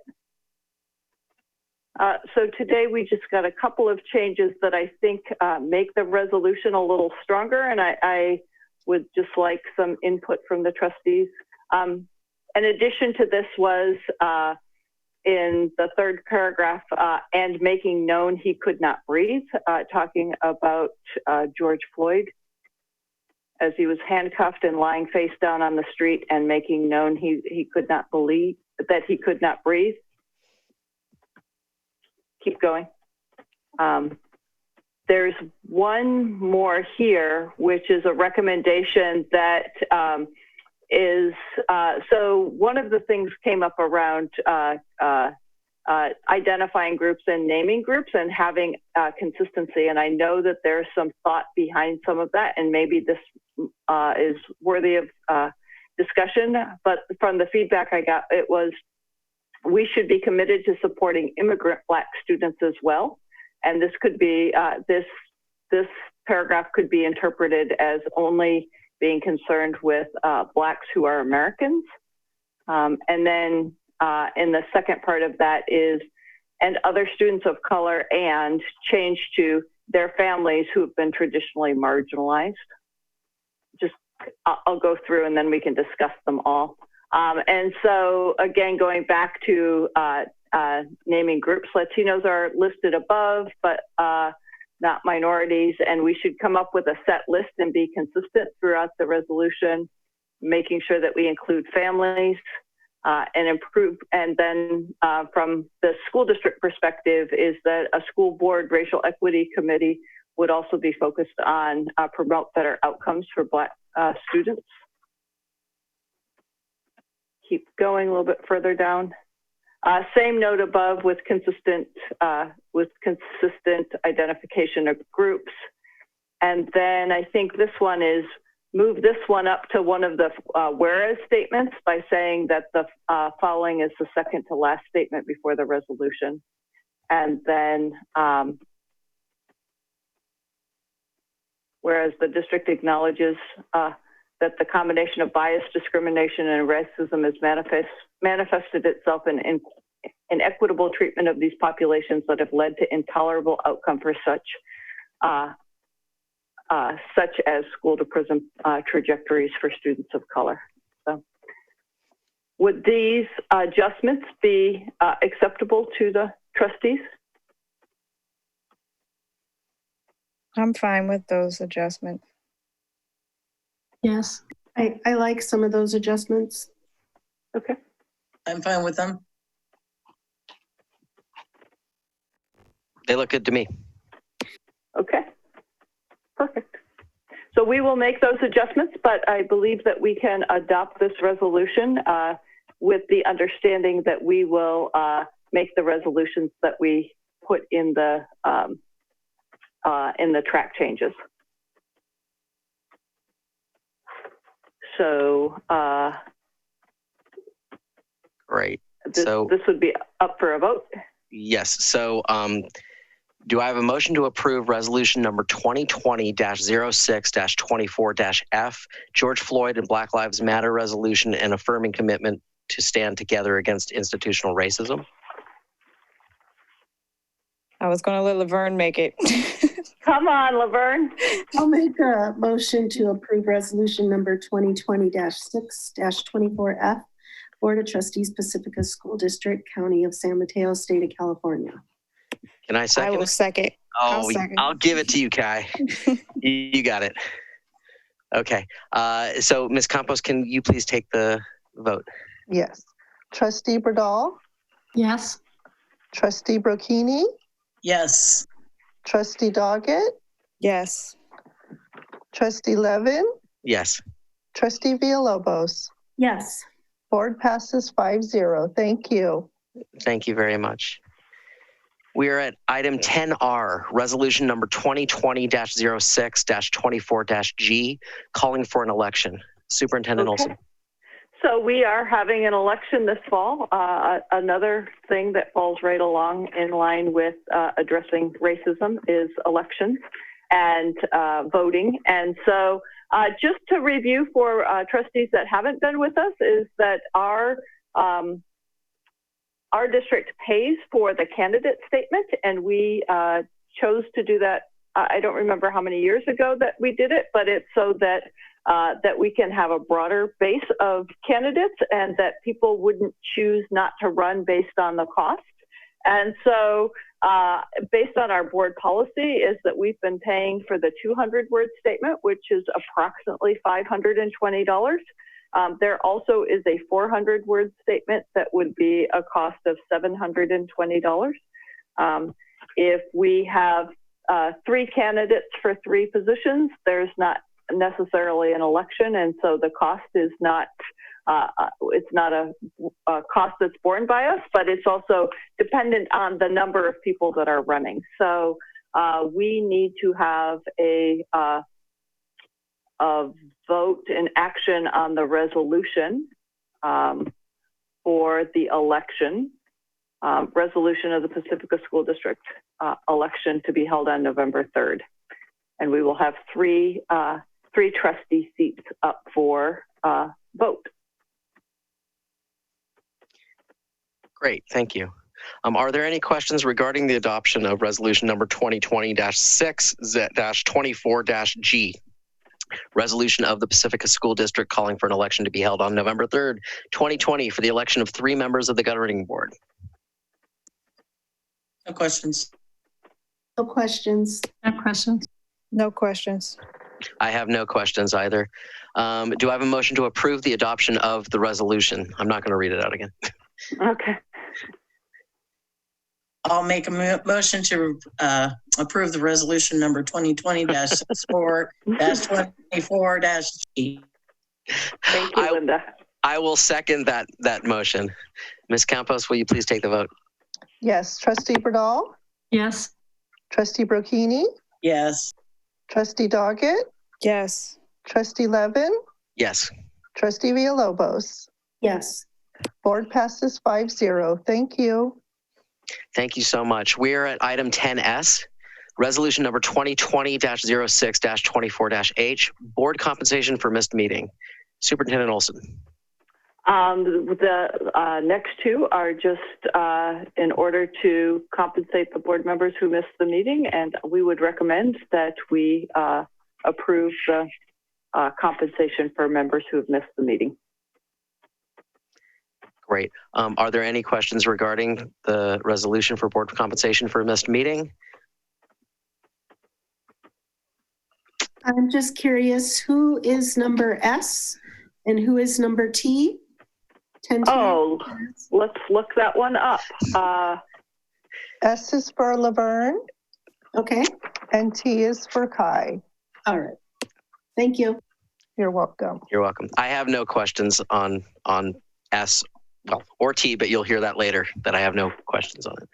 So today we just got a couple of changes that I think make the resolution a little stronger, and I would just like some input from the trustees. In addition to this was in the third paragraph, and making known he could not breathe, talking about George Floyd as he was handcuffed and lying face down on the street and making known he could not believe that he could not breathe. Keep going. There's one more here, which is a recommendation that is, so one of the things came up around identifying groups and naming groups and having consistency. And I know that there's some thought behind some of that, and maybe this is worthy of discussion. But from the feedback I got, it was, we should be committed to supporting immigrant Black students as well. And this could be, this paragraph could be interpreted as only being concerned with Blacks who are Americans. And then in the second part of that is, and other students of color, and change to their families who have been traditionally marginalized. Just, I'll go through and then we can discuss them all. And so again, going back to naming groups, Latinos are listed above, but not minorities, and we should come up with a set list and be consistent throughout the resolution, making sure that we include families and improve. And then from the school district perspective is that a school board racial equity committee would also be focused on promote better outcomes for Black students. Keep going a little bit further down. Same note above with consistent identification of groups. And then I think this one is move this one up to one of the whereas statements by saying that the following is the second to last statement before the resolution. And then whereas the district acknowledges that the combination of bias, discrimination, and racism has manifested itself in inequitable treatment of these populations that have led to intolerable outcome for such as school to prison trajectories for students of color. So, would these adjustments be acceptable to the trustees? I'm fine with those adjustments. Yes. I like some of those adjustments. Okay. I'm fine with them. They look good to me. Okay. Perfect. So we will make those adjustments, but I believe that we can adopt this resolution with the understanding that we will make the resolutions that we put in the track changes. So Great. This would be up for a vote. Yes. So do I have a motion to approve resolution number 2020-06-24-F, George Floyd and Black Lives Matter resolution and affirming commitment to stand together against institutional racism? I was going to let Laverne make it. Come on, Laverne. I'll make a motion to approve resolution number 2020-6-24F, Board of Trustees, Pacifica School District, County of San Mateo, State of California. Can I second? I will second. Oh, I'll give it to you, Kai. You got it. Okay. So, Ms. Campos, can you please take the vote? Yes. Trustee Bradall? Yes. Trustee Brocchini? Yes. Trustee Doggett? Yes. Trustee Levin? Yes. Trustee Villalobos? Yes. Board passes 5-0. Thank you. Thank you very much. We are at item 10R, resolution number 2020-06-24-G, calling for an election. Superintendent Olson. So we are having an election this fall. Another thing that falls right along in line with addressing racism is elections and voting. And so just to review for trustees that haven't been with us is that our district pays for the candidate statement, and we chose to do that. I don't remember how many years ago that we did it, but it's so that that we can have a broader base of candidates and that people wouldn't choose not to run based on the cost. And so based on our board policy is that we've been paying for the 200-word statement, which is approximately $520. There also is a 400-word statement that would be a cost of $720. If we have 3 candidates for 3 positions, there's not necessarily an election, and so the cost is not it's not a cost that's borne by us, but it's also dependent on the number of people that are running. So we need to have a vote and action on the resolution for the election, resolution of the Pacifica School District election to be held on November 3rd. And we will have 3 trustee seats up for vote. Great, thank you. Are there any questions regarding the adoption of resolution number 2020-6-24-G? Resolution of the Pacifica School District calling for an election to be held on November 3rd, 2020 for the election of 3 members of the governing board. No questions. No questions. No questions. No questions. I have no questions either. Do I have a motion to approve the adoption of the resolution? I'm not going to read it out again. Okay. I'll make a motion to approve the resolution number 2020-64-24-G. Thank you, Linda. I will second that motion. Ms. Campos, will you please take the vote? Yes. Trustee Bradall? Yes. Trustee Brocchini? Yes. Trustee Doggett? Yes. Trustee Levin? Yes. Trustee Villalobos? Yes. Board passes 5-0. Thank you. Thank you so much. We're at item 10S, resolution number 2020-06-24-H, board compensation for missed meeting. Superintendent Olson. The next two are just in order to compensate the board members who missed the meeting, and we would recommend that we approve the compensation for members who have missed the meeting. Great. Are there any questions regarding the resolution for board compensation for a missed meeting? I'm just curious, who is number S and who is number T? 10 Oh, let's look that one up. S is for Laverne. Okay. And T is for Kai. All right. Thank you. You're welcome. You're welcome. I have no questions on S, well, or T, but you'll hear that later that I have no questions on it.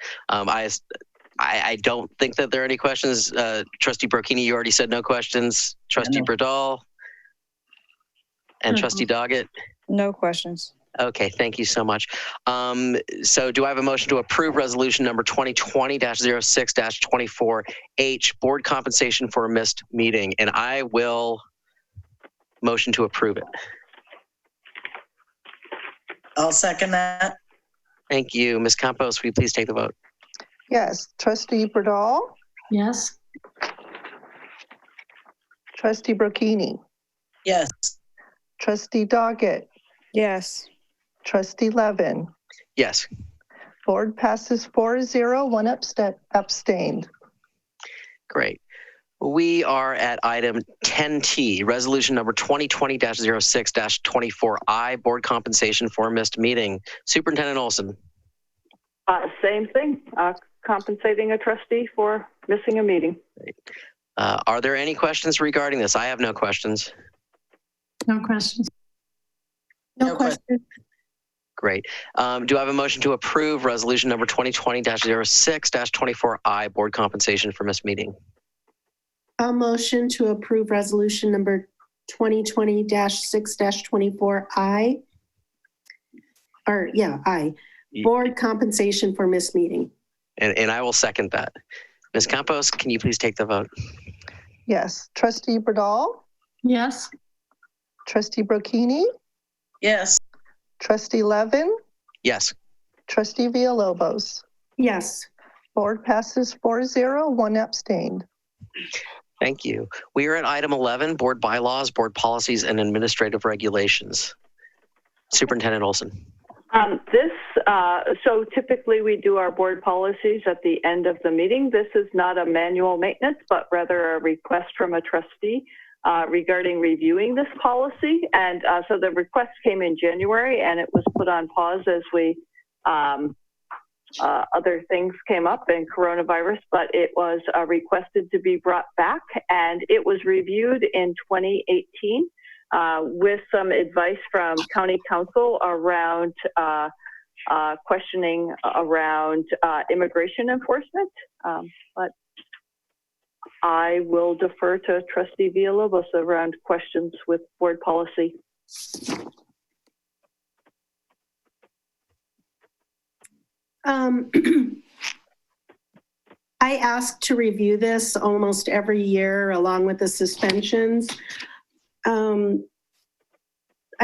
I don't think that there are any questions. Trustee Brocchini, you already said no questions. Trustee Bradall and Trustee Doggett. No questions. Okay, thank you so much. So do I have a motion to approve resolution number 2020-06-24H, board compensation for a missed meeting? And I will motion to approve it. I'll second that. Thank you. Ms. Campos, will you please take the vote? Yes. Trustee Bradall? Yes. Trustee Brocchini? Yes. Trustee Doggett? Yes. Trustee Levin? Yes. Board passes 4-0, one abstained. Great. We are at item 10T, resolution number 2020-06-24I, board compensation for missed meeting. Superintendent Olson. Same thing, compensating a trustee for missing a meeting. Are there any questions regarding this? I have no questions. No questions. No questions. Great. Do I have a motion to approve resolution number 2020-06-24I, board compensation for missed meeting? A motion to approve resolution number 2020-6-24I. I. Board compensation for missed meeting. And I will second that. Ms. Campos, can you please take the vote? Yes. Trustee Bradall? Yes. Trustee Brocchini? Yes. Trustee Levin? Yes. Trustee Villalobos? Yes. Board passes 4-0, one abstained. Thank you. We are at item 11, board bylaws, board policies, and administrative regulations. Superintendent Olson. So typically we do our board policies at the end of the meeting. This is not a manual maintenance, but rather a request from a trustee regarding reviewing this policy. And so the request came in January and it was put on pause as we other things came up in coronavirus, but it was requested to be brought back, and it was reviewed in 2018 with some advice from county council around questioning around immigration enforcement. But I will defer to Trustee Villalobos around questions with board policy. I ask to review this almost every year along with the suspensions. I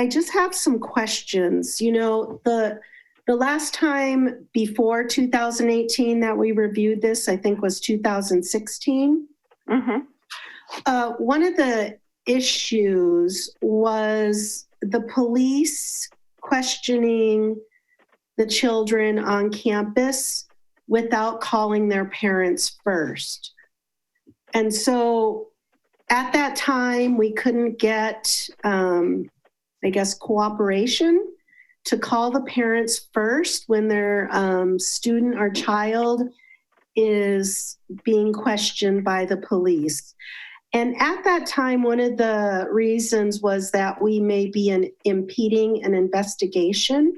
just have some questions. You know, the The last time before 2018 that we reviewed this, I think, was 2016. One of the issues was the police questioning the children on campus without calling their parents first. And so at that time, we couldn't get, cooperation to call the parents first when their student or child is being questioned by the police. And at that time, one of the reasons was that we may be impeding an investigation.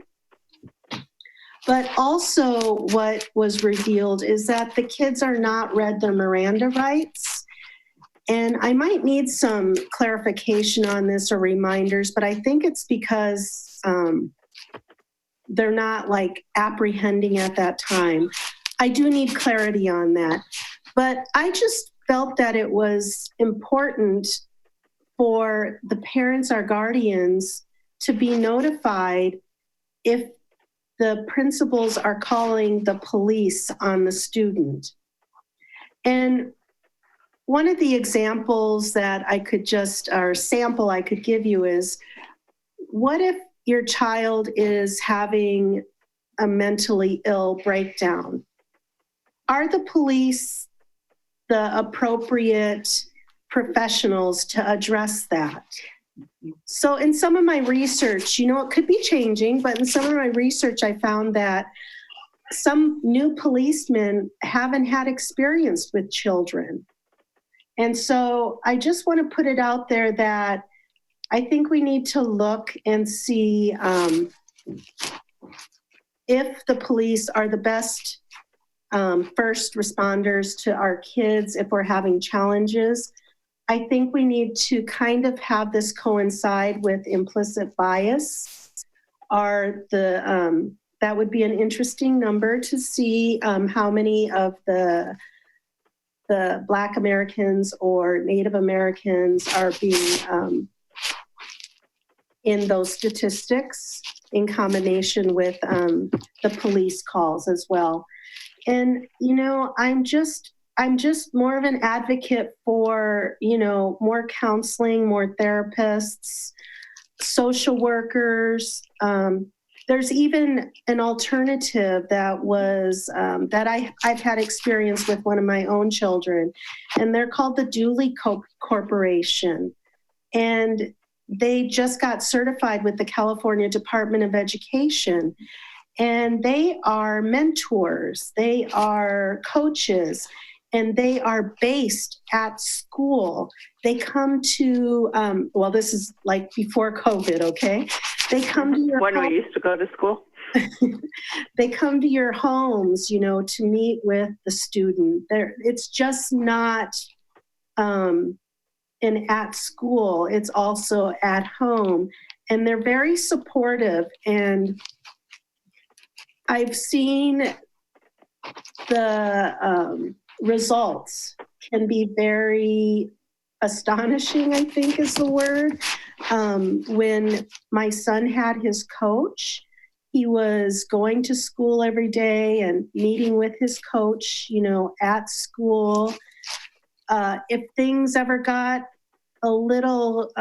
But also what was revealed is that the kids are not read their Miranda rights. And I might need some clarification on this or reminders, but I think it's because they're not like apprehending at that time. I do need clarity on that. But I just felt that it was important for the parents or guardians to be notified if the principals are calling the police on the student. And one of the examples that I could sample I could give you is, what if your child is having a mentally ill breakdown? Are the police the appropriate professionals to address that? So in some of my research, it could be changing, but in some of my research, I found that some new policemen haven't had experience with children. And so I just want to put it out there that I think we need to look and see if the police are the best first responders to our kids if we're having challenges. I think we need to kind of have this coincide with implicit bias. That would be an interesting number to see how many of the Black Americans or Native Americans are being in those statistics in combination with the police calls as well. And, I'm just more of an advocate for, more counseling, more therapists, social workers. There's even an alternative that was that I've had experience with one of my own children, and they're called the Dooley Corporation. And they just got certified with the California Department of Education. And they are mentors, they are coaches, and they are based at school. They come to, this is like before COVID, okay? They come to your when we used to go to school. They come to your homes, to meet with the student. It's just not at school, it's also at home. And they're very supportive. And I've seen the results can be very astonishing, I think is the word. When my son had his coach, he was going to school every day and meeting with his coach, at school. If things ever got a little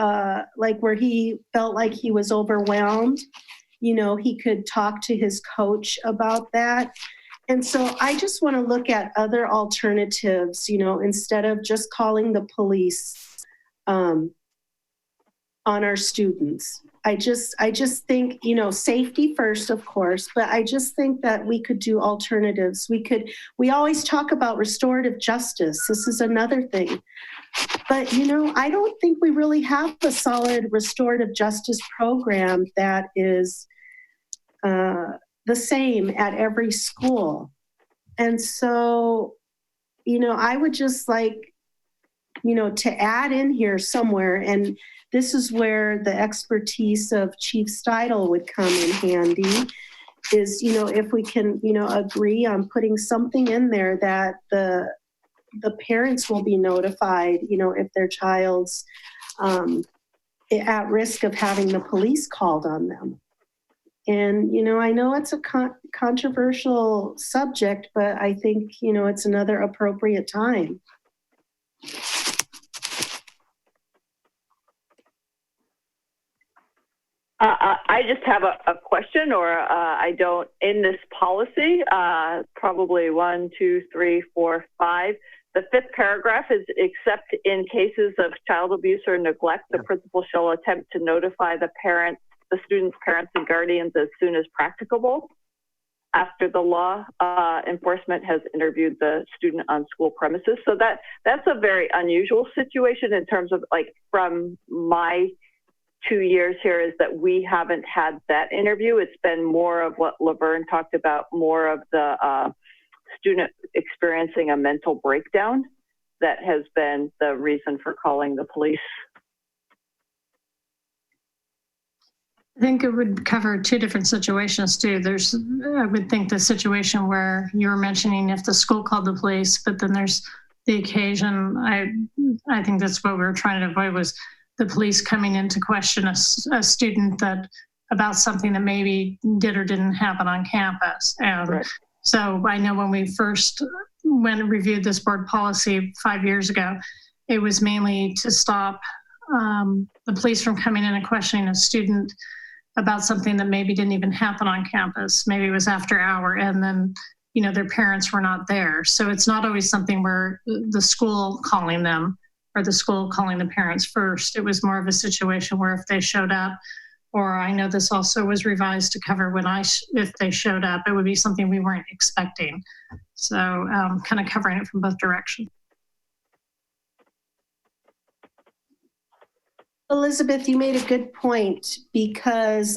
like where he felt like he was overwhelmed, he could talk to his coach about that. And so I just want to look at other alternatives, instead of just calling the police on our students. I just think, safety first, of course, but I just think that we could do alternatives. We always talk about restorative justice. This is another thing. But, I don't think we really have a solid restorative justice program that is the same at every school. And so, I would just like, to add in here somewhere, and this is where the expertise of Chief Steidel would come in handy, is, if we can, agree on putting something in there that the parents will be notified, if their child's at risk of having the police called on them. And, I know it's a controversial subject, but I think, it's another appropriate time. I just have a question, or I don't, in this policy, probably 1, 2, 3, 4, 5. The 5th paragraph is, except in cases of child abuse or neglect, the principal shall attempt to notify the student's parents and guardians as soon as practicable after the law enforcement has interviewed the student on school premises. So that's a very unusual situation in terms of, like, from my 2 years here, is that we haven't had that interview. It's been more of what Laverne talked about, more of the student experiencing a mental breakdown that has been the reason for calling the police. I think it would cover 2 different situations too. I would think the situation where you were mentioning if the school called the police, but then there's the occasion, I think that's what we were trying to avoid, was the police coming in to question a student about something that maybe did or didn't happen on campus. And right. So I know when we first reviewed this board policy 5 years ago, it was mainly to stop the police from coming in and questioning a student about something that maybe didn't even happen on campus. Maybe it was after hour, and then, their parents were not there. So it's not always something where the school calling them or the school calling the parents first. It was more of a situation where if they showed up, or I know this also was revised to cover if they showed up, it would be something we weren't expecting. So kind of covering it from both directions. Elizabeth, you made a good point, because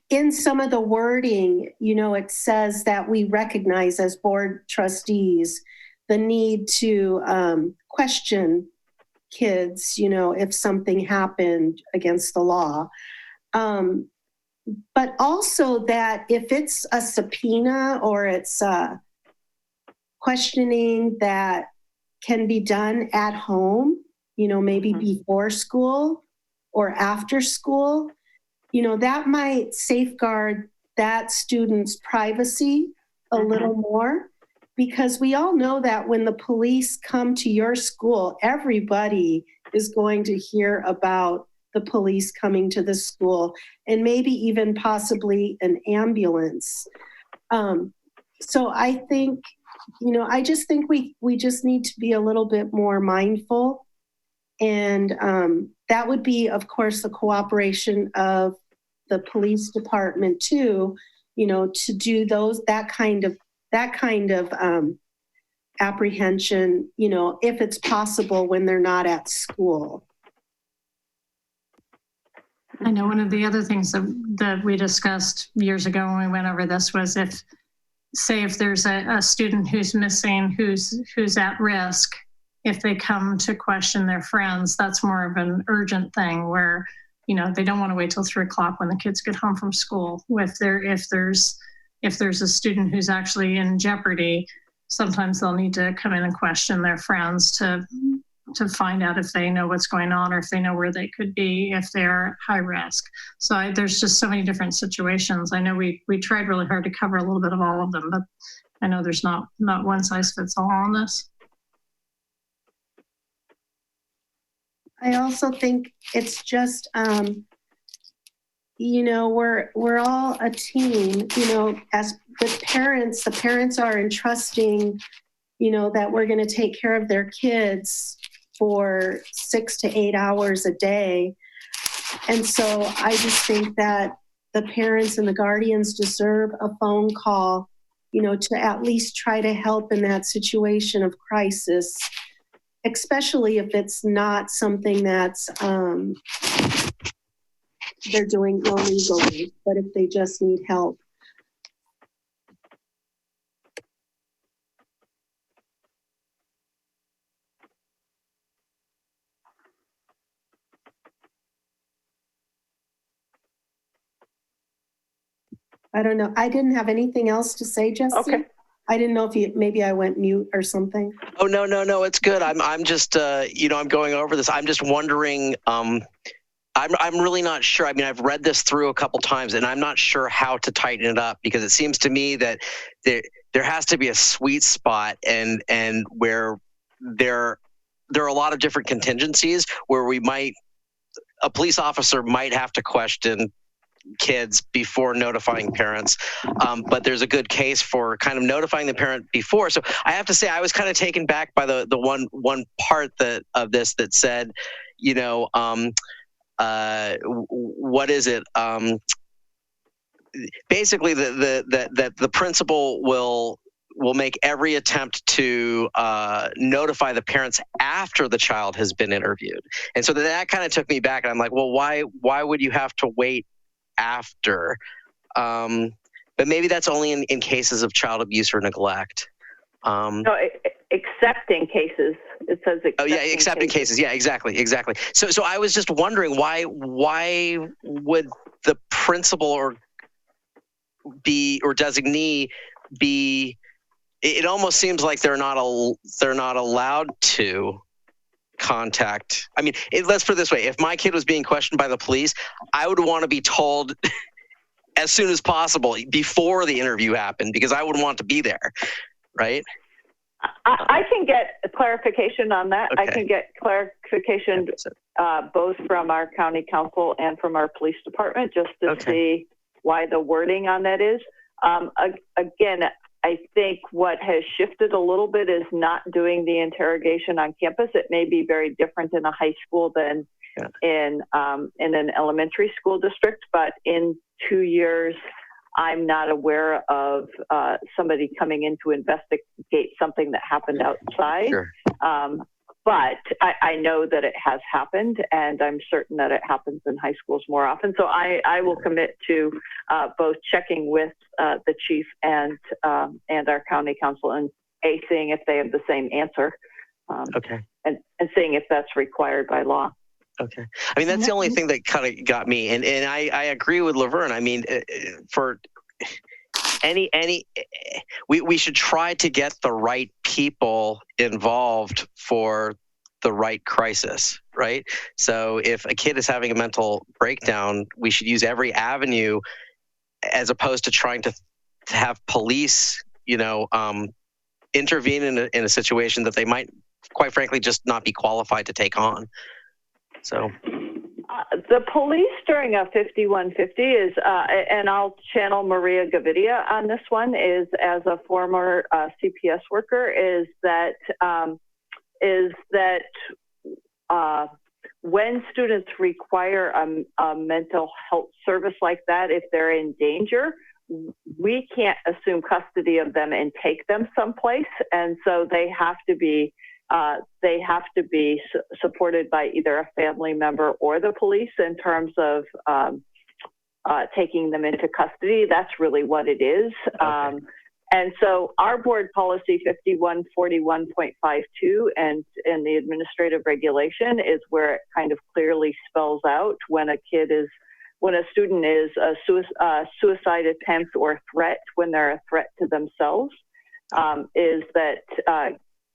in some of the wording, it says that we recognize as board trustees the need to question kids, if something happened against the law. But also that if it's a subpoena or it's questioning that can be done at home, maybe before school or after school, that might safeguard that student's privacy a little more, because we all know that when the police come to your school, everybody is going to hear about the police coming to the school, and maybe even possibly an ambulance. So I think, I just think we just need to be a little bit more mindful. And that would be, of course, the cooperation of the police department too, to do that kind of apprehension, if it's possible when they're not at school. I know one of the other things that we discussed years ago when we went over this was if there's a student who's missing, who's at risk, if they come to question their friends, that's more of an urgent thing where, they don't want to wait till 3 o'clock when the kids get home from school. If there's a student who's actually in jeopardy, sometimes they'll need to come in and question their friends to find out if they know what's going on, or if they know where they could be if they're high risk. So there's just so many different situations. I know we tried really hard to cover a little bit of all of them, but I know there's not one size fits all on this. I also think it's just, we're all a team, as with parents, the parents are entrusting, that we're going to take care of their kids for 6 to 8 hours a day. And so I just think that the parents and the guardians deserve a phone call, to at least try to help in that situation of crisis, especially if it's not something that's they're doing illegally, but if they just need help. I don't know. I didn't have anything else to say, Jesse. Okay. I didn't know if maybe I went mute or something. Oh, no, it's good. I'm just, I'm going over this. I'm just wondering, I'm really not sure. I mean, I've read this through a couple times, and I'm not sure how to tighten it up, because it seems to me that there has to be a sweet spot, and where there are a lot of different contingencies where a police officer might have to question kids before notifying parents, but there's a good case for kind of notifying the parent before. So I have to say, I was kind of taken back by the one part of this that said, you know, what is it? Basically, that the principal will make every attempt to notify the parents after the child has been interviewed. And so that kind of took me back, and I'm like, well, why would you have to wait after? But maybe that's only in cases of child abuse or neglect. No, except in cases. It says except. Oh yeah, except in cases. Yeah, exactly. So I was just wondering why would the principal or designee be? It almost seems like they're not allowed to contact. I mean, let's put it this way: if my kid was being questioned by the police, I would want to be told as soon as possible before the interview happened, because I wouldn't want to be there, right? I can get a clarification on that. Okay. I can get clarification both from our county council and from our police department, just to see why the wording on that is. Again, I think what has shifted a little bit is not doing the interrogation on campus. It may be very different in a high school than in an elementary school district, but in 2 years, I'm not aware of somebody coming in to investigate something that happened outside. Sure. But I know that it has happened, and I'm certain that it happens in high schools more often. So I will commit to both checking with the chief and our county council, and seeing if they have the same answer. And seeing if that's required by law. Okay. I mean, that's the only thing that kind of got me. And I agree with Laverne. I mean, for we should try to get the right people involved for the right crisis, right? So if a kid is having a mental breakdown, we should use every avenue, as opposed to trying to have police, intervene in a situation that they might, quite frankly, just not be qualified to take on. So the police during a 5150 is, and I'll channel Maria Gavidia on this one, is as a former CPS worker, is that when students require a mental health service like that, if they're in danger, we can't assume custody of them and take them someplace, and so they have to be supported by either a family member or the police in terms of taking them into custody. That's really what it is. And so our board policy 5141.52 and the administrative regulation is where it kind of clearly spells out when a student is a suicide attempt or threat, when they're a threat to themselves, is that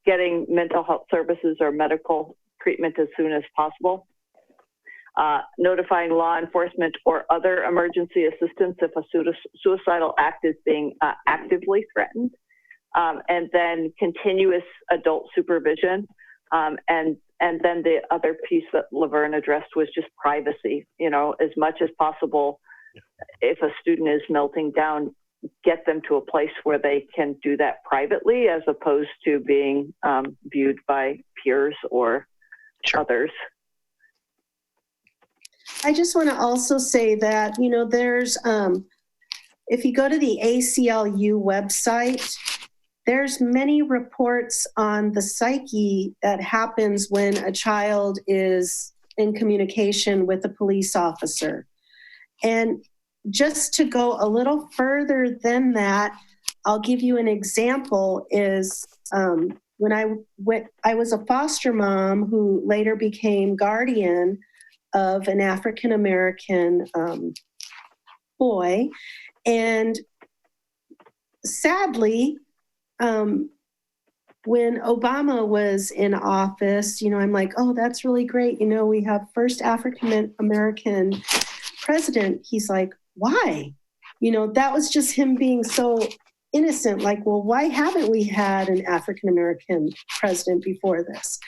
getting mental health services or medical treatment as soon as possible, notifying law enforcement or other emergency assistance if a suicidal act is being actively threatened, and then continuous adult supervision. And then the other piece that Laverne addressed was just privacy. As much as possible, if a student is melting down, get them to a place where they can do that privately, as opposed to being viewed by peers or others. I just want to also say that, there's, if you go to the ACLU website, there's many reports on the psyche that happens when a child is in communication with a police officer. And just to go a little further than that, I'll give you an example. Is when I was a foster mom who later became guardian of an African-American boy. And sadly, when Obama was in office, I'm like, oh, that's really great. We have first African American president. He's like, why? That was just him being so innocent. Like, well, why haven't we had an African American president before this?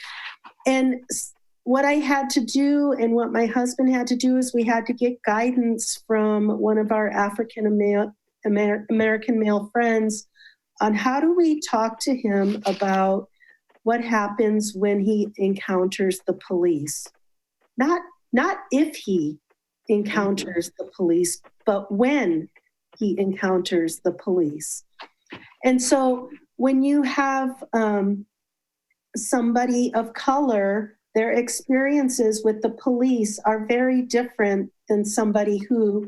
And what I had to do and what my husband had to do is we had to get guidance from one of our African American male friends on how do we talk to him about what happens when he encounters the police. Not if he encounters the police, but when he encounters the police. And so when you have somebody of color, their experiences with the police are very different than somebody who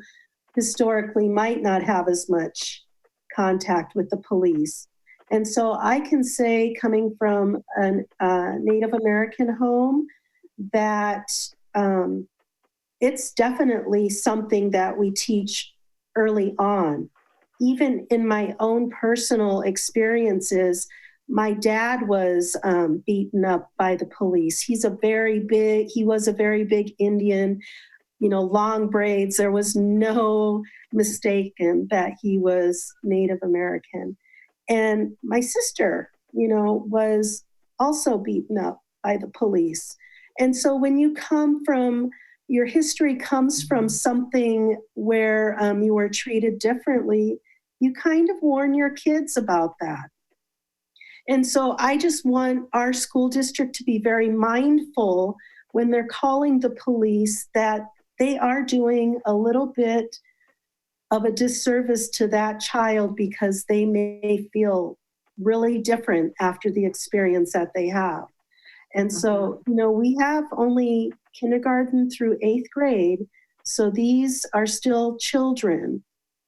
historically might not have as much contact with the police. And so I can say, coming from a Native American home, that it's definitely something that we teach early on. Even in my own personal experiences, my dad was beaten up by the police. He was a very big Indian, long braids. There was no mistaken that he was Native American. And my sister, was also beaten up by the police. And so when your history comes from something where you were treated differently, you kind of warn your kids about that. And so I just want our school district to be very mindful when they're calling the police that they are doing a little bit of a disservice to that child because they may feel really different after the experience that they have. And so, we have only kindergarten through 8th grade, so these are still children.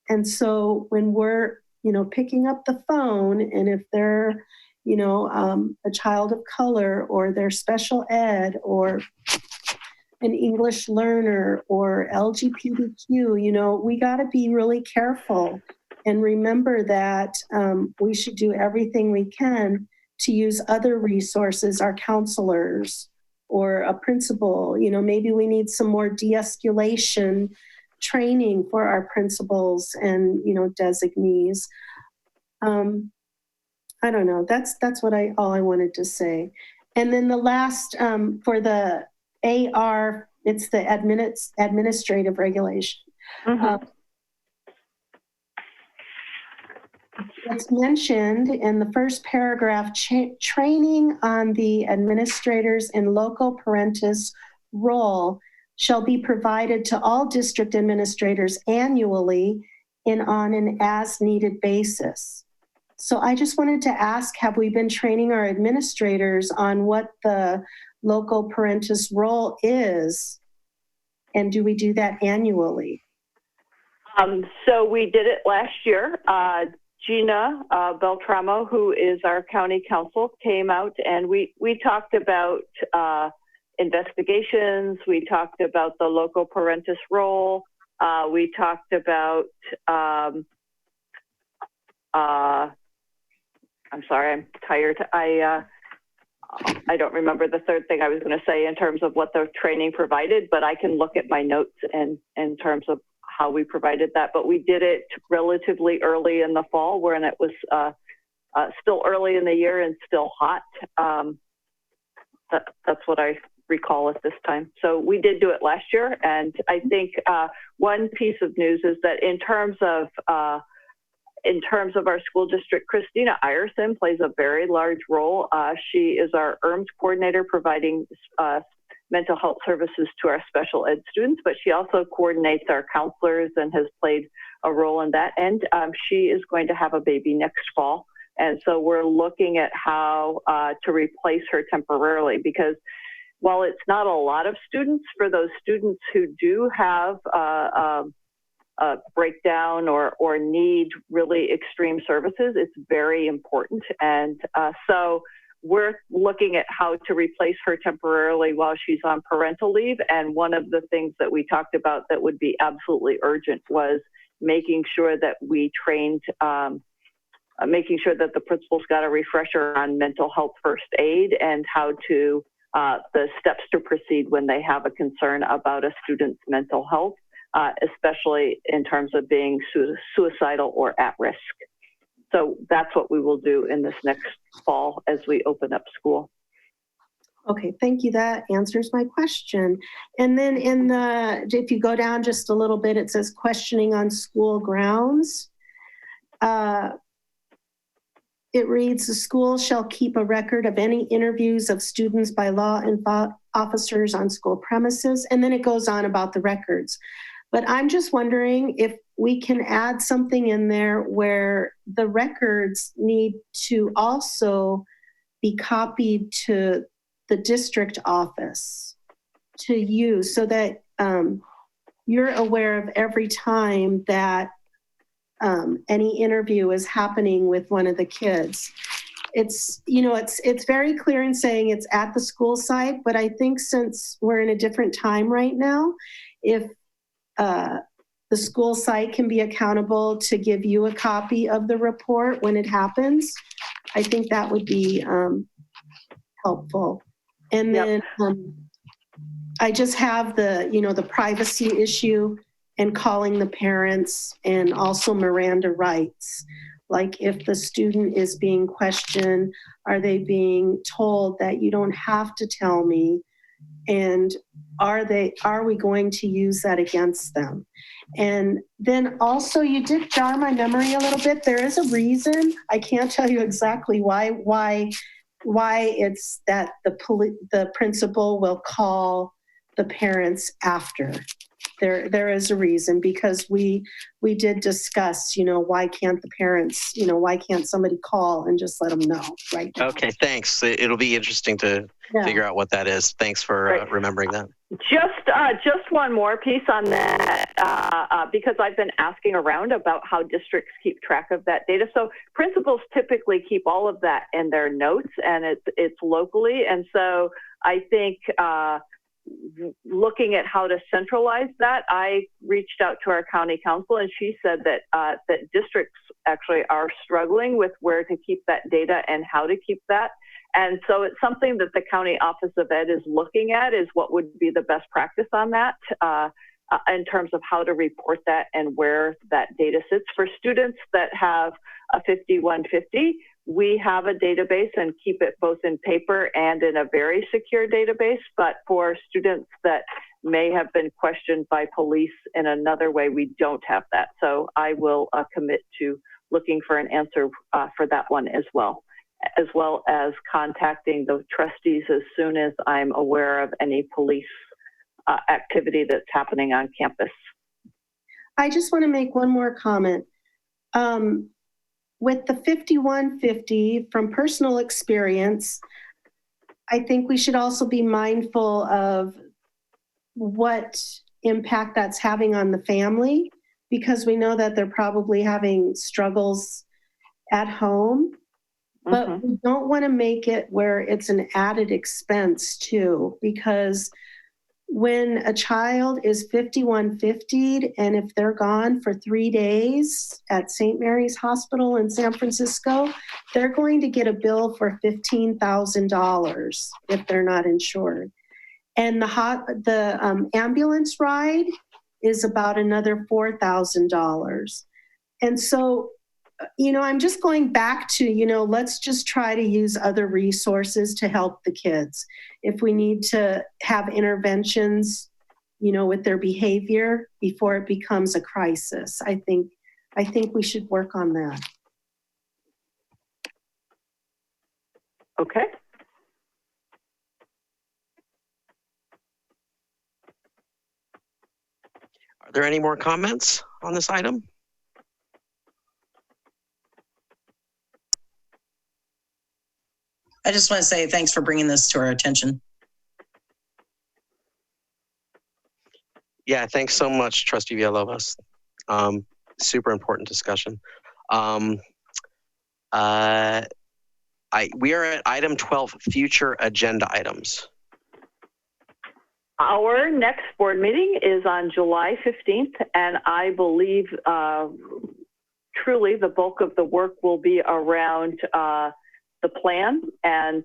And so when we're, picking up the phone, and if they're, a child of color, or they're special ed, or an English learner, or LGBTQ, we got to be really careful and remember that we should do everything we can to use other resources, our counselors or a principal. Maybe we need some more de-escalation training for our principals and, designees. I don't know. That's all I wanted to say. And then the last for the AR, it's the administrative regulation. It's mentioned in the first paragraph, training on the administrators in loco parentis role shall be provided to all district administrators annually and on an as-needed basis. So I just wanted to ask, have we been training our administrators on what the loco parentis role is? And do we do that annually? So we did it last year. Gina Beltramo, who is our county counsel, came out and we talked about investigations. We talked about the loco parentis role. We talked about, I'm sorry, I'm tired. I don't remember the third thing I was going to say in terms of what the training provided, but I can look at my notes in terms of how we provided that. But we did it relatively early in the fall when it was still early in the year and still hot. That's what I recall at this time. So we did do it last year. And I think one piece of news is that in terms of our school district, Christina Ierson plays a very large role. She is our ERMS coordinator, providing mental health services to our special ed students, but she also coordinates our counselors and has played a role in that. And she is going to have a baby next fall. And so we're looking at how to replace her temporarily, because while it's not a lot of students, for those students who do have a breakdown or need really extreme services, it's very important. And so we're looking at how to replace her temporarily while she's on parental leave. And one of the things that we talked about that would be absolutely urgent was making sure that we trained making sure that the principal's got a refresher on mental health first aid and how to, the steps to proceed when they have a concern about a student's mental health, especially in terms of being suicidal or at risk. So that's what we will do in this next fall as we open up school. Okay, thank you. That answers my question. And then if you go down just a little bit, it says questioning on school grounds. It reads, the school shall keep a record of any interviews of students by law and officers on school premises. And then it goes on about the records. But I'm just wondering if we can add something in there where the records need to also be copied to the district office to use, so that you're aware of every time that any interview is happening with one of the kids. It's, you know, it's very clear in saying it's at the school site, but I think since we're in a different time right now, if the school site can be accountable to give you a copy of the report when it happens, I think that would be helpful. And then I just have the, you know, the privacy issue and calling the parents, and also Miranda rights. Like if the student is being questioned, are they being told that you don't have to tell me? And are we going to use that against them? And then also, you did jar my memory a little bit. There is a reason. I can't tell you exactly why it's that the principal will call the parents after. There is a reason, because we did discuss, you know, why can't the parents, you know, why can't somebody call and just let them know, right? Okay, thanks. It'll be interesting to figure out what that is. Thanks for remembering that. Just one more piece on that, because I've been asking around about how districts keep track of that data. So principals typically keep all of that in their notes, and it's locally. And so I think looking at how to centralize that, I reached out to our county council, and she said that that districts actually are struggling with where to keep that data and how to keep that. And so it's something that the County Office of Ed is looking at, is what would be the best practice on that in terms of how to report that and where that data sits. For students that have a 5150, we have a database and keep it both in paper and in a very secure database. But for students that may have been questioned by police in another way, we don't have that. So I will commit to looking for an answer for that one as well as contacting the trustees as soon as I'm aware of any police activity that's happening on campus. I just want to make one more comment. With the 5150, from personal experience, I think we should also be mindful of what impact that's having on the family, because we know that they're probably having struggles at home. But we don't want to make it where it's an added expense too, because when a child is 5150'd and if they're gone for 3 days at St. Mary's Hospital in San Francisco, they're going to get a bill for $15,000 if they're not insured. And the ambulance ride is about another $4,000. And so, you know, I'm just going back to, you know, let's just try to use other resources to help the kids. If we need to have interventions, you know, with their behavior before it becomes a crisis, I think we should work on that. Okay. Are there any more comments on this item? I just want to say thanks for bringing this to our attention. Yeah, thanks so much, Trustee Villalobos. Super important discussion. We are at item 12, future agenda items. Our next board meeting is on July 15th, and I believe truly the bulk of the work will be around the plan and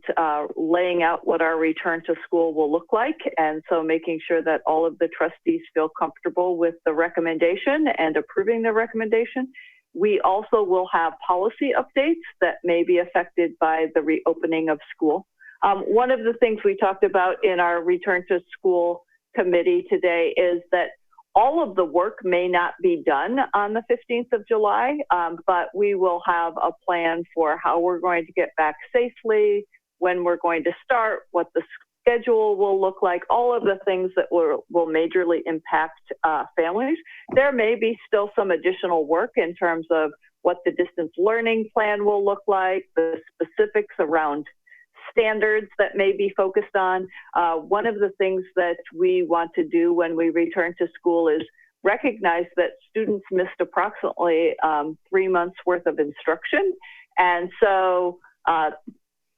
laying out what our return to school will look like. And so making sure that all of the trustees feel comfortable with the recommendation and approving the recommendation. We also will have policy updates that may be affected by the reopening of school. One of the things we talked about in our return to school committee today is that all of the work may not be done on the 15th of July, but we will have a plan for how we're going to get back safely, when we're going to start, what the schedule will look like, all of the things that will majorly impact families. There may be still some additional work in terms of what the distance learning plan will look like, the specifics around standards that may be focused on. One of the things that we want to do when we return to school is recognize that students missed approximately 3 months worth of instruction. And so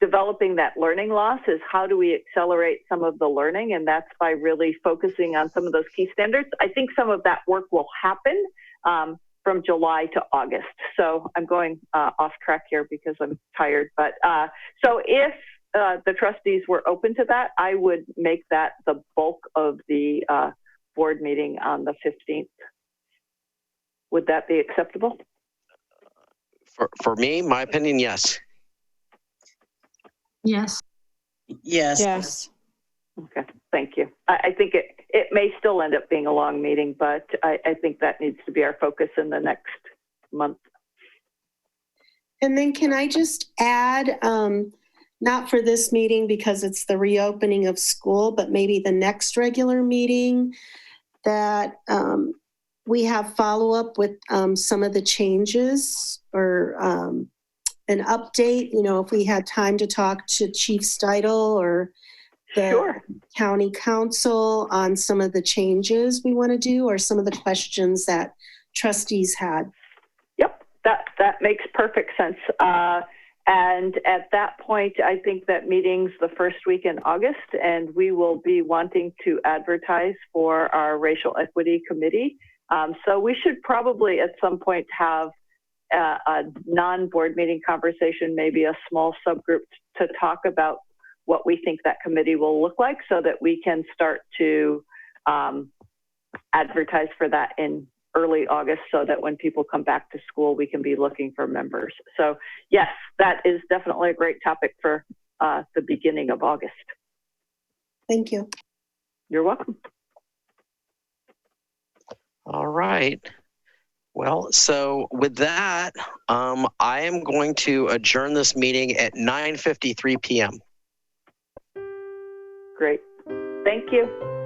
developing that learning loss is how do we accelerate some of the learning? And that's by really focusing on some of those key standards. I think some of that work will happen from July to August. So I'm going off track here because I'm tired. But so if the trustees were open to that, I would make that the bulk of the board meeting on the 15th. Would that be acceptable? For me, my opinion, yes. Yes. Yes. Yes. Okay, thank you. I think it may still end up being a long meeting, but I think that needs to be our focus in the next month. And then can I just add, not for this meeting because it's the reopening of school, but maybe the next regular meeting, that we have follow-up with some of the changes or an update, you know, if we had time to talk to Chief Steidel or the county council on some of the changes we want to do or some of the questions that trustees had. Yep, that makes perfect sense. And at that point, I think that meeting's the first week in August, and we will be wanting to advertise for our racial equity committee. So we should probably at some point have a non-board meeting conversation, maybe a small subgroup to talk about what we think that committee will look like so that we can start to advertise for that in early August so that when people come back to school, we can be looking for members. So yes, that is definitely a great topic for the beginning of August. Thank you. You're welcome. All right. Well, so with that, I am going to adjourn this meeting at 9:53 p.m. Great. Thank you.